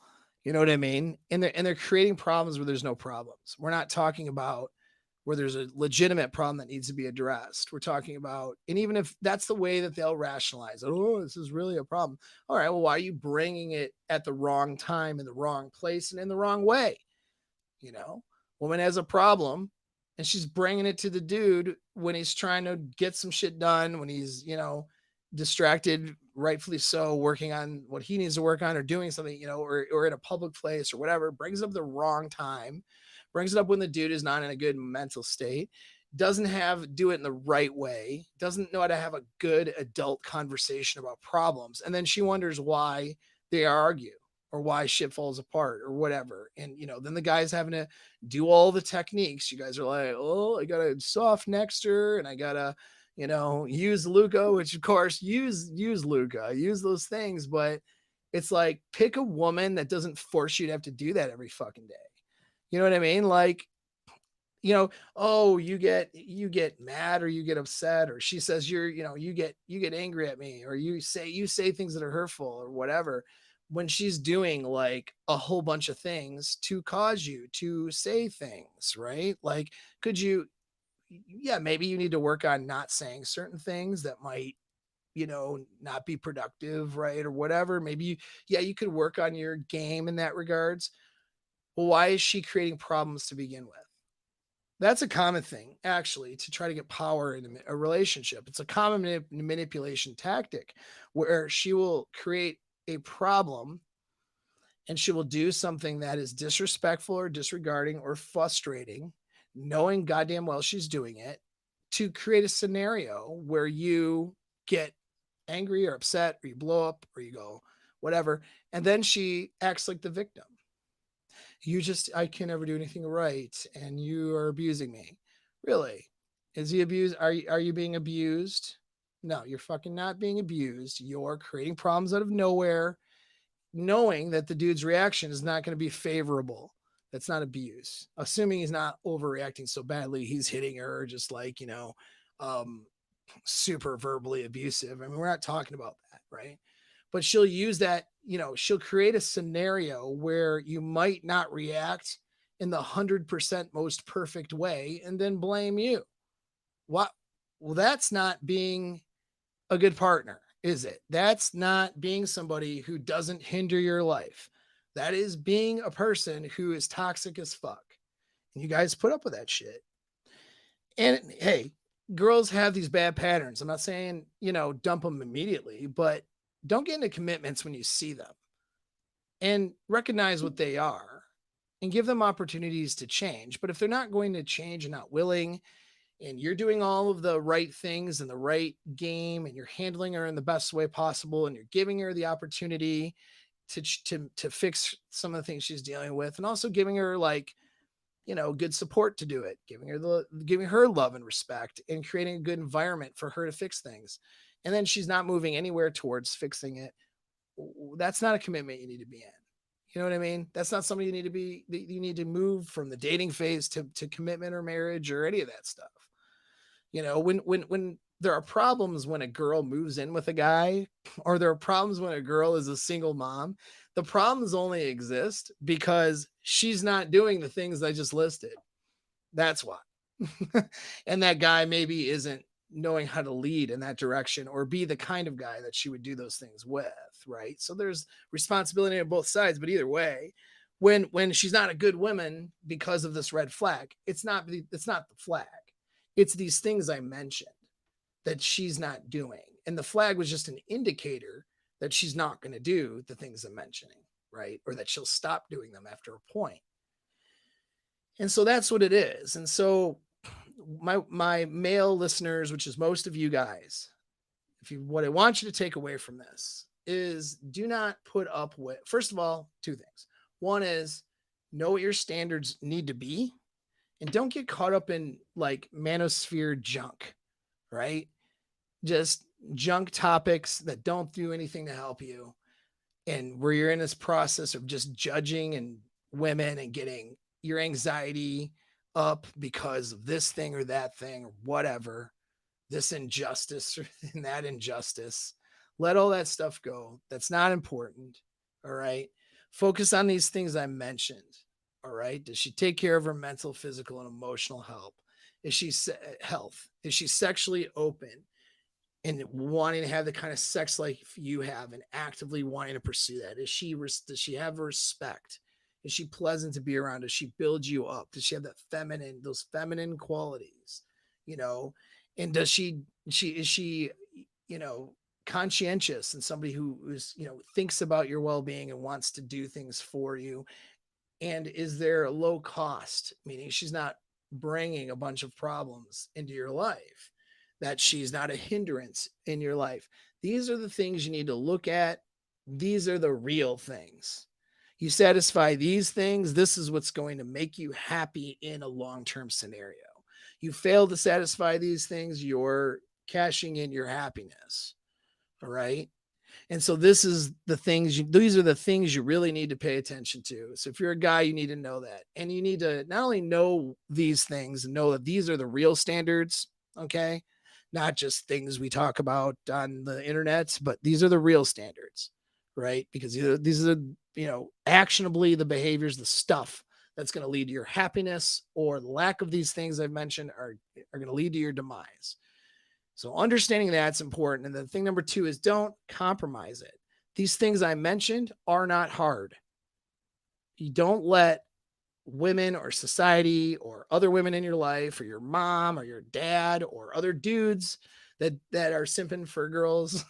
You know what I mean? And they're creating problems where there's no problems. We're not talking about where there's a legitimate problem that needs to be addressed. We're talking about, and even if that's the way that they'll rationalize it, oh, this is really a problem. All right, well, why are you bringing it at the wrong time, in the wrong place, and in the wrong way? Woman has a problem and she's bringing it to the dude when he's trying to get some shit done, when he's, distracted, rightfully so, working on what he needs to work on or doing something, or in a public place or whatever. Brings it up the wrong time, brings it up when the dude is not in a good mental state, doesn't do it in the right way, doesn't know how to have a good adult conversation about problems. And then she wonders why they argue or why shit falls apart or whatever. And, then the guy's having to do all the techniques. You guys are like, oh, I got to soft next her and I got to, use Luca, which of course use Luca, use those things. But it's like, pick a woman that doesn't force you to have to do that every fucking day. You know what I mean? Like, oh, you get mad or you get upset, or she says you get angry at me, or you say things that are hurtful or whatever, when she's doing like a whole bunch of things to cause you to say things, right? Like, maybe you need to work on not saying certain things that might, not be productive, right? Or whatever. Maybe you could work on your game in that regards. Well, why is she creating problems to begin with? That's a common thing, actually, to try to get power in a relationship. It's a common manipulation tactic where she will create a problem and she will do something that is disrespectful or disregarding or frustrating, knowing goddamn well she's doing it, to create a scenario where you get angry or upset or you blow up or you go whatever. And then she acts like the victim. I can never do anything right and you are abusing me. Really? Is he abused? Are you being abused? No, you're fucking not being abused. You're creating problems out of nowhere, knowing that the dude's reaction is not going to be favorable. That's not abuse. Assuming he's not overreacting so badly, he's hitting her just like, um, super verbally abusive. I mean, we're not talking about that, right? But she'll use that, she'll create a scenario where you might not react in the 100% most perfect way and then blame you. What? Well, that's not being a good partner, is it? That's not being somebody who doesn't hinder your life. That is being a person who is toxic as fuck. And you guys put up with that shit. And hey, girls have these bad patterns. I'm not saying, dump them immediately, but don't get into commitments when you see them and recognize what they are and give them opportunities to change. But if they're not going to change and not willing, and you're doing all of the right things and the right game and you're handling her in the best way possible and you're giving her the opportunity to fix some of the things she's dealing with, and also giving her good support to do it, giving her love and respect and creating a good environment for her to fix things. And then she's not moving anywhere towards fixing it. That's not a commitment you need to be in. You know what I mean? That's not somebody you need to move from the dating phase to commitment or marriage or any of that stuff. When there are problems when a girl moves in with a guy, or there are problems when a girl is a single mom, the problems only exist because she's not doing the things I just listed. That's why. And that guy maybe isn't knowing how to lead in that direction or be the kind of guy that she would do those things with, right? So there's responsibility on both sides, but either way, when she's not a good woman because of this red flag, it's not the flag. It's these things I mentioned that she's not doing. And the flag was just an indicator that she's not going to do the things I'm mentioning, right? Or that she'll stop doing them after a point. And so that's what it is. And so my male listeners, which is most of you guys, what I want you to take away from this is do not put up with, first of all, two things. One is know what your standards need to be, and don't get caught up in like manosphere junk, right? Just junk topics that don't do anything to help you. And where you're in this process of just judging and women and getting your anxiety up because of this thing or that thing or whatever, this injustice or that injustice. Let all that stuff go. That's not important. All right. Focus on these things I mentioned. All right. Does she take care of her mental, physical, and emotional health? Is she sexually open and wanting to have the kind of sex life you have and actively wanting to pursue that? Does she have respect? Is she pleasant to be around? Does she build you up? Does she have those feminine qualities? And is she conscientious and somebody who is, thinks about your well-being and wants to do things for you? And is there a low cost, meaning she's not bringing a bunch of problems into your life, that she's not a hindrance in your life? These are the things you need to look at. These are the real things. You satisfy these things, this is what's going to make you happy in a long-term scenario. You fail to satisfy these things, you're cashing in your happiness. All right. And so these are the things you really need to pay attention to. So if you're a guy, you need to know that. And you need to not only know these things and know that these are the real standards, okay? Not just things we talk about on the internet, but these are the real standards, right? Because these are, actionably the behaviors, the stuff that's going to lead to your happiness, or the lack of these things I've mentioned are going to lead to your demise. So understanding that's important. And then thing number 2 is don't compromise it. These things I mentioned are not hard. You don't let women or society or other women in your life or your mom or your dad or other dudes that are simping for girls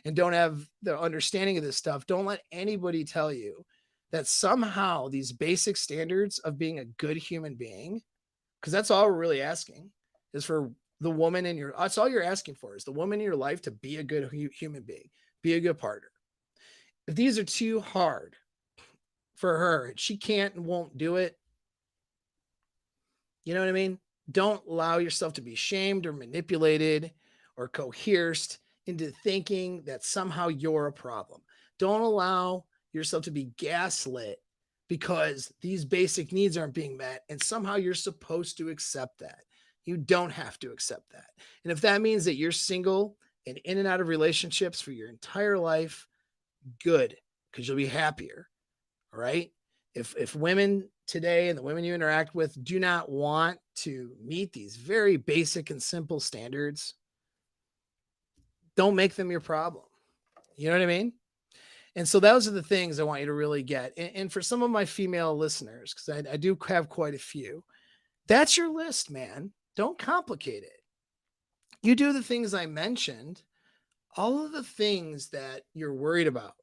and don't have the understanding of this stuff. Don't let anybody tell you that somehow these basic standards of being a good human being, because that's all we're really asking, is for the woman in your, that's all you're asking for, is the woman in your life to be a good human being, be a good partner. If these are too hard for her and she can't and won't do it, you know what I mean? Don't allow yourself to be shamed or manipulated or coerced into thinking that somehow you're a problem. Don't allow yourself to be gaslit because these basic needs aren't being met and somehow you're supposed to accept that. You don't have to accept that. And if that means that you're single and in and out of relationships for your entire life, good, because you'll be happier. All right. If women today and the women you interact with do not want to meet these very basic and simple standards, don't make them your problem. You know what I mean? And so those are the things I want you to really get. And for some of my female listeners, because I do have quite a few, that's your list, man. Don't complicate it. You do the things I mentioned, all of the things that you're worried about,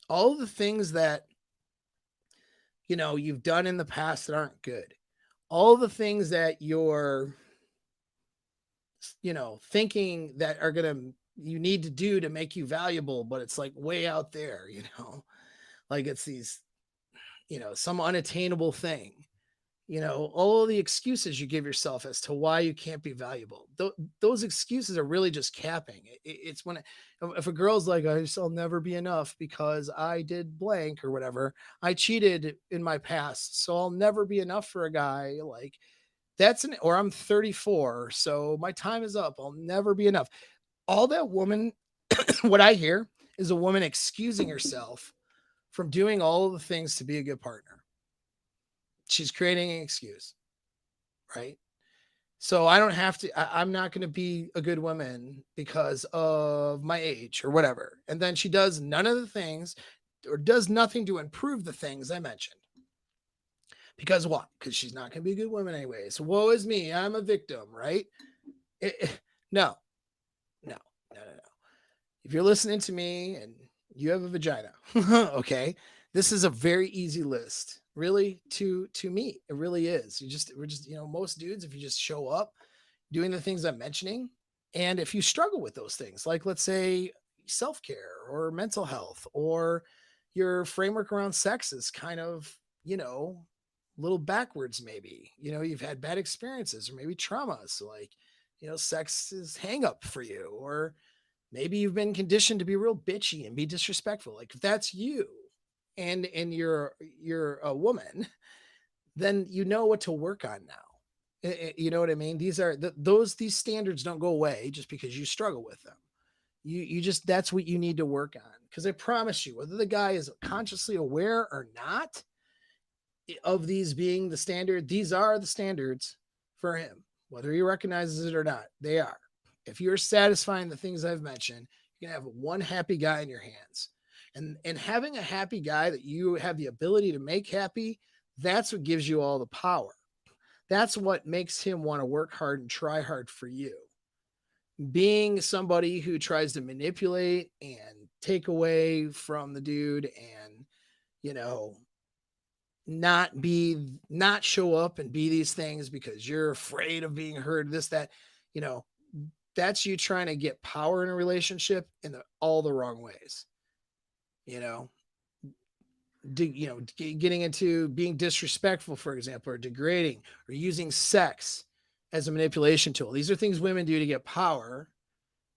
all of the things that you've done in the past that aren't good, all the things that you're thinking that are you need to do to make you valuable, but it's like way out there, like it's these some unattainable thing, all the excuses you give yourself as to why you can't be valuable. Those excuses are really just capping. It's when if a girl's like, I'll never be enough because I did blank or whatever, I cheated in my past, so I'll never be enough for a guy, like or I'm 34, so my time is up, I'll never be enough. All that woman, what I hear is a woman excusing herself from doing all of the things to be a good partner. She's creating an excuse, right? So I don't have to, I'm not going to be a good woman because of my age or whatever. And then she does none of the things or does nothing to improve the things I mentioned. Because what? Because she's not going to be a good woman anyway. So woe is me. I'm a victim, right? No, no, no, no, no. If you're listening to me and you have a vagina, okay, this is a very easy list, really, to meet. It really is. We're just, most dudes, if you just show up doing the things I'm mentioning, and if you struggle with those things, like let's say self-care or mental health, or your framework around sex is kind of, little backwards, maybe, you've had bad experiences or maybe trauma. So like, sex is hang up for you, or maybe you've been conditioned to be real bitchy and be disrespectful. Like if that's you and you're a woman, then you know what to work on now. You know what I mean? These are these standards don't go away just because you struggle with them. You just, that's what you need to work on. Because I promise you, whether the guy is consciously aware or not of these being the standard, these are the standards for him, whether he recognizes it or not. They are. If you're satisfying the things I've mentioned, you're gonna have one happy guy in your hands. And having a happy guy that you have the ability to make happy, that's what gives you all the power. That's what makes him want to work hard and try hard for you. Being somebody who tries to manipulate and take away from the dude and, you know, not show up and be these things because you're afraid of being heard, this, that, you know, that's you trying to get power in a relationship in all the wrong ways. Getting into being disrespectful, for example, or degrading, or using sex as a manipulation tool. These are things women do to get power,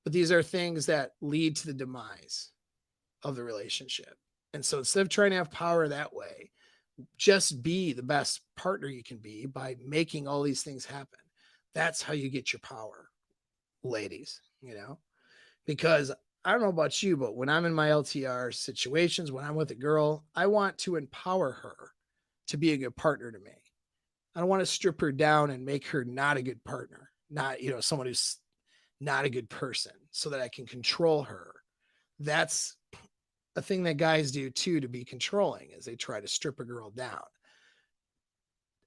but these are things that lead to the demise of the relationship. And so instead of trying to have power that way, just be the best partner you can be by making all these things happen. That's how you get your power, ladies, because I don't know about you, but when I'm in my LTR situations, when I'm with a girl, I want to empower her to be a good partner to me. I don't want to strip her down and make her not a good partner, not, someone who's not a good person so that I can control her. That's a thing that guys do too, to be controlling, is they try to strip a girl down.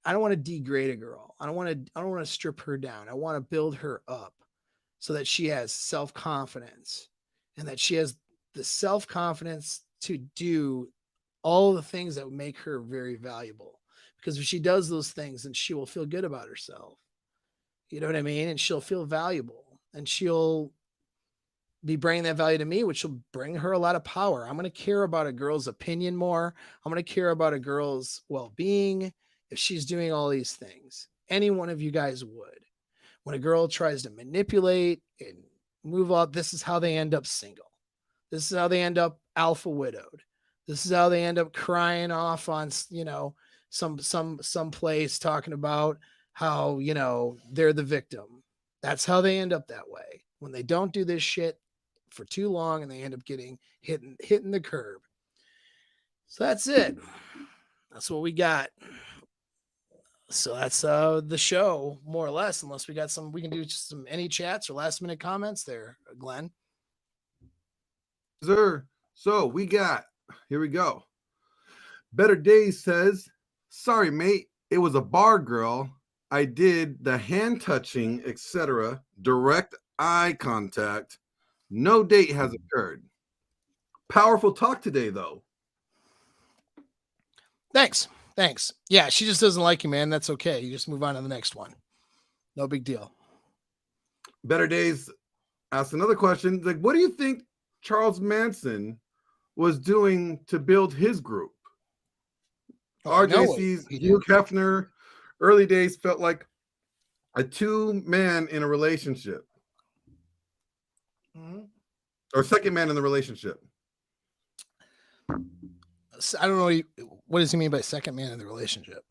I don't want to degrade a girl. I don't want to strip her down. I want to build her up so that she has self-confidence, and that she has the self-confidence to do all the things that make her very valuable. Because if she does those things, then she will feel good about herself. You know what I mean? And she'll feel valuable, and she'll be bringing that value to me, which will bring her a lot of power. I'm going to care about a girl's opinion more. I'm going to care about a girl's well-being if she's doing all these things. Any one of you guys would. When a girl tries to manipulate and move up, this is how they end up single. This is how they end up alpha widowed. This is how they end up crying off on, some place talking about how, they're the victim. That's how they end up that way. When they don't do this shit for too long, and they end up getting hitting the curb. So that's it. That's what we got. So that's the show, more or less, unless we got some, we can do some any chats or last minute comments there, Glenn. Sir. So here we go. Better Days says, sorry, mate. It was a bar girl. I did the hand touching, etc. Direct eye contact. No date has occurred. Powerful talk today, though. Thanks. Yeah, she just doesn't like you, man. That's okay. You just move on to the next one. No big deal. Better Days asked another question. Like, what do you think Charles Manson was doing to build his group? RJC's Hugh Hefner, early days felt like a two-man in a relationship. Mm-hmm. Or second man in the relationship. I don't know. What does he mean by second man in the relationship?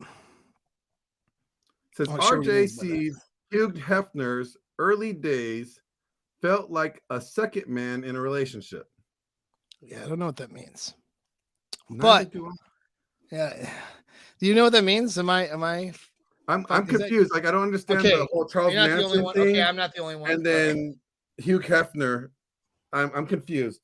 Says RJC's Hugh Hefner's early days felt like a second man in a relationship. Yeah, I don't know what that means. But yeah, do you know what that means? I'm confused. Like, I don't understand the whole Charles Manson thing. Okay, I'm not the only one. And then Hugh Hefner, I'm confused.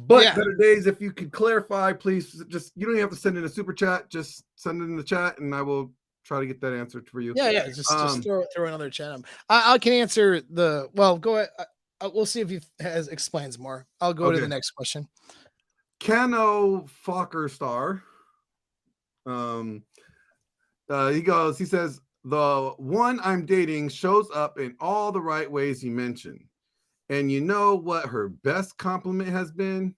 But yeah. Better Days, if you could clarify, please. Just, you don't even have to send in a super chat. Just send it in the chat, and I will try to get that answered for you. Yeah. Just throw another chat. I can answer the. Well, go ahead. We'll see if he explains more. I'll go to the next question. Cano Fokker Star. He says, the one I'm dating shows up in all the right ways you mentioned. And you know what her best compliment has been?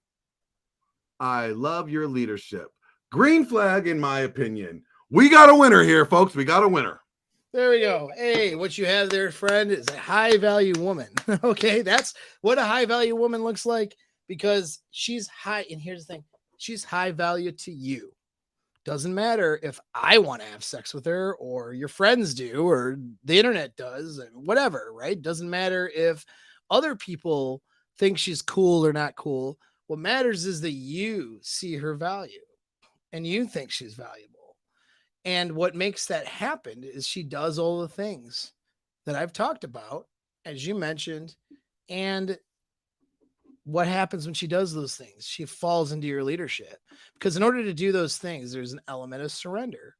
I love your leadership. Green flag, in my opinion. We got a winner here, folks. We got a winner. There we go. Hey, what you have there, friend, is a high value woman. Okay, that's what a high value woman looks like, because she's high. And here's the thing, she's high value to you. Doesn't matter if I want to have sex with her, or your friends do, or the internet does, and whatever, right? Doesn't matter if other people think she's cool or not cool. What matters is that you see her value and you think she's valuable. And what makes that happen is she does all the things that I've talked about, as you mentioned. And what happens when she does those things? She falls into your leadership, because in order to do those things, there's an element of surrender.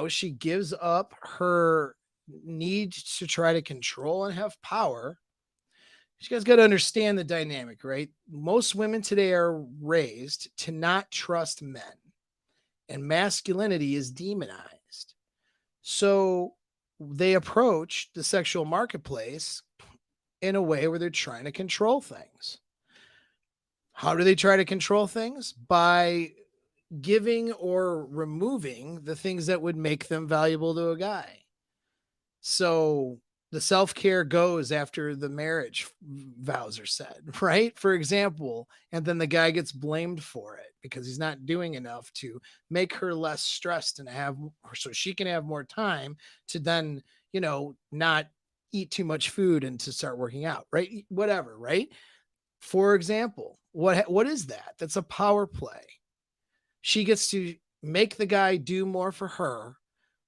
She gives up her need to try to control and have power. You guys got to understand the dynamic, right? Most women today are raised to not trust men, and masculinity is demonized. So they approach the sexual marketplace in a way where they're trying to control things. How do they try to control things? By giving or removing the things that would make them valuable to a guy. So the self-care goes after the marriage vows are said, right? For example, and then the guy gets blamed for it because he's not doing enough to make her less stressed and so she can have more time to then, not eat too much food and to start working out, right? Whatever, right? For example, what is that? That's a power play. She gets to make the guy do more for her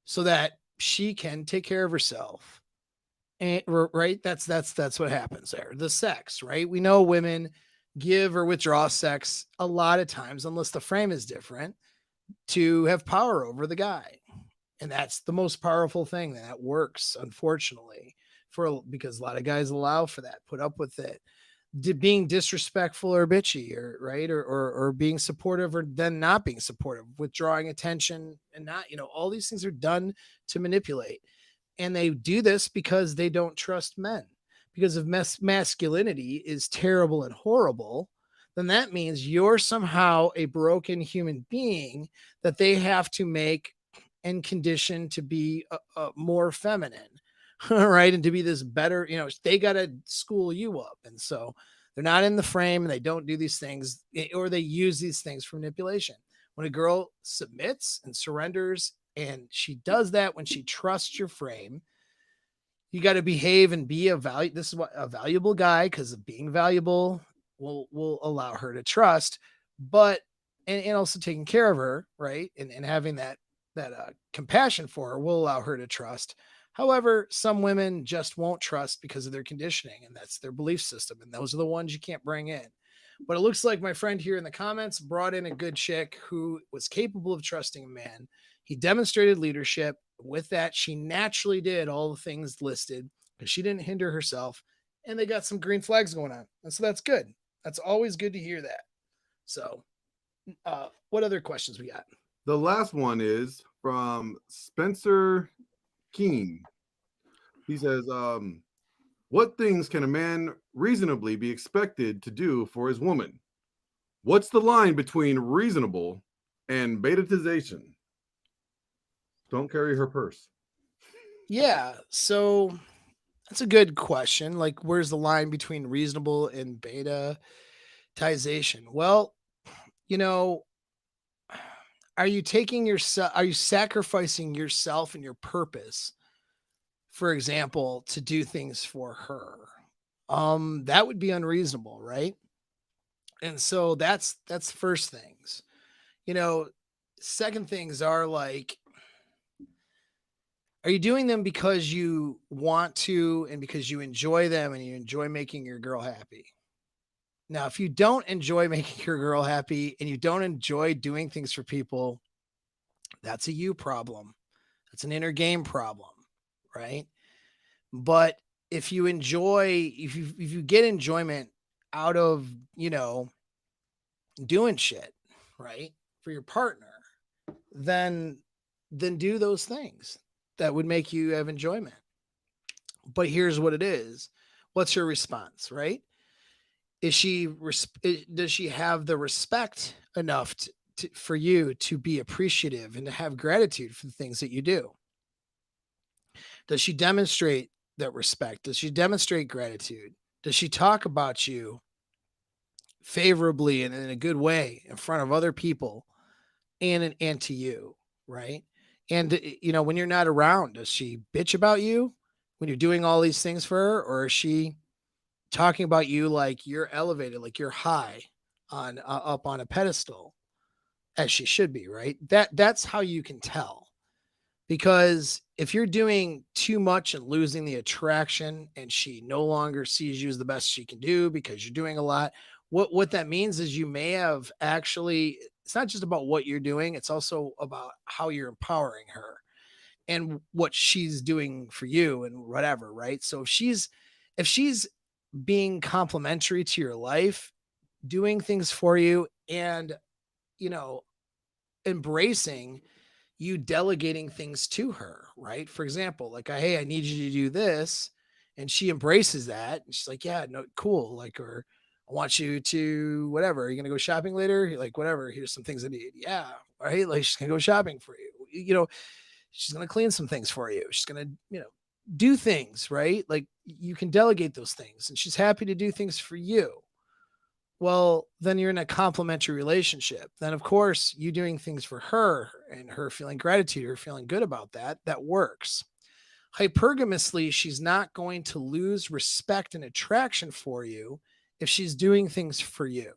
so that she can take care of herself. And right, that's what happens there. The sex, right? We know women give or withdraw sex a lot of times, unless the frame is different, to have power over the guy. And that's the most powerful thing that works, unfortunately, because a lot of guys allow for that, put up with it. Being disrespectful or bitchy, or right, or being supportive or then not being supportive, withdrawing attention and not, all these things are done to manipulate. And they do this because they don't trust men. Because if masculinity is terrible and horrible, then that means you're somehow a broken human being that they have to make and condition to be more feminine, right? And to be this better, they got to school you up. And so they're not in the frame and they don't do these things, or they use these things for manipulation. When a girl submits and surrenders, and she does that when she trusts your frame, you got to behave and be this is what a valuable guy, because of being valuable will allow her to trust, but and also taking care of her, right? And having that compassion for her will allow her to trust. However, some women just won't trust because of their conditioning, and that's their belief system, and those are the ones you can't bring in. But it looks like my friend here in the comments brought in a good chick who was capable of trusting a man. He demonstrated leadership. With that, she naturally did all the things listed because she didn't hinder herself, and they got some green flags going on. And so that's good. That's always good to hear that. So, what other questions we got? The last one is from Spencer Keen. He says, what things can a man reasonably be expected to do for his woman? What's the line between reasonable and betatization? Don't carry her purse. Yeah. So that's a good question. Like, where's the line between reasonable and betatization? Well, you know, are you sacrificing yourself and your purpose, for example, to do things for her? That would be unreasonable, right? And so that's first things. You know, second things are like, are you doing them because you want to and because you enjoy them and you enjoy making your girl happy? Now, if you don't enjoy making your girl happy and you don't enjoy doing things for people, that's a you problem. That's an inner game problem, right? But if you get enjoyment out of, doing shit, right? For your partner, then do those things that would make you have enjoyment. But here's what it is. What's your response, right? Does she have the respect enough for you to be appreciative and to have gratitude for the things that you do? Does she demonstrate that respect? Does she demonstrate gratitude? Does she talk about you favorably and in a good way in front of other people and to you, right? And when you're not around, does she bitch about you when you're doing all these things for her, or is she talking about you like you're elevated, like you're high on up on a pedestal, as she should be, right? That's how you can tell. Because if you're doing too much and losing the attraction and she no longer sees you as the best she can do because you're doing a lot, what that means is you may have actually, it's not just about what you're doing, it's also about how you're empowering her and what she's doing for you and whatever, right? So if she's being complimentary to your life, doing things for you, and you know embracing you delegating things to her, right? For example, like, hey, I need you to do this. And she embraces that. And she's like, yeah, no, cool. Like, or I want you to whatever. Are you going to go shopping later? You're like, whatever. Here's some things I need. Yeah. Right. Like, she's going to go shopping for you. She's going to clean some things for you. She's going to, do things, right? Like, you can delegate those things and she's happy to do things for you. Well, then you're in a complementary relationship. Then, of course, you doing things for her and her feeling gratitude or feeling good about that works. Hypergamously, she's not going to lose respect and attraction for you if she's doing things for you,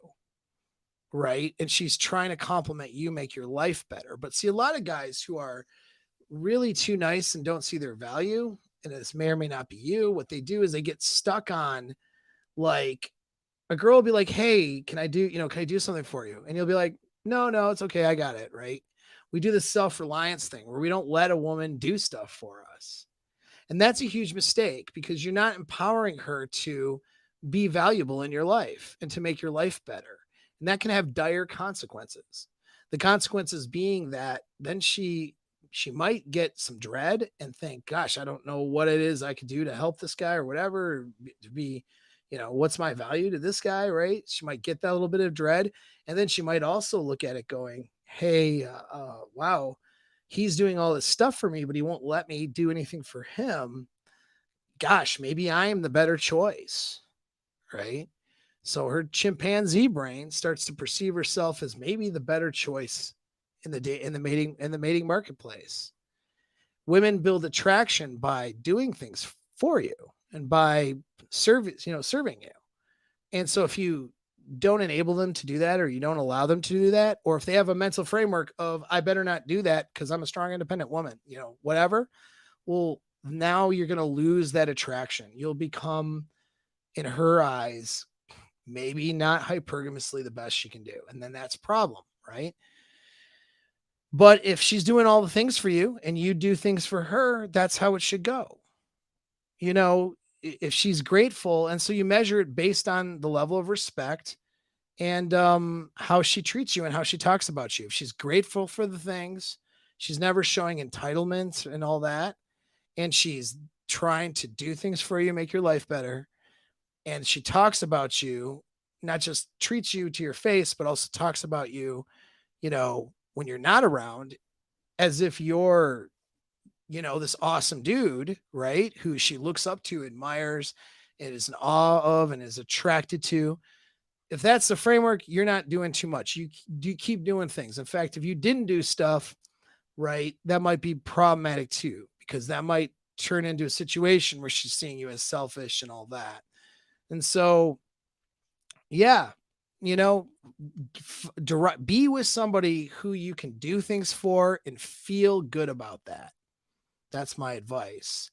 right? And she's trying to compliment you, make your life better. But see, a lot of guys who are really too nice and don't see their value, and this may or may not be you, what they do is they get stuck on, like, a girl will be like, hey, can I do something for you? And you'll be like, no, it's okay. I got it. Right. We do this self-reliance thing where we don't let a woman do stuff for us. And that's a huge mistake because you're not empowering her to be valuable in your life and to make your life better. And that can have dire consequences. The consequences being that then she might get some dread and think, gosh, I don't know what it is I could do to help this guy or whatever, to be, what's my value to this guy, right? She might get that little bit of dread. And then she might also look at it going, hey, wow, he's doing all this stuff for me, but he won't let me do anything for him. Gosh, maybe I am the better choice, right? So her chimpanzee brain starts to perceive herself as maybe the better choice in the mating marketplace. Women build attraction by doing things for you and by serving you. And so if you don't enable them to do that, or you don't allow them to do that, or if they have a mental framework of, I better not do that because I'm a strong, independent woman, whatever, well, now you're going to lose that attraction. You'll become, in her eyes, maybe not hypergamously the best she can do. And then that's a problem, right? But if she's doing all the things for you and you do things for her, that's how it should go. If she's grateful, and so you measure it based on the level of respect and how she treats you and how she talks about you. If she's grateful for the things, she's never showing entitlement and all that, and she's trying to do things for you, make your life better, and she talks about you, not just treats you to your face, but also talks about you, when you're not around, as if you're, this awesome dude, right? Who she looks up to, admires, and is in awe of, and is attracted to. If that's the framework, you're not doing too much. You keep doing things. In fact, if you didn't do stuff, right, that might be problematic too, because that might turn into a situation where she's seeing you as selfish and all that. And so, yeah, be with somebody who you can do things for and feel good about that. That's my advice.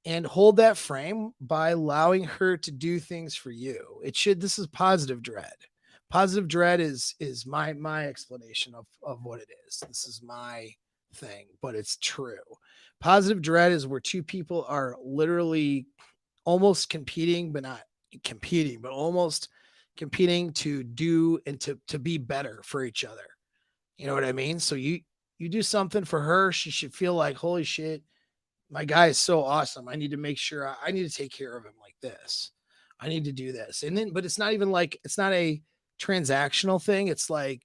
And hold that frame by allowing her to do things for you. This is positive dread. Positive dread is my explanation of what it is. This is my thing, but it's true. Positive dread is where two people are literally almost competing, but not competing, but almost competing to do and to be better for each other. You know what I mean? So you do something for her, she should feel like, holy shit, my guy is so awesome. I need to make sure I need to take care of him like this. I need to do this. And then, but it's not even like, it's not a transactional thing. It's like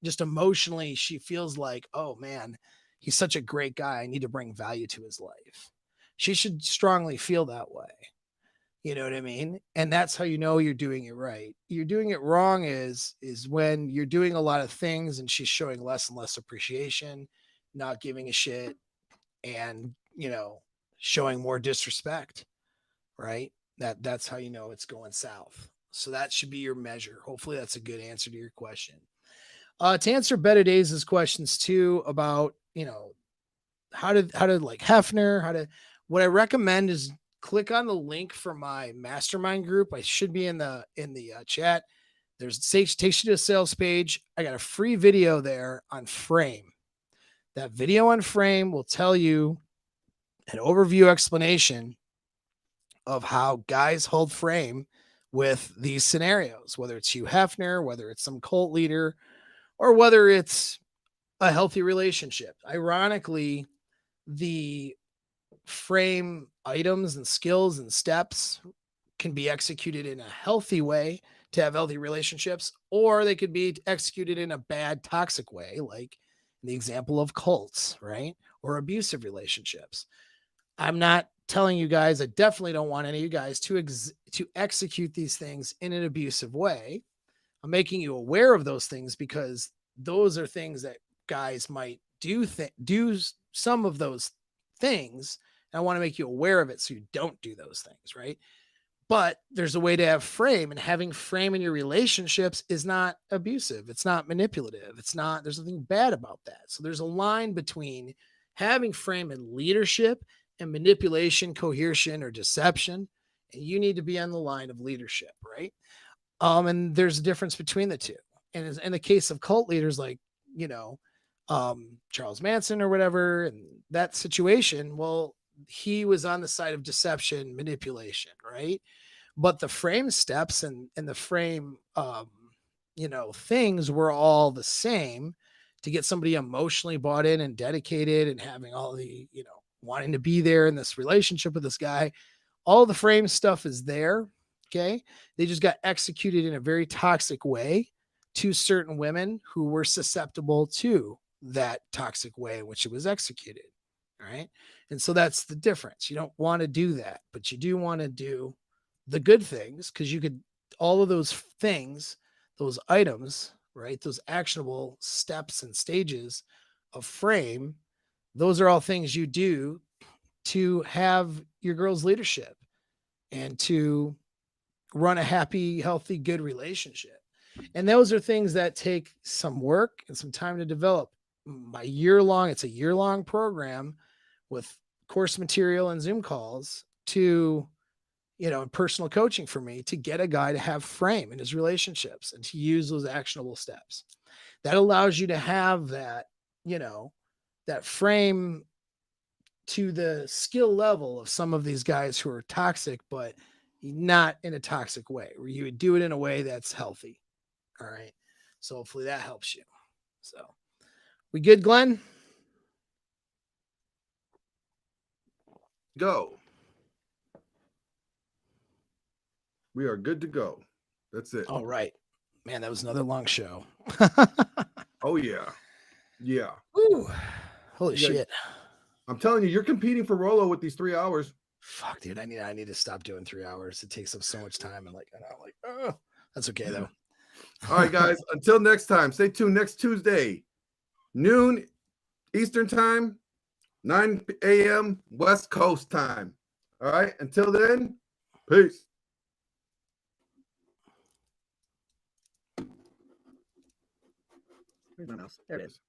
just emotionally, she feels like, oh man, he's such a great guy. I need to bring value to his life. She should strongly feel that way. You know what I mean? And that's how you know you're doing it right. You're doing it wrong is when you're doing a lot of things and she's showing less and less appreciation, not giving a shit, and, showing more disrespect, right? That's how you know it's going south. So that should be your measure. Hopefully that's a good answer to your question. To answer Betatization questions too about, how to like Hefner, what I recommend is click on the link for my mastermind group. I should be in the chat. Takes you to a sales page. I got a free video there on frame. That video on frame will tell you an overview explanation of how guys hold frame with these scenarios, whether it's Hugh Hefner, whether it's some cult leader, or whether it's a healthy relationship. Ironically, the frame items and skills and steps can be executed in a healthy way to have healthy relationships, or they could be executed in a bad, toxic way, like in the example of cults, right? Or abusive relationships. I'm not telling you guys, I definitely don't want any of you guys to execute these things in an abusive way. I'm making you aware of those things because those are things that guys might do some of those things. And I want to make you aware of it so you don't do those things, right? But there's a way to have frame, and having frame in your relationships is not abusive. It's not manipulative. There's nothing bad about that. So there's a line between having frame in leadership and manipulation, coercion, or deception. And you need to be on the line of leadership, right? And there's a difference between the two. And in the case of cult leaders like, you know, Charles Manson or whatever, and that situation, well, he was on the side of deception, manipulation, right? But the frame steps and the frame, things were all the same to get somebody emotionally bought in and dedicated and having all the, wanting to be there in this relationship with this guy. All the frame stuff is there. Okay. They just got executed in a very toxic way to certain women who were susceptible to that toxic way in which it was executed. All right. And so that's the difference. You don't want to do that, but you do want to do the good things, because you could, all of those things, those items, right? Those actionable steps and stages of frame, those are all things you do to have your girl's leadership and to run a happy, healthy, good relationship. And those are things that take some work and some time to develop. It's a year-long program with course material and Zoom calls to, and personal coaching for me to get a guy to have frame in his relationships and to use those actionable steps. That allows you to have that, that frame to the skill level of some of these guys who are toxic, but not in a toxic way, where you would do it in a way that's healthy. All right. So hopefully that helps you. So we good, Glenn? Go. We are good to go. That's it. All right. Man, that was another long show. Oh, yeah. Yeah. Ooh, holy shit. I'm telling you, you're competing for Rolo with these 3 hours. Fuck, dude. I need to stop doing 3 hours. It takes up so much time. And that's okay though. All right, guys. Until next time, stay tuned next Tuesday, noon Eastern time, 9 a.m. West Coast time. All right. Until then, peace. Where's my mouse? There it is.